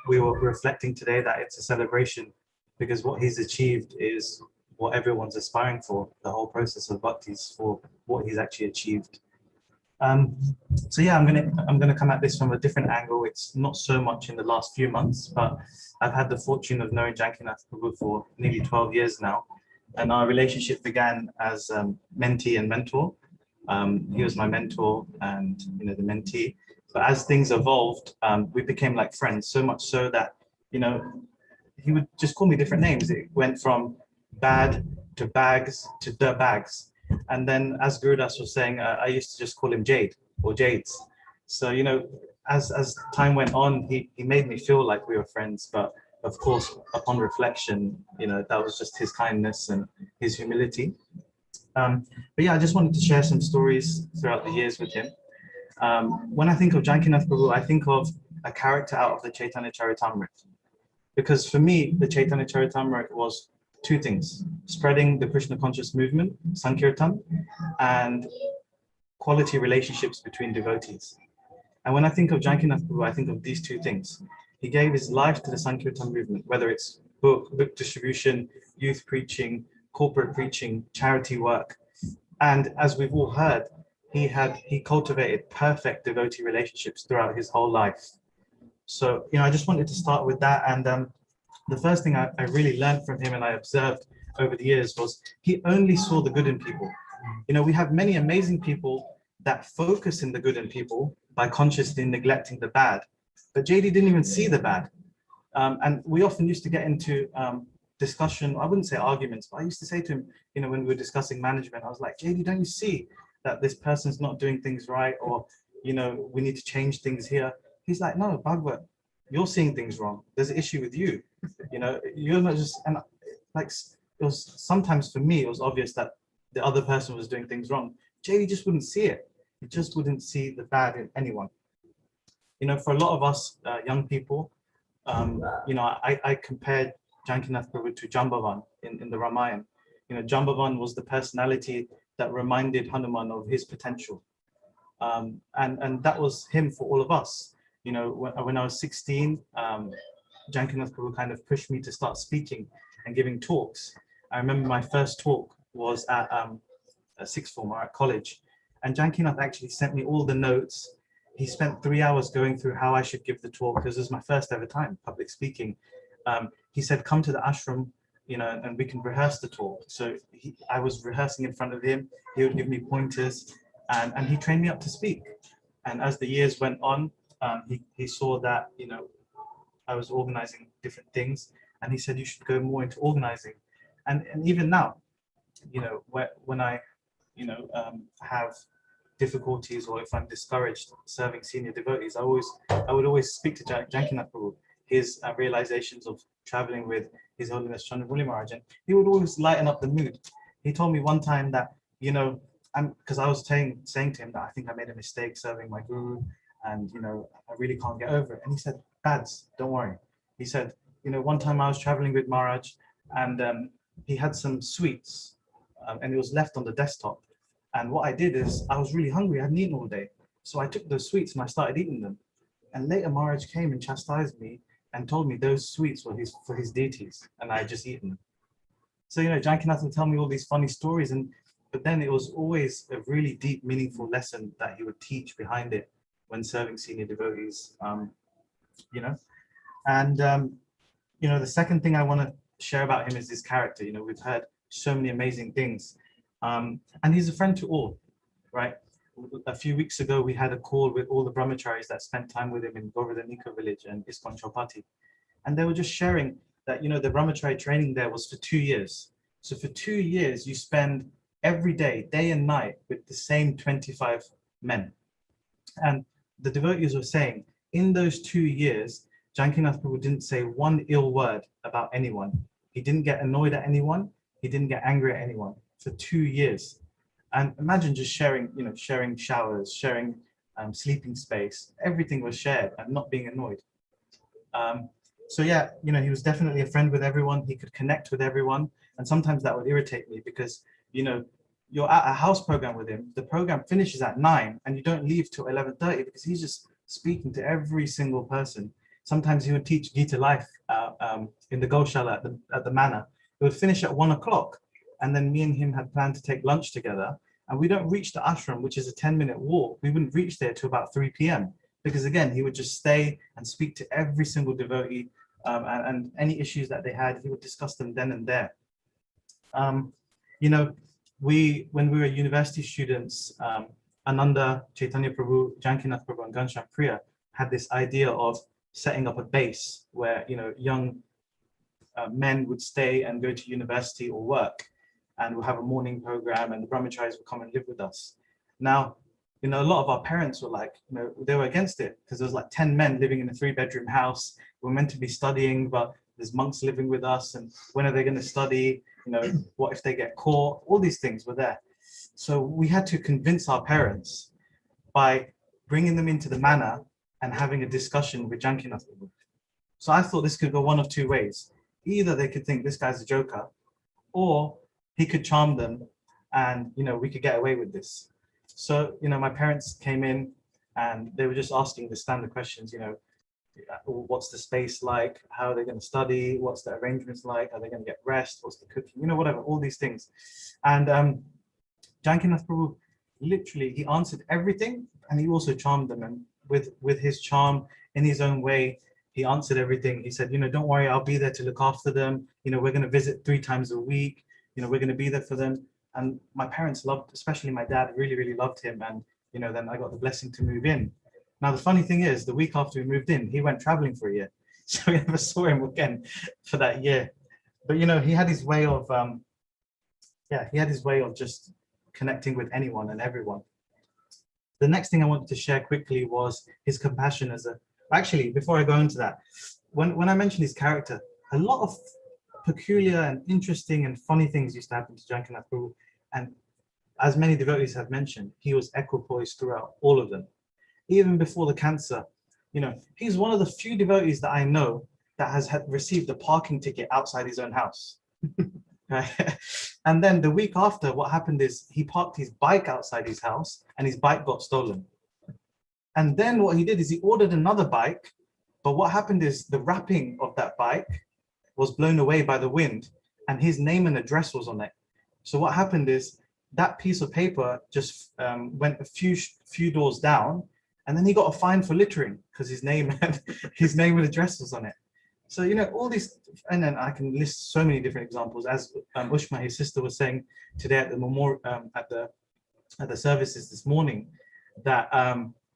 we were reflecting today that it's a celebration, because what he's achieved is what everyone's aspiring for. The whole process of bhakti is for what he's actually achieved. So yeah, I'm gonna come at this from a different angle. It's not so much in the last few months, but I've had the fortune of knowing Janakinath Prabhu for nearly 12 years now, and our relationship began as mentee and mentor. He was my mentor and the mentee. But as things evolved, we became like friends, so much so that he would just call me different names. It went from bad to bags to the bags. And then, as Gurudas was saying, I used to just call him Jade or Jades. So, as time went on, he made me feel like we were friends. But of course, upon reflection, that was just his kindness and his humility. But yeah, I just wanted to share some stories throughout the years with him. When I think of Janakinath Prabhu, I think of a character out of the Chaitanya Charitamrita. Because for me, the Chaitanya Charitamrita was two things: spreading the Krishna conscious movement, Sankirtan, and quality relationships between devotees. And when I think of Janakinath Prabhu, I think of these two things. He gave his life to the Sankirtan movement, whether it's book distribution, youth preaching, corporate preaching, charity work. And as we've all heard, he cultivated perfect devotee relationships throughout his whole life. So, I just wanted to start with that. And the first thing I really learned from him and I observed over the years was he only saw the good in people. We have many amazing people that focus in the good in people by consciously neglecting the bad. But JD didn't even see the bad. And we often used to get into discussion, I wouldn't say arguments, but I used to say to him, when we were discussing management, I was like, JD, don't you see that this person's not doing things right, or, we need to change things here? He's like, no, Bhagavad, you're seeing things wrong. There's an issue with you. You're not just, and like, it was sometimes for me, it was obvious that the other person was doing things wrong. JD just wouldn't see it. He just wouldn't see the bad in anyone. For a lot of us young people, I compared Janakinath Prabhu to Jambavan in the Ramayana. Jambavan was the personality that reminded Hanuman of his potential. And that was him for all of us. When I was 16, Janakinath Prabhu kind of pushed me to start speaking and giving talks. I remember my first talk was at a sixth form or at college. And Janakinath actually sent me all the notes, he spent 3 hours going through how I should give the talk, because this was my first ever time public speaking. He said, come to the ashram, you know, and we can rehearse the talk. So I was rehearsing in front of him. He would give me pointers, and he trained me up to speak. And as the years went on, he saw that, you know, I was organizing different things, and he said, you should go more into organizing. And even now, you know, when I, you know, have difficulties, or if I'm discouraged serving senior devotees, I would always speak to Janakinath Prabhu, his realizations of traveling with His Holiness Chandramuli Maharaj, and he would always lighten up the mood. He told me one time that, you know, because I was saying to him that I think I made a mistake serving my guru, and, you know, I really can't get over it. And he said, Bads, don't worry. He said, you know, one time I was traveling with Maharaj, and he had some sweets, and it was left on the desktop. And what I did is, I was really hungry, I hadn't eaten all day. So I took those sweets and I started eating them. And later Maharaj came and chastised me and told me those sweets were for his deities, and I had just eaten them. So, you know, Janakinath would tell me all these funny stories, but then it was always a really deep, meaningful lesson that he would teach behind it when serving senior devotees, you know. And, you know, the second thing I want to share about him is his character. You know, we've heard so many amazing things. And he's a friend to all, right? A few weeks ago, we had a call with all the brahmacharis that spent time with him in Govardhanika village and Iskon Chowpatty. And they were just sharing that, you know, the brahmachari training there was for 2 years. So for 2 years, you spend every day, day and night, with the same 25 men. And the devotees were saying, in those 2 years, Janakinath Prabhu didn't say one ill word about anyone. He didn't get annoyed at anyone. He didn't get angry at anyone for 2 years. And imagine just sharing, you know, sharing showers, sharing sleeping space. Everything was shared and not being annoyed. So yeah, you know, he was definitely a friend with everyone. He could connect with everyone. And sometimes that would irritate me because, you know, you're at a house program with him. The program finishes at 9 and you don't leave till 11:30 because he's just speaking to every single person. Sometimes he would teach Gita Life in the Goshala at the manor. It would finish at 1 o'clock. And then me and him had planned to take lunch together. And we don't reach the ashram, which is a 10-minute walk. We wouldn't reach there till about 3 p.m. Because again, he would just stay and speak to every single devotee, and any issues that they had, he would discuss them then and there. You know, when we were university students, Ananda, Chaitanya Prabhu, Janakinath Prabhu, and Ghanshyam Priya had this idea of setting up a base where, you know, young men would stay and go to university or work, and we'll have a morning program, and the brahmacharis would come and live with us. Now, you know, a lot of our parents were like, you know, they were against it because there was like 10 men living in a 3-bedroom house. We're meant to be studying, but there's monks living with us, and when are they going to study? You know, what if they get caught? All these things were there. So we had to convince our parents by bringing them into the manor and having a discussion with Janakinath Prabhu. So I thought this could go one of two ways. Either they could think this guy's a joker, or he could charm them and, you know, we could get away with this. So, you know, my parents came in and they were just asking the standard questions, you know, what's the space like? How are they going to study? What's the arrangements like? Are they going to get rest? What's the cooking? You know, whatever, all these things. And Janakinath Prabhu, literally, he answered everything, and he also charmed them. And with his charm, in his own way, he answered everything. He said, you know, don't worry, I'll be there to look after them. You know, we're going to visit 3 times a week. You know, we're going to be there for them. And my parents loved, especially my dad, really, really loved him. And, you know, then I got the blessing to move in. Now, the funny thing is, the week after we moved in, he went traveling for a year. So we never saw him again for that year. But, you know, he had his way of, he had his way of just connecting with anyone and everyone. The next thing I wanted to share quickly was his compassion as a, actually, before I go into that, when I mentioned his character, a lot of peculiar and interesting and funny things used to happen to Janakinath Prabhu. And as many devotees have mentioned, he was equipoised throughout all of them. Even before the cancer, you know, he's one of the few devotees that I know that has received a parking ticket outside his own house. Right? And then the week after, what happened is he parked his bike outside his house and his bike got stolen. And then what he did is he ordered another bike, but what happened is the wrapping of that bike was blown away by the wind and his name and address was on it. So what happened is that piece of paper just went a few doors down, And then he got a fine for littering because his name and address was on it. So, you know, all these, and then I can list so many different examples. As Ushma, his sister, was saying today at the memorial, at the services this morning, that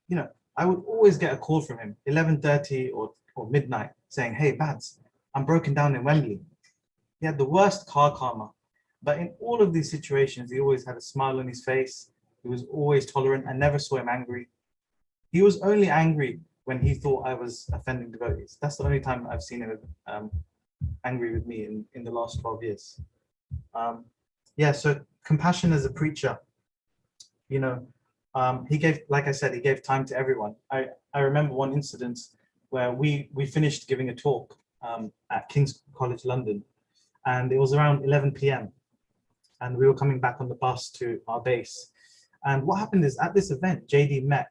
you know, I would always get a call from him 11:30 or midnight saying, "Hey, Bads, I'm broken down in Wembley." He had the worst car karma, but in all of these situations, he always had a smile on his face. He was always tolerant. I never saw him angry. He was only angry when he thought I was offending devotees. That's the only time I've seen him angry with me in the last 12 years. Yeah, so compassion as a preacher, you know, he gave, like I said, he gave time to everyone. I remember one incident where we finished giving a talk at King's College London, and it was around 11 p.m. and we were coming back on the bus to our base. And what happened is, at this event, JD met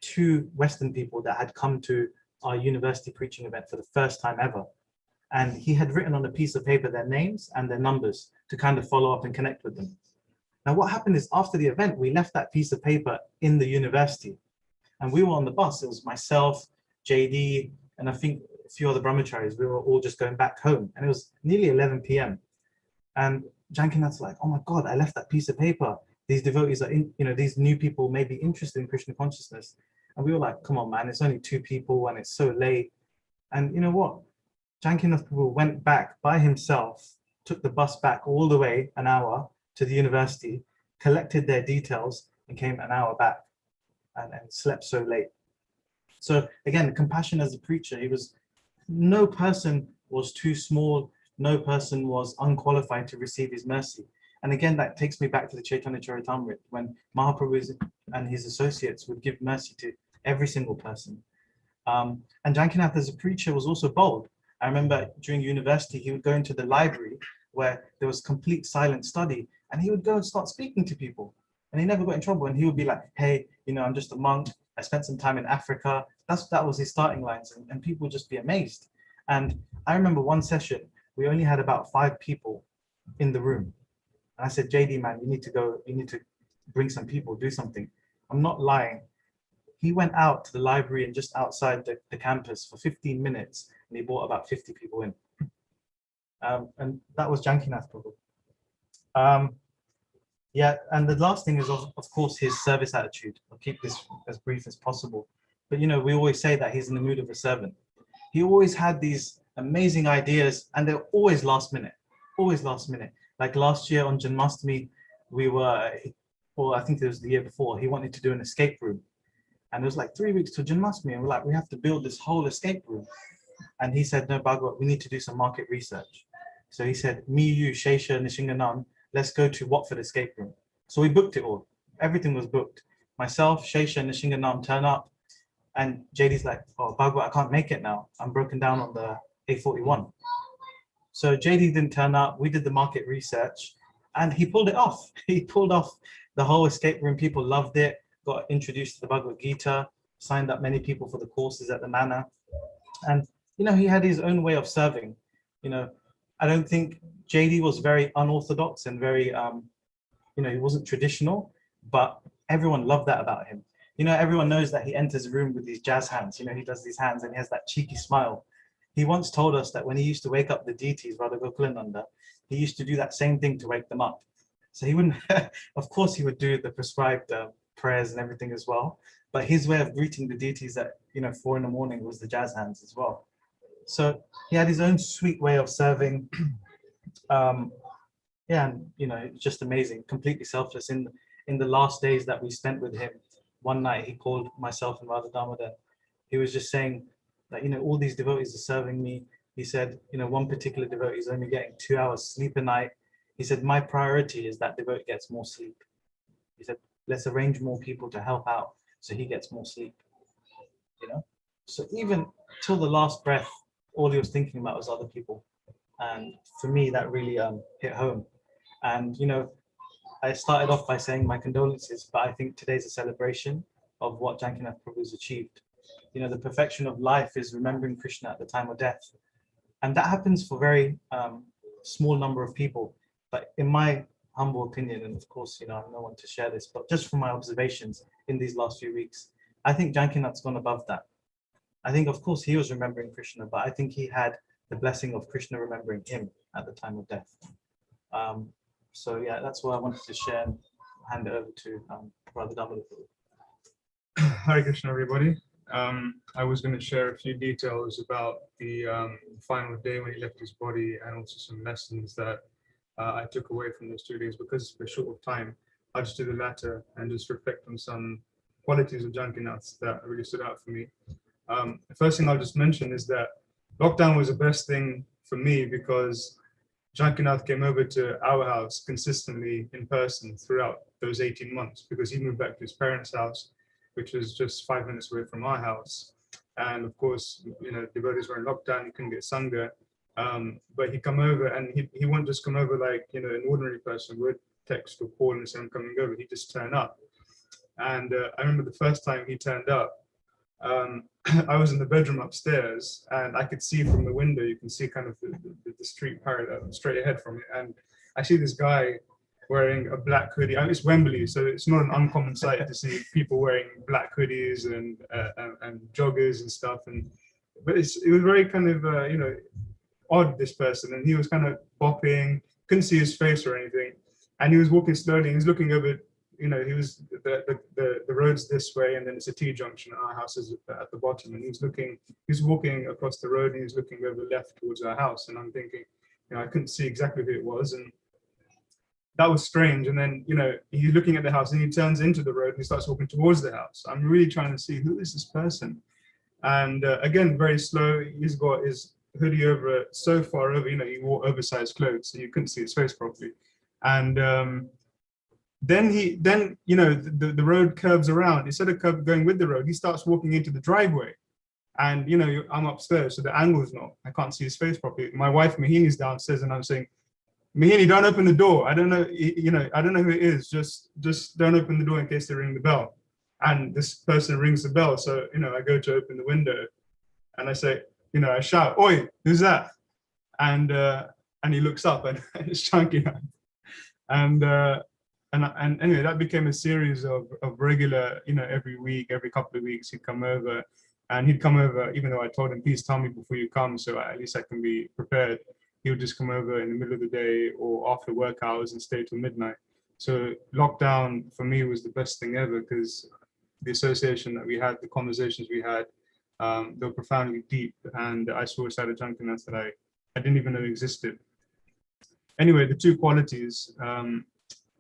2 Western people that had come to our university preaching event for the first time ever. And he had written on a piece of paper their names and their numbers to kind of follow up and connect with them. Now, what happened is, after the event, we left that piece of paper in the university, and we were on the bus. It was myself, JD, and I think a few other brahmacharis. We were all just going back home, and it was nearly 11 p.m. And Janakinath's like, "Oh my God, I left that piece of paper. These devotees are in, you know, these new people may be interested in Krishna consciousness." And we were like, "Come on, man, it's only 2 people and it's so late." And you know what? Janakinath Prabhu went back by himself, took the bus back all the way an hour to the university, collected their details, and came an hour back and slept so late. So again, compassion as a preacher, no person was too small, no person was unqualified to receive his mercy. And again, that takes me back to the Chaitanya Charitamrita, when Mahaprabhu and his associates would give mercy to every single person. And Janakinath as a preacher was also bold. I remember during university, he would go into the library where there was complete silent study, and he would go and start speaking to people. And he never got in trouble. And he would be like, "Hey, you know, I'm just a monk. I spent some time in Africa." That was his starting lines, and people would just be amazed. And I remember one session, we only had about 5 people in the room. And I said, "JD, man, you need to bring some people, do something." I'm not lying. He went out to the library and just outside the campus for 15 minutes, and he brought about 50 people in. And that was Janakinath Prabhu. Yeah, and the last thing is, of course, his service attitude. I'll keep this as brief as possible. But, you know, we always say that he's in the mood of a servant. He always had these amazing ideas, and they're always last minute, always last minute. Like last year on Janmashtami, or I think it was the year before, he wanted to do an escape room. And it was like 3 weeks to Janmashtami, and we're like, we have to build this whole escape room. And he said, "No, Bhagavad, we need to do some market research." So he said, "Me, you, Shesha, Nishinganan, let's go to Watford escape room." So we booked it all. Everything was booked. Myself, Shesha, and Nishinganan turn up, and JD's like, "Oh, Bhagavad, I can't make it now. I'm broken down on the A41. So JD didn't turn up. We did the market research, and he pulled it off. He pulled off the whole escape room. People loved it, got introduced to the Bhagavad Gita, signed up many people for the courses at the manor. And, you know, he had his own way of serving. You know, I don't think JD was very unorthodox and very, you know, he wasn't traditional, but everyone loved that about him. You know, everyone knows that he enters a room with these jazz hands. You know, he does these hands and he has that cheeky smile. He once told us that when he used to wake up the deities, Radha Gokulananda, he used to do that same thing to wake them up. So he wouldn't, of course, he would do the prescribed prayers and everything as well. But his way of greeting the deities at, you know, 4 a.m. was the jazz hands as well. So he had his own sweet way of serving. Yeah, and you know, it's just amazing, completely selfless. In the last days that we spent with him, one night he called myself and Radha Damodar. He was just saying that, you know, all these devotees are serving me. He said, you know, one particular devotee is only getting 2 hours sleep a night. He said, my priority is that devotee gets more sleep. He said, let's arrange more people to help out so he gets more sleep. You know, so even till the last breath, all he was thinking about was other people. And for me, that really hit home. And, you know, I started off by saying my condolences, but I think today's a celebration of what Janakinath Prabhu has achieved. You know, the perfection of life is remembering Krishna at the time of death. And that happens for very small number of people. But in my humble opinion, and of course, you know, I'm no one to share this, but just from my observations in these last few weeks, I think Janakinath's gone above that. I think, of course, he was remembering Krishna, but I think he had the blessing of Krishna remembering him at the time of death. So yeah, that's what I wanted to share and hand it over to Brother Damodar. Hare Krishna, everybody. I was going to share a few details about the final day when he left his body, and also some lessons that I took away from those 2 days. Because we're short of time, I'll just do the latter and just reflect on some qualities of Janakinath that really stood out for me. The first thing I'll just mention is that lockdown was the best thing for me, because Janakinath came over to our house consistently in person throughout those 18 months, because he moved back to his parents' house, which was just 5 minutes away from our house. And of course, you know, devotees were in lockdown, he couldn't get Sangha. But he'd come over, and he wouldn't just come over like, you know, an ordinary person would text or call and say, I'm coming over. He'd just turn up. And I remember the first time he turned up, I was in the bedroom upstairs, and I could see from the window, you can see kind of the street parallel straight ahead from it. And I see this guy wearing a black hoodie. I mean, it's Wembley, so it's not an uncommon sight to see people wearing black hoodies and joggers and stuff. But it was very kind of you know, odd, this person, and he was kind of bopping, couldn't see his face or anything, and he was walking slowly. He was looking over, you know, he was the road's this way, and then it's a T-junction, and our house is at the bottom, and he's walking across the road, and he's looking over left towards our house, and I'm thinking, you know, I couldn't see exactly who it was, and that was strange. And then, you know, he's looking at the house, and he turns into the road, and he starts walking towards the house. I'm really trying to see, who is this person? And again, very slow. He's got his hoodie over, so far over, you know, he wore oversized clothes, so you couldn't see his face properly. And then you know, the road curves around. Instead of going with the road, he starts walking into the driveway. And, you know, I'm upstairs, so the angle's not, I can't see his face properly. My wife Mohini's downstairs, and I'm saying, Mohini, don't open the door. I don't know, you know, I don't know who it is. Just don't open the door in case they ring the bell. And this person rings the bell. So, you know, I go to open the window, and I say, you know, I shout, "Oi, who's that?" And he looks up, and it's Janakinath. And anyway, that became a series of regular, you know, every week, every couple of weeks, he'd come over, and he'd come over, even though I told him, please tell me before you come, so at least I can be prepared. He would just come over in the middle of the day or after work hours and stay till midnight. So lockdown for me was the best thing ever, because the association that we had, the conversations we had, they were profoundly deep, and I saw a side of Janakinath that I didn't even know existed. Anyway, the two qualities.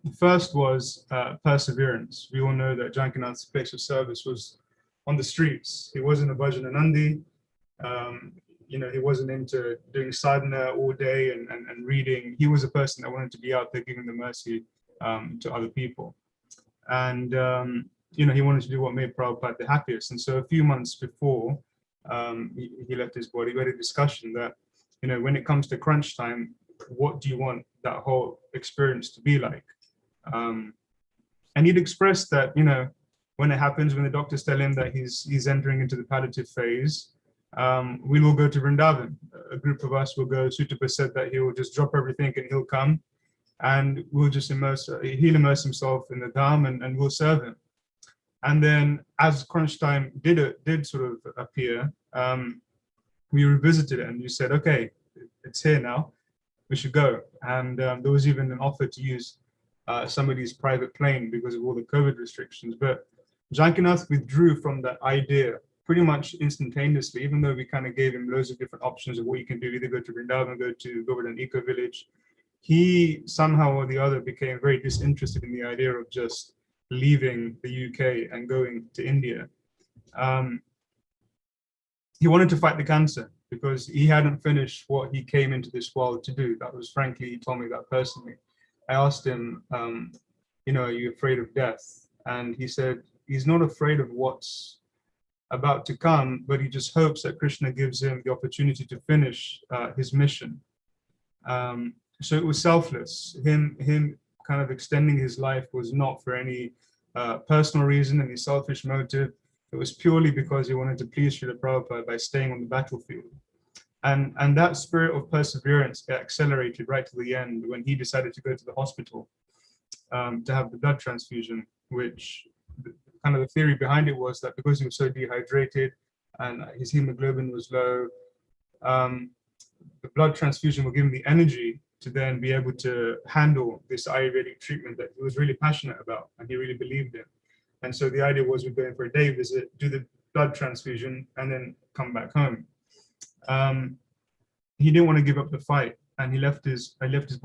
The first was perseverance. We all know that Janakinath's place of service was on the streets. He wasn't a bhajan Nandi. You know, he wasn't into doing sadhana all day and reading. He was a person that wanted to be out there giving the mercy to other people. And, you know, he wanted to do what made Prabhupada the happiest. And so a few months before he left his body, we had a discussion that, you know, when it comes to crunch time, what do you want that whole experience to be like? And he'd expressed that, you know, when it happens, when the doctors tell him that he's entering into the palliative phase, we will go to Vrindavan. A group of us will go. Sutapa said that he will just drop everything and he'll come, and we'll just he'll immerse himself in the Dham, and we'll serve him. And then as crunch time did sort of appear, we revisited it, and we said, okay, it's here now, we should go. And there was even an offer to use somebody's private plane because of all the COVID restrictions. But Janakinath withdrew from that idea pretty much instantaneously, even though we kind of gave him loads of different options of what you can do, either go to Vrindavan, go to Govardhan Eco Village. He somehow or the other became very disinterested in the idea of just leaving the UK and going to India. He wanted to fight the cancer because he hadn't finished what he came into this world to do. That was, frankly, he told me that personally. I asked him, you know, are you afraid of death? And he said, he's not afraid of what's about to come, but he just hopes that Krishna gives him the opportunity to finish his mission. So it was selfless. Him kind of extending his life was not for any personal reason, any selfish motive. It was purely because he wanted to please Srila Prabhupada by staying on the battlefield. And that spirit of perseverance accelerated right to the end when he decided to go to the hospital to have the blood transfusion, which kind of the theory behind it was that because he was so dehydrated and his hemoglobin was low, the blood transfusion will give him the energy to then be able to handle this Ayurvedic treatment that he was really passionate about and he really believed in. And so the idea was we'd go in for a day visit, do the blood transfusion, and then come back home. He didn't want to give up the fight, and I left his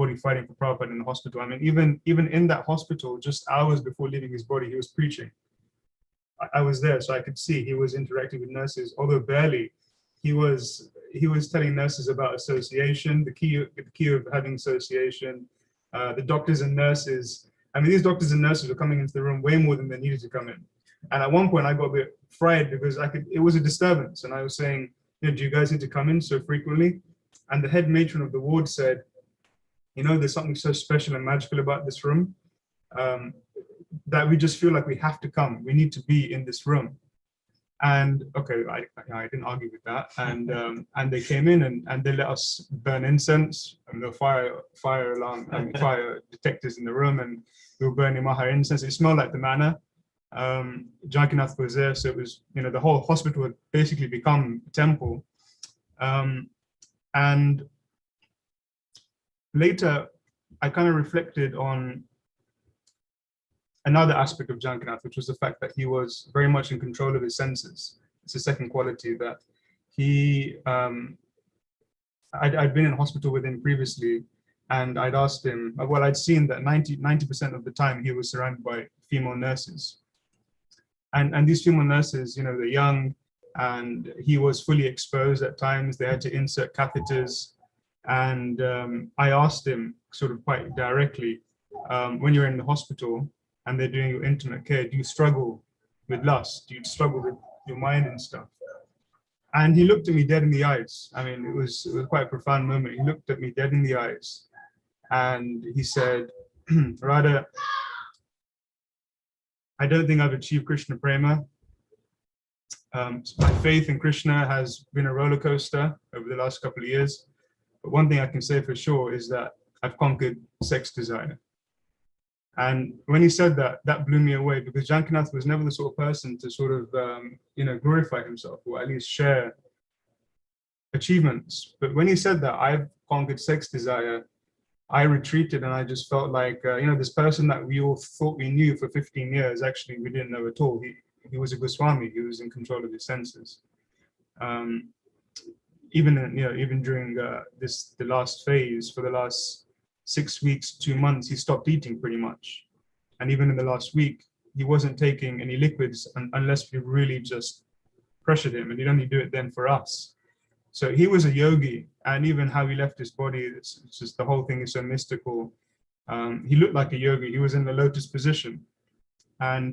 body fighting for Prabhupada in the hospital. I mean, even in that hospital, just hours before leaving his body, he was preaching. I was there, so I could see he was interacting with nurses, although barely. He was telling nurses about association, the key of having association. The doctors and nurses. I mean, these doctors and nurses were coming into the room way more than they needed to come in. And at one point, I got a bit fried because it was a disturbance, and I was saying, do you guys need to come in so frequently? And the head matron of the ward said, there's something so special and magical about this room that we just feel like we have to come. We need to be in this room. And okay, I didn't argue with that. And they came in and they let us burn incense, and the fire alarm and fire detectors in the room, and we were burning Maha incense. It smelled like the manna. Janakinath was there, so it was, the whole hospital had basically become a temple. And later, I kind of reflected on another aspect of Janakinath, which was the fact that he was very much in control of his senses. It's a second quality that he, I'd been in hospital with him previously, and I'd asked him, well, I'd seen that 90% of the time he was surrounded by female nurses. And these female nurses, they're young, and he was fully exposed at times. They had to insert catheters. And I asked him sort of quite directly, when you're in the hospital and they're doing your intimate care, do you struggle with lust? Do you struggle with your mind and stuff? And he looked at me dead in the eyes. I mean, it was quite a profound moment. He looked at me dead in the eyes and he said, Radha, I don't think I've achieved Krishna Prema. My faith in Krishna has been a roller coaster over the last couple of years. But one thing I can say for sure is that I've conquered sex desire. And when he said that, that blew me away, because Janakinath was never the sort of person to sort of, glorify himself or at least share achievements. But when he said that, I've conquered sex desire, I retreated and I just felt like, this person that we all thought we knew for 15 years, actually we didn't know at all. He was a Goswami. He was in control of his senses. Even during the last phase, for the last 6 weeks, 2 months, he stopped eating pretty much. And even in the last week, he wasn't taking any liquids unless we really just pressured him, and he'd only do it then for us. So he was a yogi, and even how he left his body, it's just the whole thing is so mystical. He looked like a yogi. He was in the lotus position. And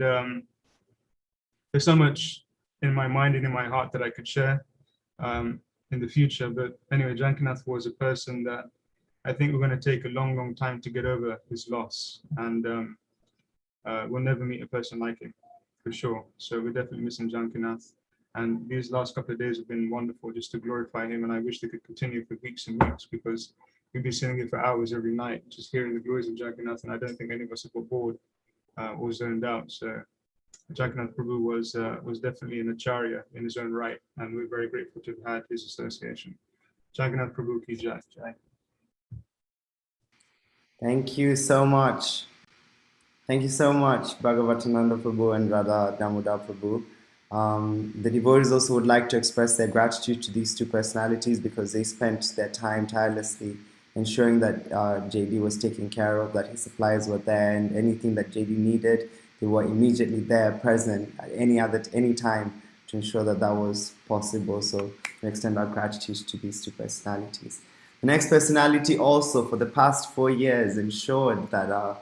there's so much in my mind and in my heart that I could share in the future. But anyway, Janakinath was a person that I think we're going to take a long, long time to get over his loss. And we'll never meet a person like him, for sure. So we're definitely missing Janakinath. And these last couple of days have been wonderful just to glorify him. And I wish they could continue for weeks and weeks, because we'd be sitting here for hours every night, just hearing the glories of Janakinath. And I don't think any of us have got bored or zoned out. So Janakinath Prabhu was definitely an acharya in his own right. And we're very grateful to have had his association. Janakinath Prabhu ki jai. Thank you so much. Thank you so much, Bhagavatananda Prabhu and Radha Damodar Prabhu. The devotees also would like to express their gratitude to these two personalities, because they spent their time tirelessly ensuring that JD was taken care of, that his supplies were there, and anything that JD needed, they were immediately there, present at any time to ensure that that was possible. So we extend our gratitude to these two personalities. The next personality also, for the past 4 years, ensured that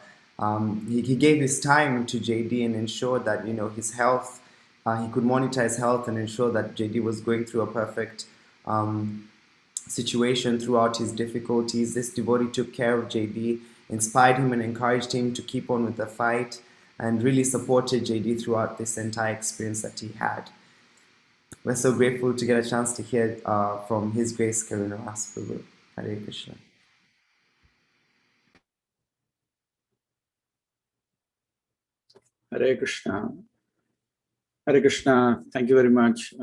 he gave his time to JD and ensured that his health, he could monitor his health and ensure that JD was going through a perfect situation throughout his difficulties. This devotee took care of JD, inspired him and encouraged him to keep on with the fight, and really supported JD throughout this entire experience that he had. We're so grateful to get a chance to hear from His Grace Karuna Ras Prabhu. Hare Krishna. Hare Krishna. Hare Krishna, thank you very much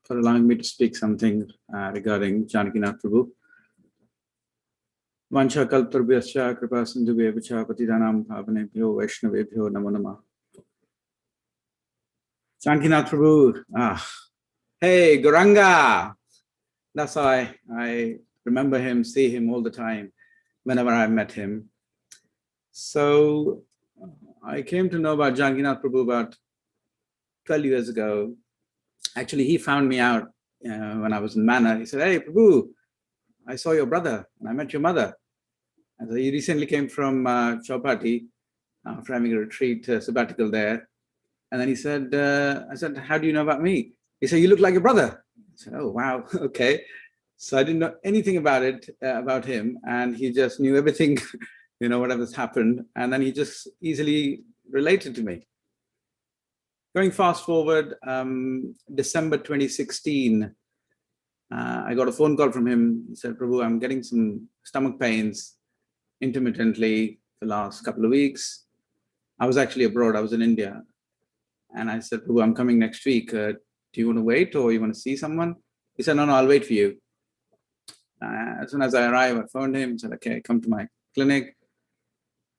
for allowing me to speak something regarding Janakinath Prabhu. Vancha kalparbhyascha kripa sindhubhya patidanam bhavanebhyo vaishnavebhyo namo namah. Janakinath Prabhu, hey Gauranga! That's how I remember him, see him all the time whenever I met him. So I came to know about Janakinath Prabhu about 12 years ago. Actually, he found me out when I was in Manor. He said, hey, Prabhu, I saw your brother and I met your mother. And so he recently came from Chowpatty after having a retreat, sabbatical there. And then he said, I said, how do you know about me? He said, you look like your brother. I said, oh, wow, okay. So I didn't know anything about it, about him. And he just knew everything, you know, whatever's happened. And then he just easily related to me. Going fast forward, December 2016, I got a phone call from him. He said, Prabhu, I'm getting some stomach pains intermittently for the last couple of weeks. I was actually abroad. I was in India. And I said, Prabhu, I'm coming next week. Do you want to wait or you want to see someone? He said, no, I'll wait for you. As soon as I arrived, I phoned him and said, okay, come to my clinic.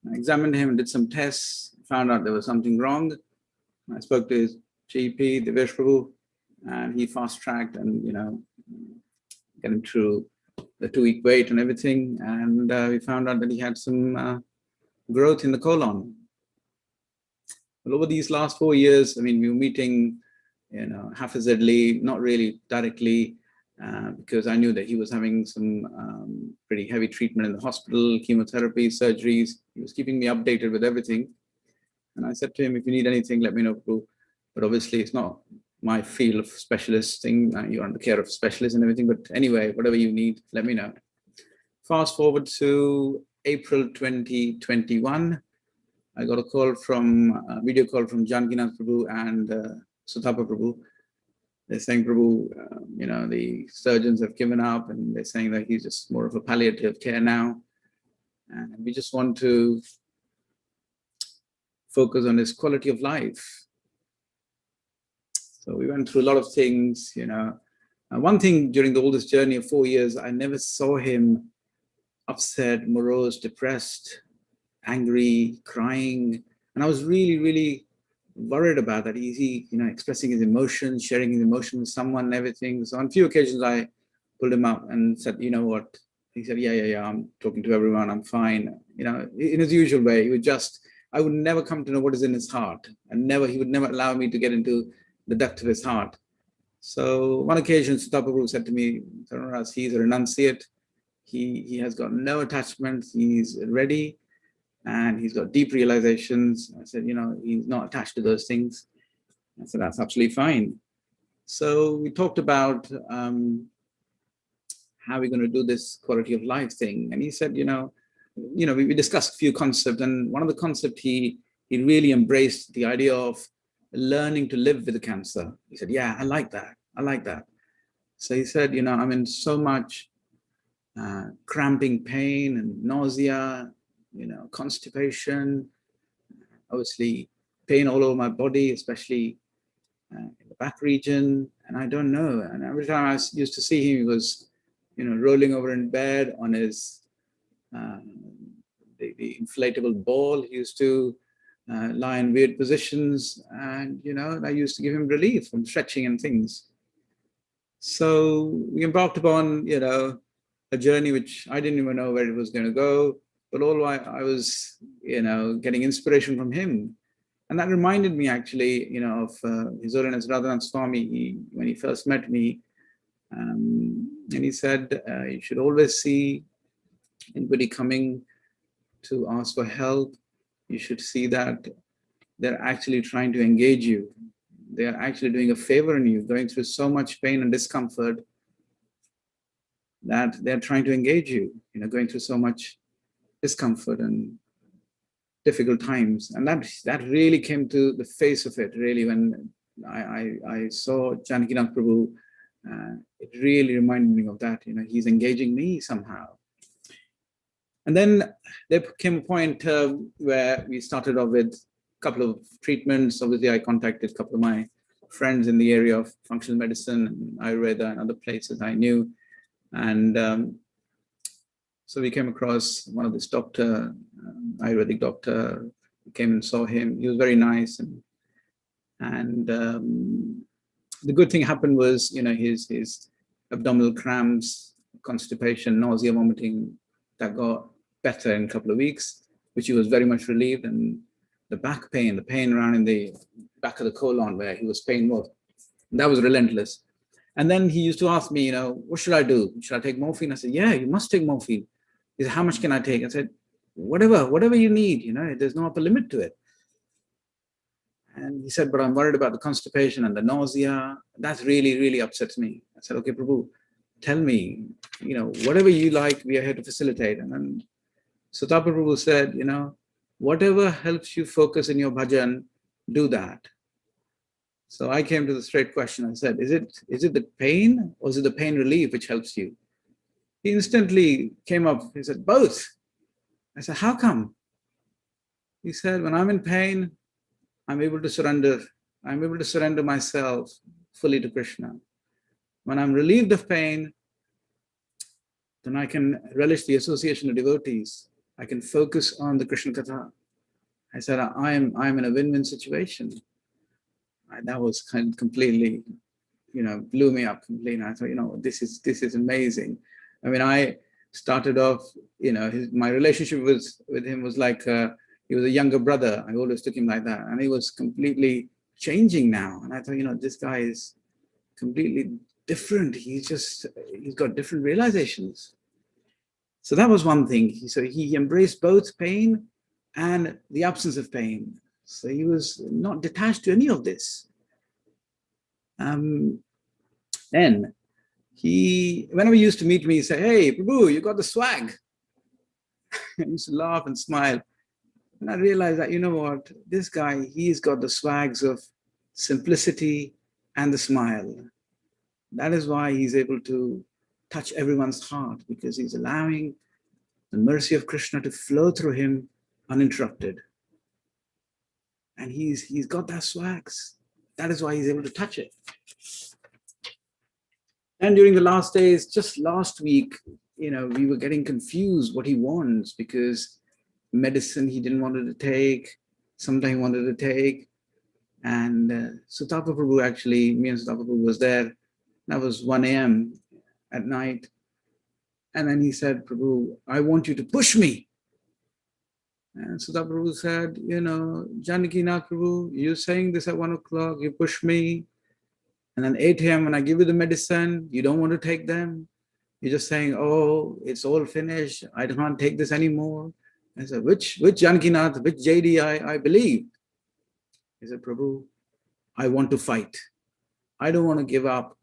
I examined him and did some tests, found out there was something wrong. I spoke to his GP, Divesh Prabhu, and he fast-tracked and, you know, get him through the 2-week wait and everything. And we found out that he had some growth in the colon. But over these last 4 years, I mean, we were meeting, you know, haphazardly, not really directly, because I knew that he was having some pretty heavy treatment in the hospital, chemotherapy, surgeries. He was keeping me updated with everything. And I said to him, if you need anything, let me know, Prabhu. But obviously, it's not my field of specialist thing. You're under care of specialists and everything. But anyway, whatever you need, let me know. Fast forward to April 2021. I got a call from, a video call from Janakinath Prabhu and Sutapa Prabhu. They're saying, Prabhu, you know, the surgeons have given up and they're saying that he's just more of a palliative care now. And we just want to focus on his quality of life. So we went through a lot of things, you know. One thing during all this journey of 4 years, I never saw him upset, morose, depressed, angry, crying. And I was really, really worried about that. He, you know, expressing his emotions, sharing his emotions with someone and everything. So on a few occasions, I pulled him up and said, you know what? He said, yeah, I'm talking to everyone, I'm fine. You know, in his usual way, he would just, I would never come to know what is in his heart, and he would never allow me to get into the depth of his heart. So one occasion, Sutapa Prabhu said to me, he's a renunciate. He has got no attachments. He's ready, and he's got deep realizations. I said, you know, he's not attached to those things. I said, that's absolutely fine. So we talked about how we're going to do this quality of life thing, and he said, you know, we discussed a few concepts, and one of the concepts he really embraced the idea of learning to live with the cancer. He said, yeah, I like that. So he said, you know, I'm in so much cramping pain and nausea, you know, constipation, obviously pain all over my body, especially in the back region, and I don't know. And every time I used to see him, he was, you know, rolling over in bed on his the inflatable ball. He used to lie in weird positions, and, you know, I used to give him relief from stretching and things. So we embarked upon, you know, a journey which I didn't even know where it was going to go, but all I was, you know, getting inspiration from him. And that reminded me actually, you know, of His Holiness Radhanath Swami, when he first met me. And he said, you should always see anybody coming to ask for help, you should see that they're actually trying to engage you. They're actually doing a favor in you, going through so much pain and discomfort that they're trying to engage you, you know, going through so much discomfort and difficult times. And that really came to the face of it, really, when I saw Janakinath Prabhu. It really reminded me of that, you know, he's engaging me somehow. And then there came a point where we started off with a couple of treatments. Obviously, I contacted a couple of my friends in the area of functional medicine and Ayurveda and other places I knew. And so we came across one of this doctor, Ayurvedic doctor, came and saw him. He was very nice. And the good thing happened was, his abdominal cramps, constipation, nausea, vomiting, that got better in a couple of weeks, which he was very much relieved. And the back pain, the pain around in the back of the colon where he was pain more, that was relentless. And then he used to ask me, what should I do? Should I take morphine? I said, yeah, you must take morphine. He said, how much can I take? I said, whatever you need, there's no upper limit to it. And he said, but I'm worried about the constipation and the nausea. That really, really upsets me. I said, okay, Prabhu, tell me, whatever you like, we are here to facilitate. And then Sutapa Prabhu said, whatever helps you focus in your bhajan, do that. So I came to the straight question. I said, is it the pain or is it the pain relief which helps you? He instantly came up. He said, both. I said, how come? He said, when I'm in pain, I'm able to surrender. I'm able to surrender myself fully to Krishna. When I'm relieved of pain, then I can relish the association of devotees. I can focus on the Krishna Katha. I said, I'm in a win-win situation. That was kind of completely, blew me up completely. I thought, this is amazing. I mean, I started off, my relationship with him was like, he was a younger brother. I always took him like that. And he was completely changing now. And I thought, this guy is completely different. He's got different realizations. So that was one thing. So he embraced both pain and the absence of pain. So he was not detached to any of this. Then whenever he used to meet me, he'd say, hey, Prabhu, you got the swag. He used to laugh and smile. And I realized that, this guy, he's got the swags of simplicity and the smile. That is why he's able to touch everyone's heart, because he's allowing the mercy of Krishna to flow through him uninterrupted. And he's got that swags. That is why he's able to touch it. And during the last days, just last week, we were getting confused what he wants, because medicine he didn't want to take, sometimes he wanted to take. And Sutapa Prabhu actually, me and Sutapa Prabhu was there. That was 1 a.m. at night. And then he said, Prabhu, I want you to push me. And Sutapa Prabhu said, Janakinath Prabhu, you're saying this at 1 o'clock, you push me. And then 8 a.m. when I give you the medicine, you don't want to take them. You're just saying, oh, it's all finished. I can't take this anymore. I said, which Janakinath, which JD I believe? He said, Prabhu, I want to fight. I don't want to give up,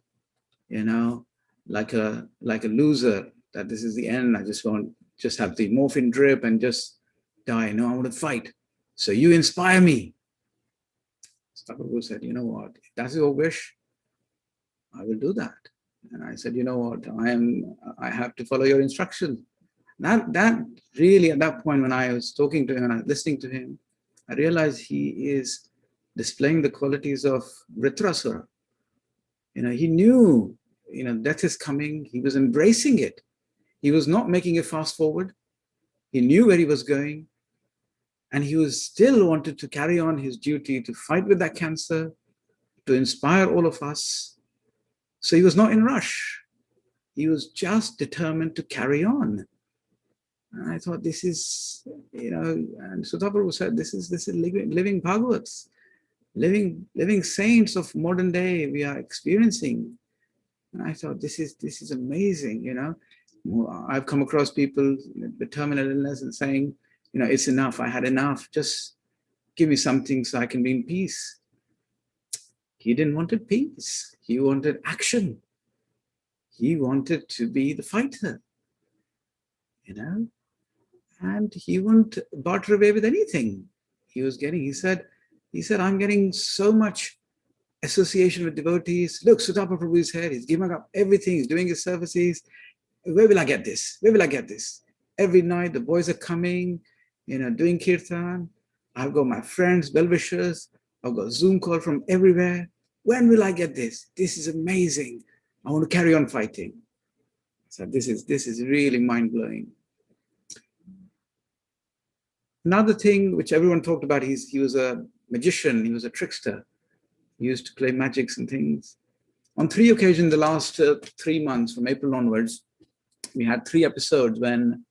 like a loser, that this is the end. I just want just have the morphine drip and just die. No, I want to fight. So you inspire me. Prabhu said, you know what? If that's your wish, I will do that. And I said, you know what? I have to follow your instructions. That really, at that point when I was talking to him and I was listening to him, I realized he is displaying the qualities of Vritrasura. He knew, death is coming. He was embracing it. He was not making a fast forward. He knew where he was going. And he was still wanted to carry on his duty to fight with that cancer, to inspire all of us. So he was not in rush. He was just determined to carry on. And I thought, this is, and Sutapa Prabhu said, this is living Bhagavats, living saints of modern day we are experiencing. And I thought, this is amazing, I've come across people with terminal illness and saying, it's enough, I had enough, just give me something so I can be in peace. He didn't want peace. He wanted action. He wanted to be the fighter, and he wouldn't barter away with anything. He said, I'm getting so much association with devotees. Look, Sutapa Prabhu is here. He's giving up everything. He's doing his services. Where will I get this? Where will I get this? Every night the boys are coming, doing kirtan. I've got my friends, well-wishers. I've got Zoom call from everywhere. when will I get this? This is amazing. I want to carry on fighting. So this is really mind-blowing. Another thing which everyone talked about, he was a magician, he was a trickster. He used to play magics and things. On 3 occasions, the last 3 months, from April onwards, we had 3 episodes when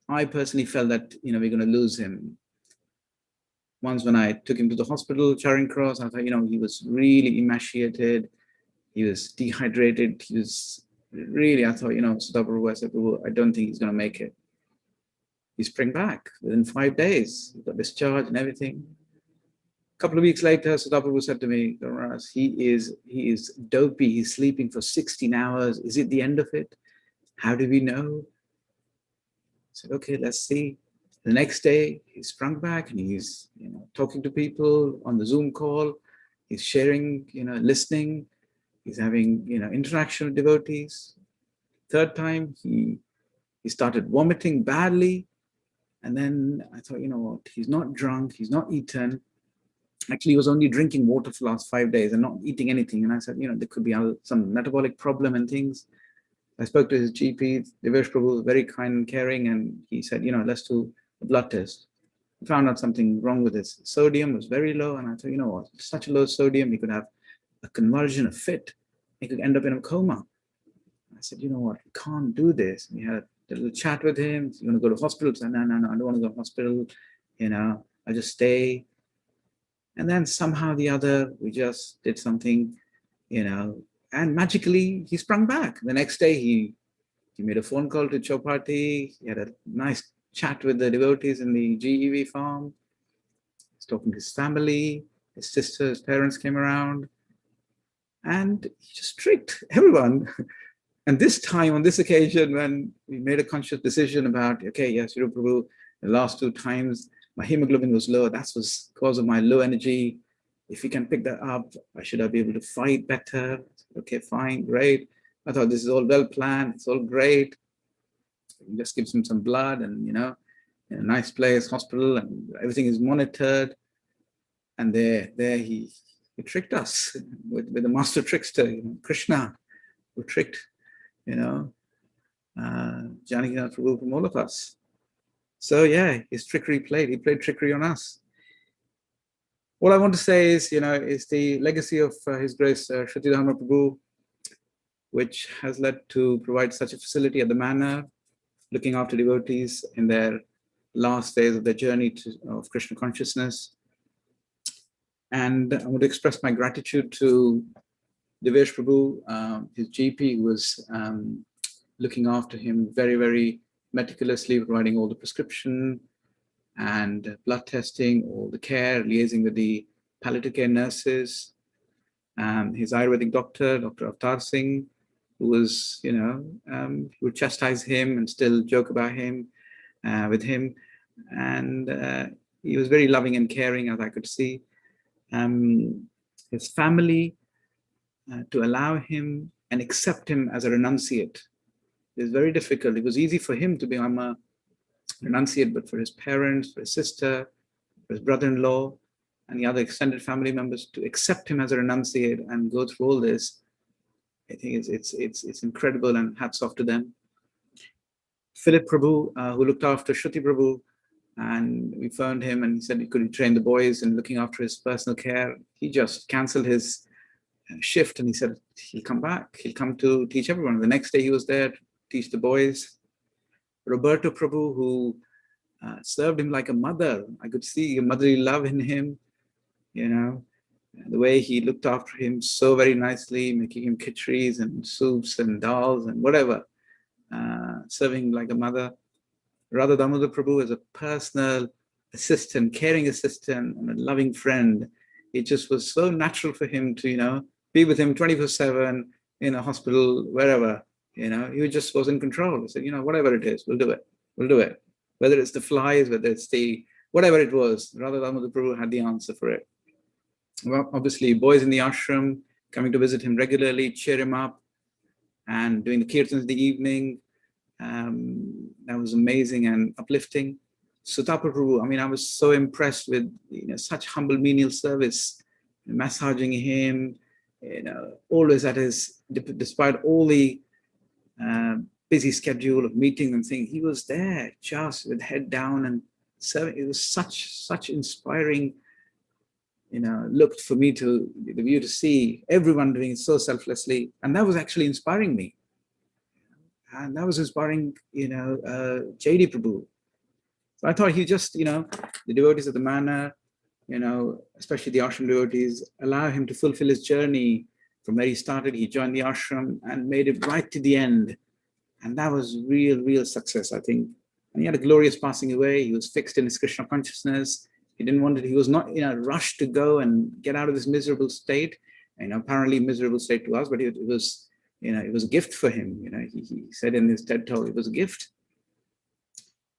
I personally felt that, we're going to lose him. Once when I took him to the hospital, Charing Cross, I thought, he was really emaciated. He was dehydrated. He was really, I thought, Sudha Prabhu, I said, Prabhu, I don't think he's going to make it. He sprang back within 5 days. He got discharged and everything. A couple of weeks later, Sudha Prabhu said to me, he is dopey. He's sleeping for 16 hours. Is it the end of it? How do we know? I said, okay, let's see. The next day, he sprung back and he's talking to people on the Zoom call. He's sharing, listening. He's having interaction with devotees. Third time, he started vomiting badly. And then I thought, what? He's not drunk. He's not eaten. Actually, he was only drinking water for the last 5 days and not eating anything. And I said, there could be some metabolic problem and things. I spoke to his GP, Devesh Prabhu, very kind and caring, and he said, let's do a blood test. We found out something wrong with his sodium. Was very low, and I thought, what, such a low sodium, he could have a convulsion, a fit. He could end up in a coma. I said, what, we can't do this. We had a little chat with him. You want to go to hospital? I said, no, I don't want to go to hospital. I'll just stay. And then somehow or the other, we just did something, and magically he sprung back. The next day, he made a phone call to Chopati. He had a nice chat with the devotees in the GEV farm. He's talking to his family. His sister, his parents came around. And he just tricked everyone. And this time, on this occasion, when we made a conscious decision about, okay, yes, Prabhu, the last 2 times, my hemoglobin was low. That was because of my low energy. If you can pick that up, I should be able to fight better. Okay, fine, great. I thought this is all well planned. It's all great. Just gives him some blood and, in a nice place, hospital, and everything is monitored. And there he tricked us with the master trickster, Krishna, who tricked, Janakinath Prabhu from all of us. So yeah, his trickery he played trickery on us. All I want to say is, is the legacy of His Grace Shruti Dharma Prabhu, which has led to provide such a facility at the manor, looking after devotees in their last days of their journey of Krishna consciousness. And I want to express my gratitude to Devesh Prabhu, his GP, who was looking after him very, very meticulously, providing all the prescription and blood testing, all the care, liaising with the palliative care nurses, his Ayurvedic doctor, Dr. Avtar Singh, who was, who would chastise him and still joke about him, with him. And he was very loving and caring, as I could see. His family, to allow him and accept him as a renunciate is very difficult. It was easy for him to become a renunciate, but for his parents, for his sister, for his brother-in-law, and the other extended family members to accept him as a renunciate and go through all this, I think it's incredible, and hats off to them. Philip Prabhu, who looked after Shruti Prabhu, and we phoned him and he said he could train the boys in looking after his personal care. He just cancelled his shift and he said he'll come back. He'll come to teach everyone. The next day he was there to teach the boys. Roberto Prabhu, who served him like a mother. I could see a motherly love in him, the way he looked after him so very nicely, making him khichris and soups and dals and whatever, serving like a mother. Radha Damodar Prabhu as a personal assistant, caring assistant, and a loving friend. It just was so natural for him to, be with him 24/7 in a hospital, wherever. He just was in control. He said, whatever it is, we'll do it. We'll do it. Whether it's the flies, whether it's whatever it was, Radha Damodar Prabhu had the answer for it. Well, obviously, boys in the ashram coming to visit him regularly, cheer him up, and doing the kirtans in the evening. That was amazing and uplifting. Sutapa Prabhu, I was so impressed with such humble menial service, massaging him, always at his, despite all the busy schedule of meetings and things, he was there just with head down and serving. It was such inspiring, looked for me the view to see everyone doing it so selflessly. And that was actually inspiring me. And that was inspiring, JD Prabhu. So I thought he just, the devotees of the manor, especially the ashram devotees, allow him to fulfill his journey from where he started. He joined the ashram and made it right to the end. And that was real success, I think. And he had a glorious passing away. He was fixed in his Krishna consciousness. He was not in a rush to go and get out of this miserable state, apparently miserable state to us, but it was a gift for him. He said in his TED talk, it was a gift.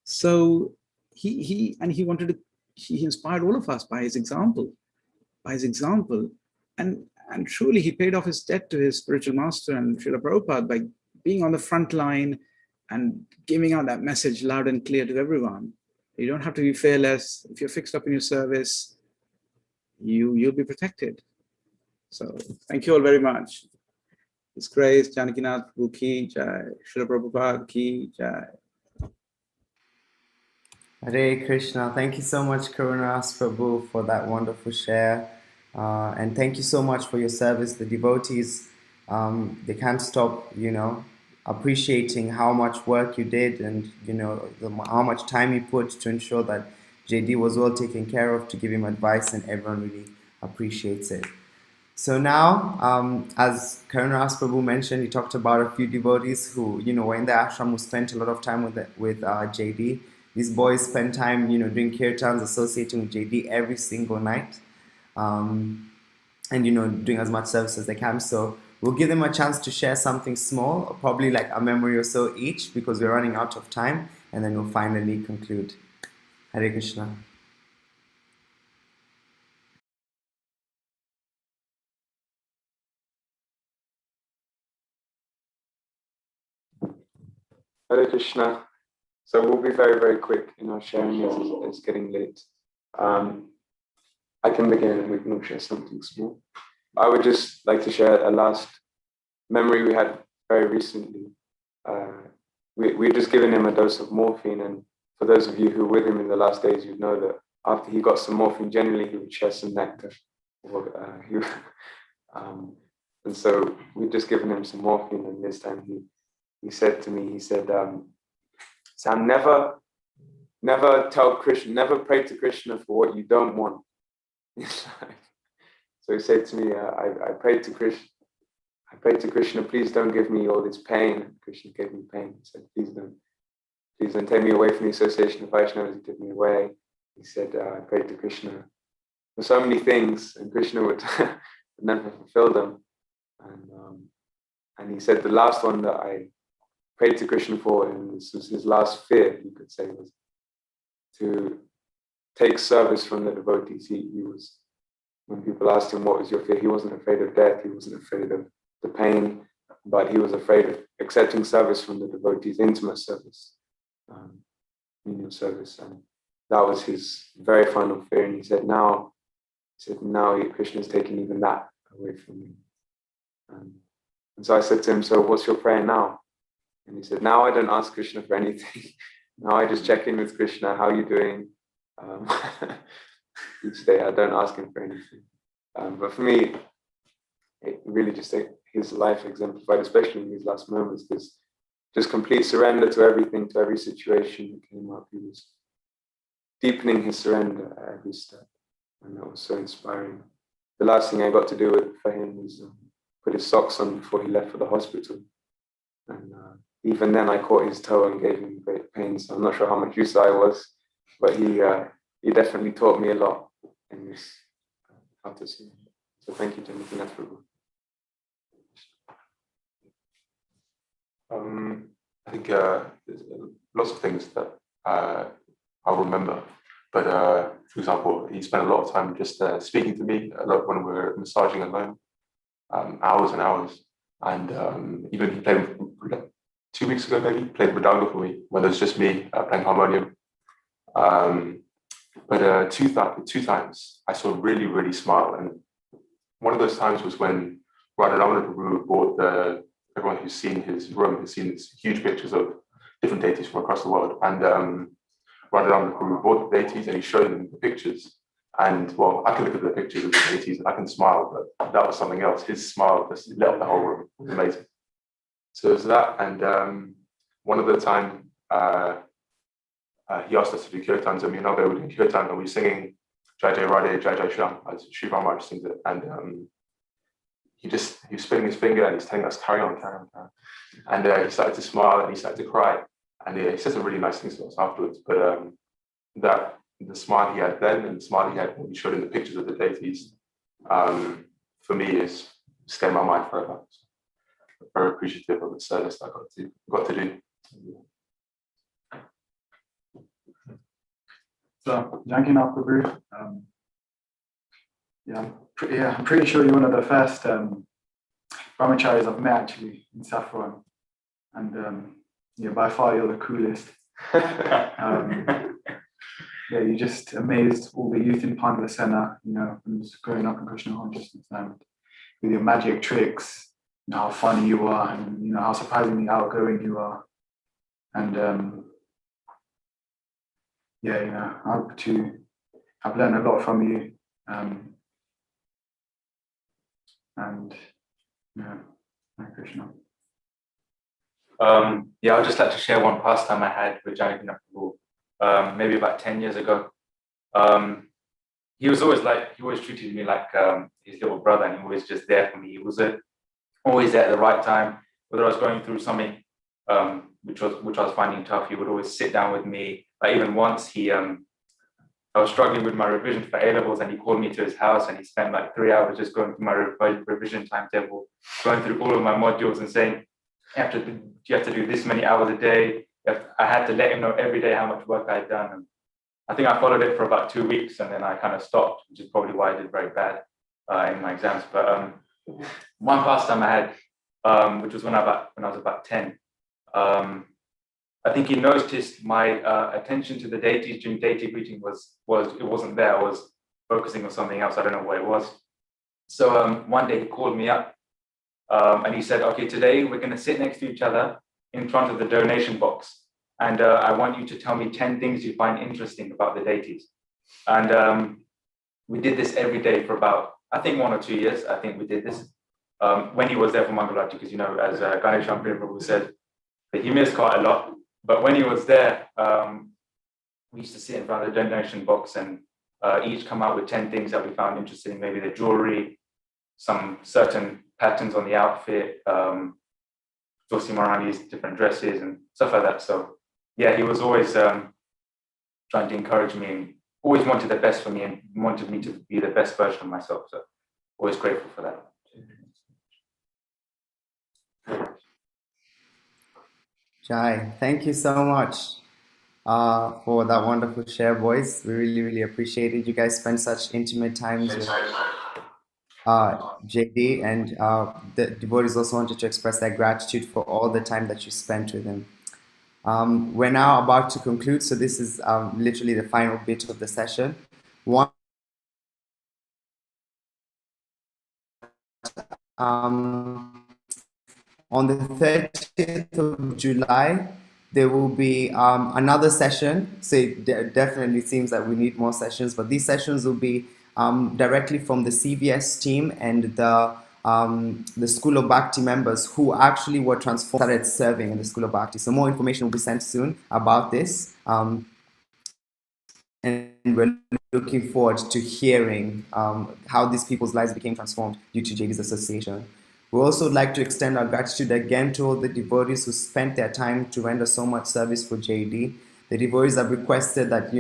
So he inspired all of us by his example, and truly he paid off his debt to his spiritual master and Srila Prabhupada by being on the front line and giving out that message loud and clear to everyone. You don't have to be fearless. If you're fixed up in your service, you'll be protected. So thank you all very much. His grace, Janakinath Prabhu ki jai, Srila Prabhupada ki jai. Hare Krishna. Thank you so much, Karunas Prabhu, for that wonderful share. And thank you so much for your service. The devotees, they can't stop, appreciating how much work you did and, how much time you put to ensure that JD was well taken care of, to give him advice, and everyone really appreciates it. So now, as Karunas Prabhu mentioned, he talked about a few devotees who, were in the ashram, who spent a lot of time with JD. These boys spend time, doing kirtans, associating with JD every single night, and, doing as much service as they can. So we'll give them a chance to share something small, probably like a memory or so each, because we're running out of time, and then we'll finally conclude. Hare Krishna. Hare Krishna. So we'll be very, very quick in our sharing as it's getting late. I can begin and we can all share something small. I would just like to share a last memory we had very recently. We'd just given him a dose of morphine, and for those of you who were with him in the last days, you'd know that after he got some morphine, generally he would share some nectar. And so we'd just given him some morphine, and this time he said to me, Sam, never tell Krishna, never pray to Krishna for what you don't want. So he said to me, I prayed to Krishna, please don't give me all this pain. Krishna gave me pain. He said, please don't take me away from the association of Vaishnavas. He took me away. He said, I prayed to Krishna for so many things, and Krishna would never fulfill them. And he said the last one that I prayed to Krishna for, and this was his last fear, you could say, was to take service from the devotees. He was, when people asked him what was your fear, he wasn't afraid of death, he wasn't afraid of the pain, but he was afraid of accepting service from the devotees, intimate service, menial service, and that was his very final fear. And he said, now Krishna is taking even that away from me. And so I said to him, so what's your prayer now? And he said, now I don't ask Krishna for anything. Now I just check in with Krishna, how are you doing? Each day I don't ask him for anything. But for me, it really just his life exemplified, especially in these last moments, this just complete surrender to everything, to every situation that came up. He was deepening his surrender at every step. And that was so inspiring. The last thing I got to do for him was put his socks on before he left for the hospital. And even then I caught his toe and gave him great pain. So I'm not sure how much use I was, but he definitely taught me a lot in this, how to see. So thank you, Janakinath Prabhu. I think there's lots of things that I'll remember. But for example, he spent a lot of time just speaking to me, a lot when we were massaging alone, hours and hours. And even he played 2 weeks ago, maybe, played Mridanga for me when it was just me playing harmonium. But two times I saw really, really smile. And one of those times was when Radharama Prabhu bought everyone who's seen his room has seen these huge pictures of different deities from across the world. And Radharama Prabhu bought the deities and he showed them the pictures. And well, I can look at the pictures of the deities and I can smile, but that was something else. His smile just lit up the whole room. It was amazing. So it was that. And one of the time, he asked us to do kirtans, and me and Abhay were doing kirtan, and we were singing Jai Jai Radhe, Jai Jai Shyam, as Sri Maharaj sings it. And he was spinning his finger and he's telling us, carry on, carry on, carry on. And he started to smile and he started to cry. And he said some really nice things to us afterwards. But the smile he had then and the smile he had when he showed in the pictures of the deities, for me, is stay in my mind forever. So very appreciative of the service I got to do. So, Janakinath Prabhu, I'm pretty sure you're one of the first brahmacharis I've met actually in Saffron, and by far you're the coolest. You just amazed all the youth in Pandavasena, from just growing up in Krishna consciousness, and with your magic tricks, how funny you are, and how surprisingly outgoing you are, and I've learned a lot from you, Hare Krishna. I'd just like to share one pastime I had with Janakinath Prabhu, maybe about 10 years ago. He always treated me like his little brother, and he was just there for me. He was always there at the right time, whether I was going through something which I was finding tough. He would always sit down with me. Even once I was struggling with my revision for A-levels, and he called me to his house and he spent like 3 hours just going through my revision timetable, going through all of my modules and saying, you have to do this many hours a day. I had to let him know every day how much work I had done. And I think I followed it for about 2 weeks, and then I kind of stopped, which is probably why I did very bad in my exams. But one pastime I had, which was when I was about 10, I think he noticed my attention to the deities during deity greeting it wasn't there. I was focusing on something else. I don't know what it was. So one day he called me up and he said, okay, today we're going to sit next to each other in front of the donation box. And I want you to tell me 10 things you find interesting about the deities. And we did this every day for about, I think 1 or 2 years. I think we did this when he was there for Mangalarti, because, as Ganesh Prabhu said, he missed quite a lot. But when he was there, we used to sit in front of the donation box and each come out with 10 things that we found interesting, maybe the jewelry, some certain patterns on the outfit, Tulsi Maharani's different dresses and stuff like that. So he was always trying to encourage me and always wanted the best for me and wanted me to be the best version of myself. So always grateful for that. Jai, thank you so much for that wonderful share, boys. We really, really appreciate it. You guys spent such intimate times with JD, and the devotees also wanted to express their gratitude for all the time that you spent with him. We're now about to conclude, so this is literally the final bit of the session. On the 30th of July, there will be another session. So it definitely seems that we need more sessions, but these sessions will be directly from the CVS team and the School of Bhakti members who actually were transformed, started serving in the School of Bhakti. So more information will be sent soon about this. And we're looking forward to hearing how these people's lives became transformed due to JD's association. We also like to extend our gratitude again to all the devotees who spent their time to render so much service for JD. The devotees have requested that,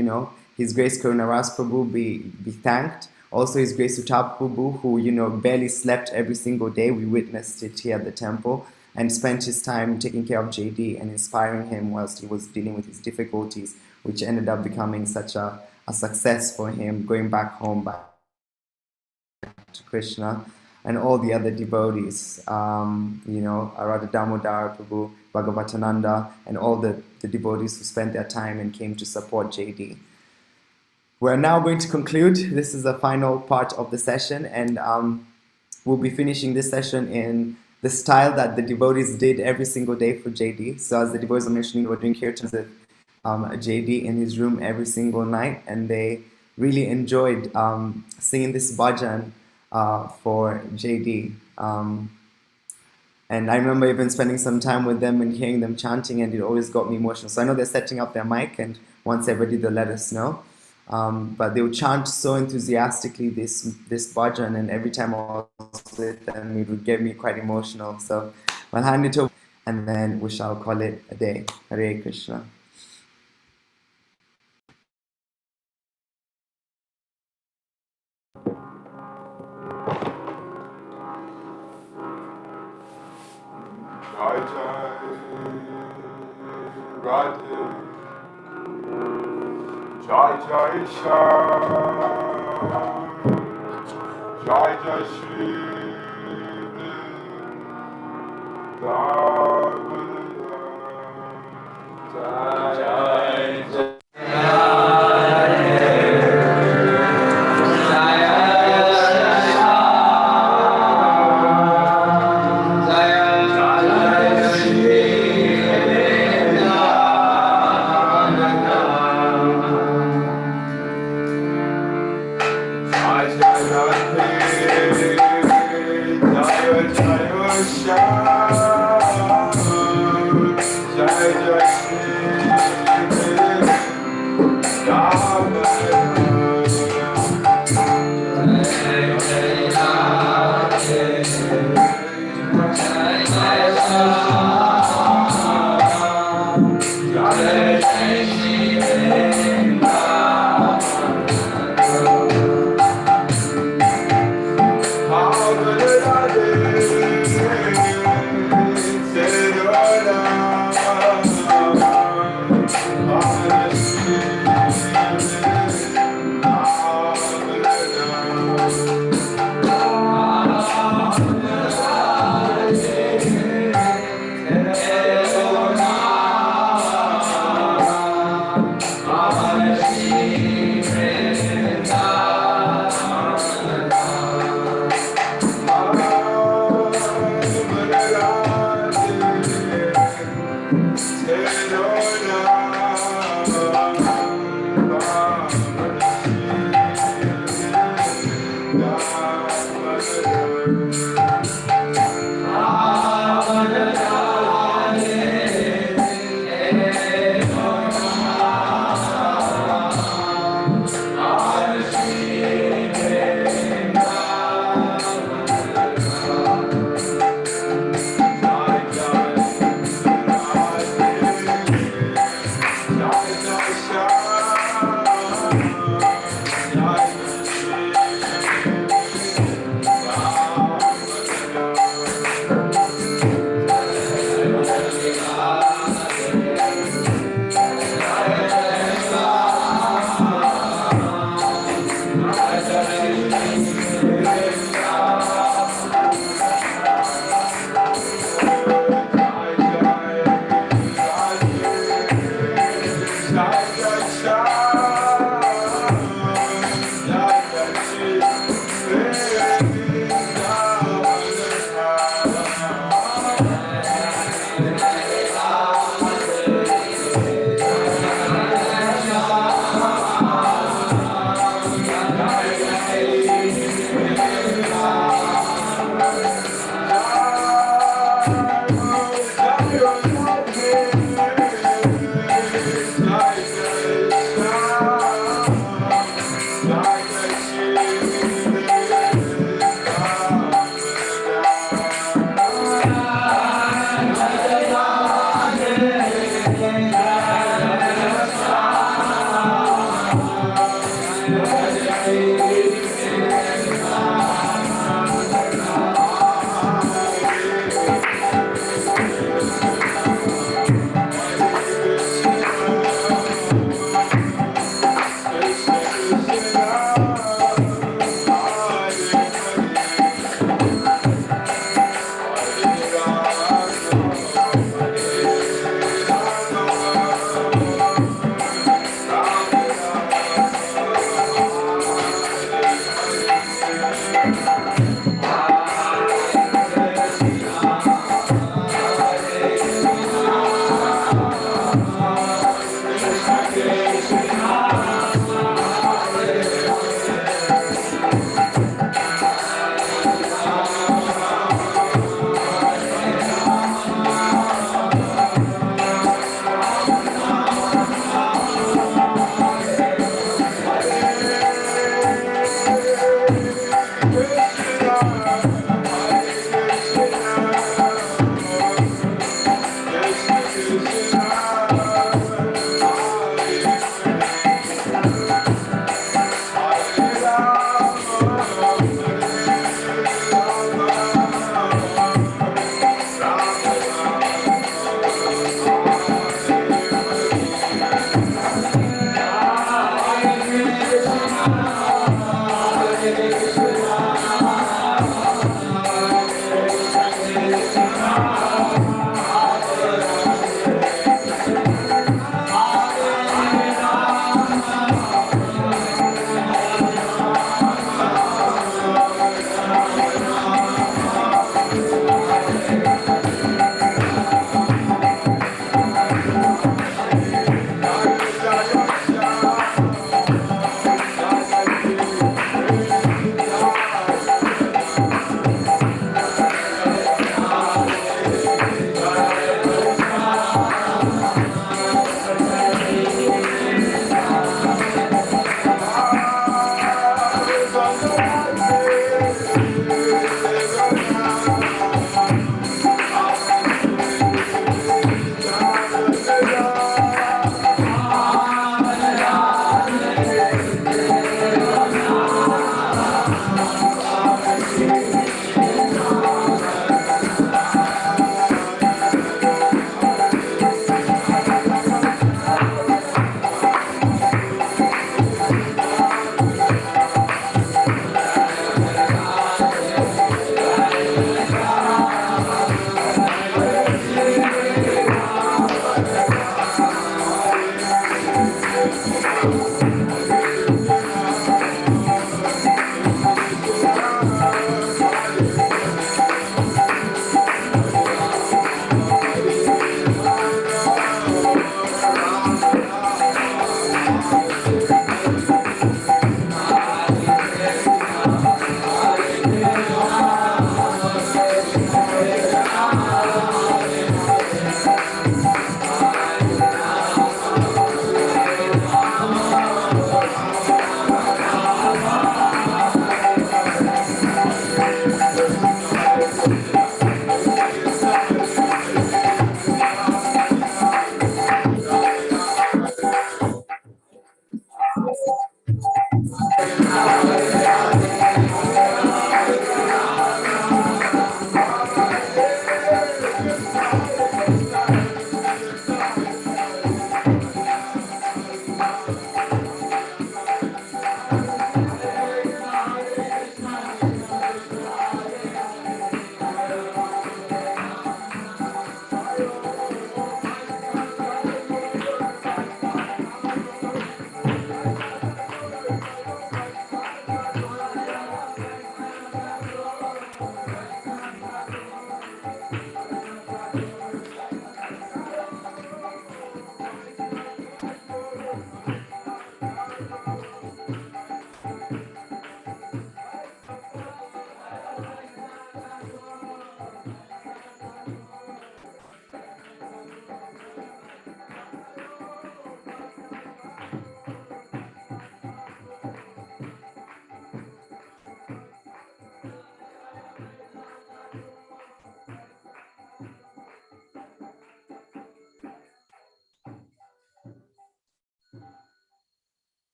His Grace Karunaras Prabhu be thanked. Also His Grace Uttar Prabhu, who, barely slept every single day. We witnessed it here at the temple, and spent his time taking care of JD and inspiring him whilst he was dealing with his difficulties, which ended up becoming such a success for him, going back home, back to Krishna. And all the other devotees, Radha Damodar Prabhu, Bhagavatananda, and all the devotees who spent their time and came to support JD. We're now going to conclude. This is the final part of the session, and we'll be finishing this session in the style that the devotees did every single day for JD. So as the devotees were mentioning, we're doing kirtans with JD in his room every single night, and they really enjoyed singing this bhajan for JD. And I remember even spending some time with them and hearing them chanting, and it always got me emotional. So I know they're setting up their mic, and once they're ready, they'll let us know. But they would chant so enthusiastically this bhajan, and every time I was with them, it would get me quite emotional. So I'll hand it over, and then we shall call it a day. Hare Krishna. Jai Jai Radhe Jai Jai Shyam Jai Jai Shri Jai Jai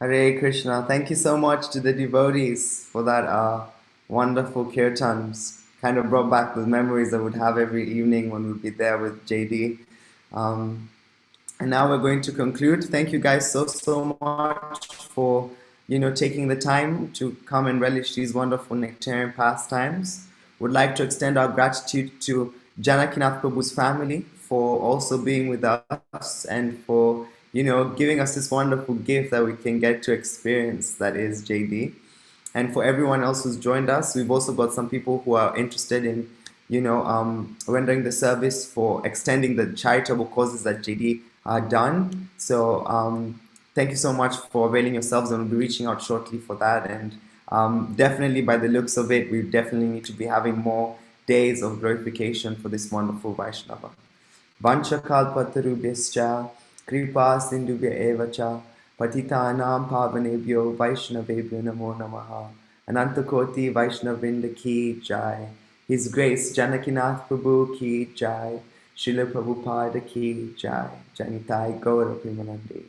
Hare Krishna. Thank you so much to the devotees for that wonderful kirtans. Kind of brought back the memories I would have every evening when we'd be there with JD. And now we're going to conclude. Thank you guys so much for taking the time to come and relish these wonderful nectarian pastimes. Would like to extend our gratitude to Janakinath Prabhu's family for also being with us and for giving us this wonderful gift that we can get to experience, that is JD. And for everyone else who's joined us, we've also got some people who are interested in rendering the service for extending the charitable causes that JD done. So thank you so much for availing yourselves, and we'll be reaching out shortly for that. And definitely, by the looks of it, we definitely need to be having more days of glorification for this wonderful Vaishnava. Vanchakalpatarubhyascha kripa sindhubhya evacha patitanam pavanebhyo Vaishnavebhyo namo namaha. Anantakoti Vaishnavrinda ki jai. His Grace Janakinath Prabhu ki jai. Srila Prabhupada ki jai. Janitai Gaura Premanande.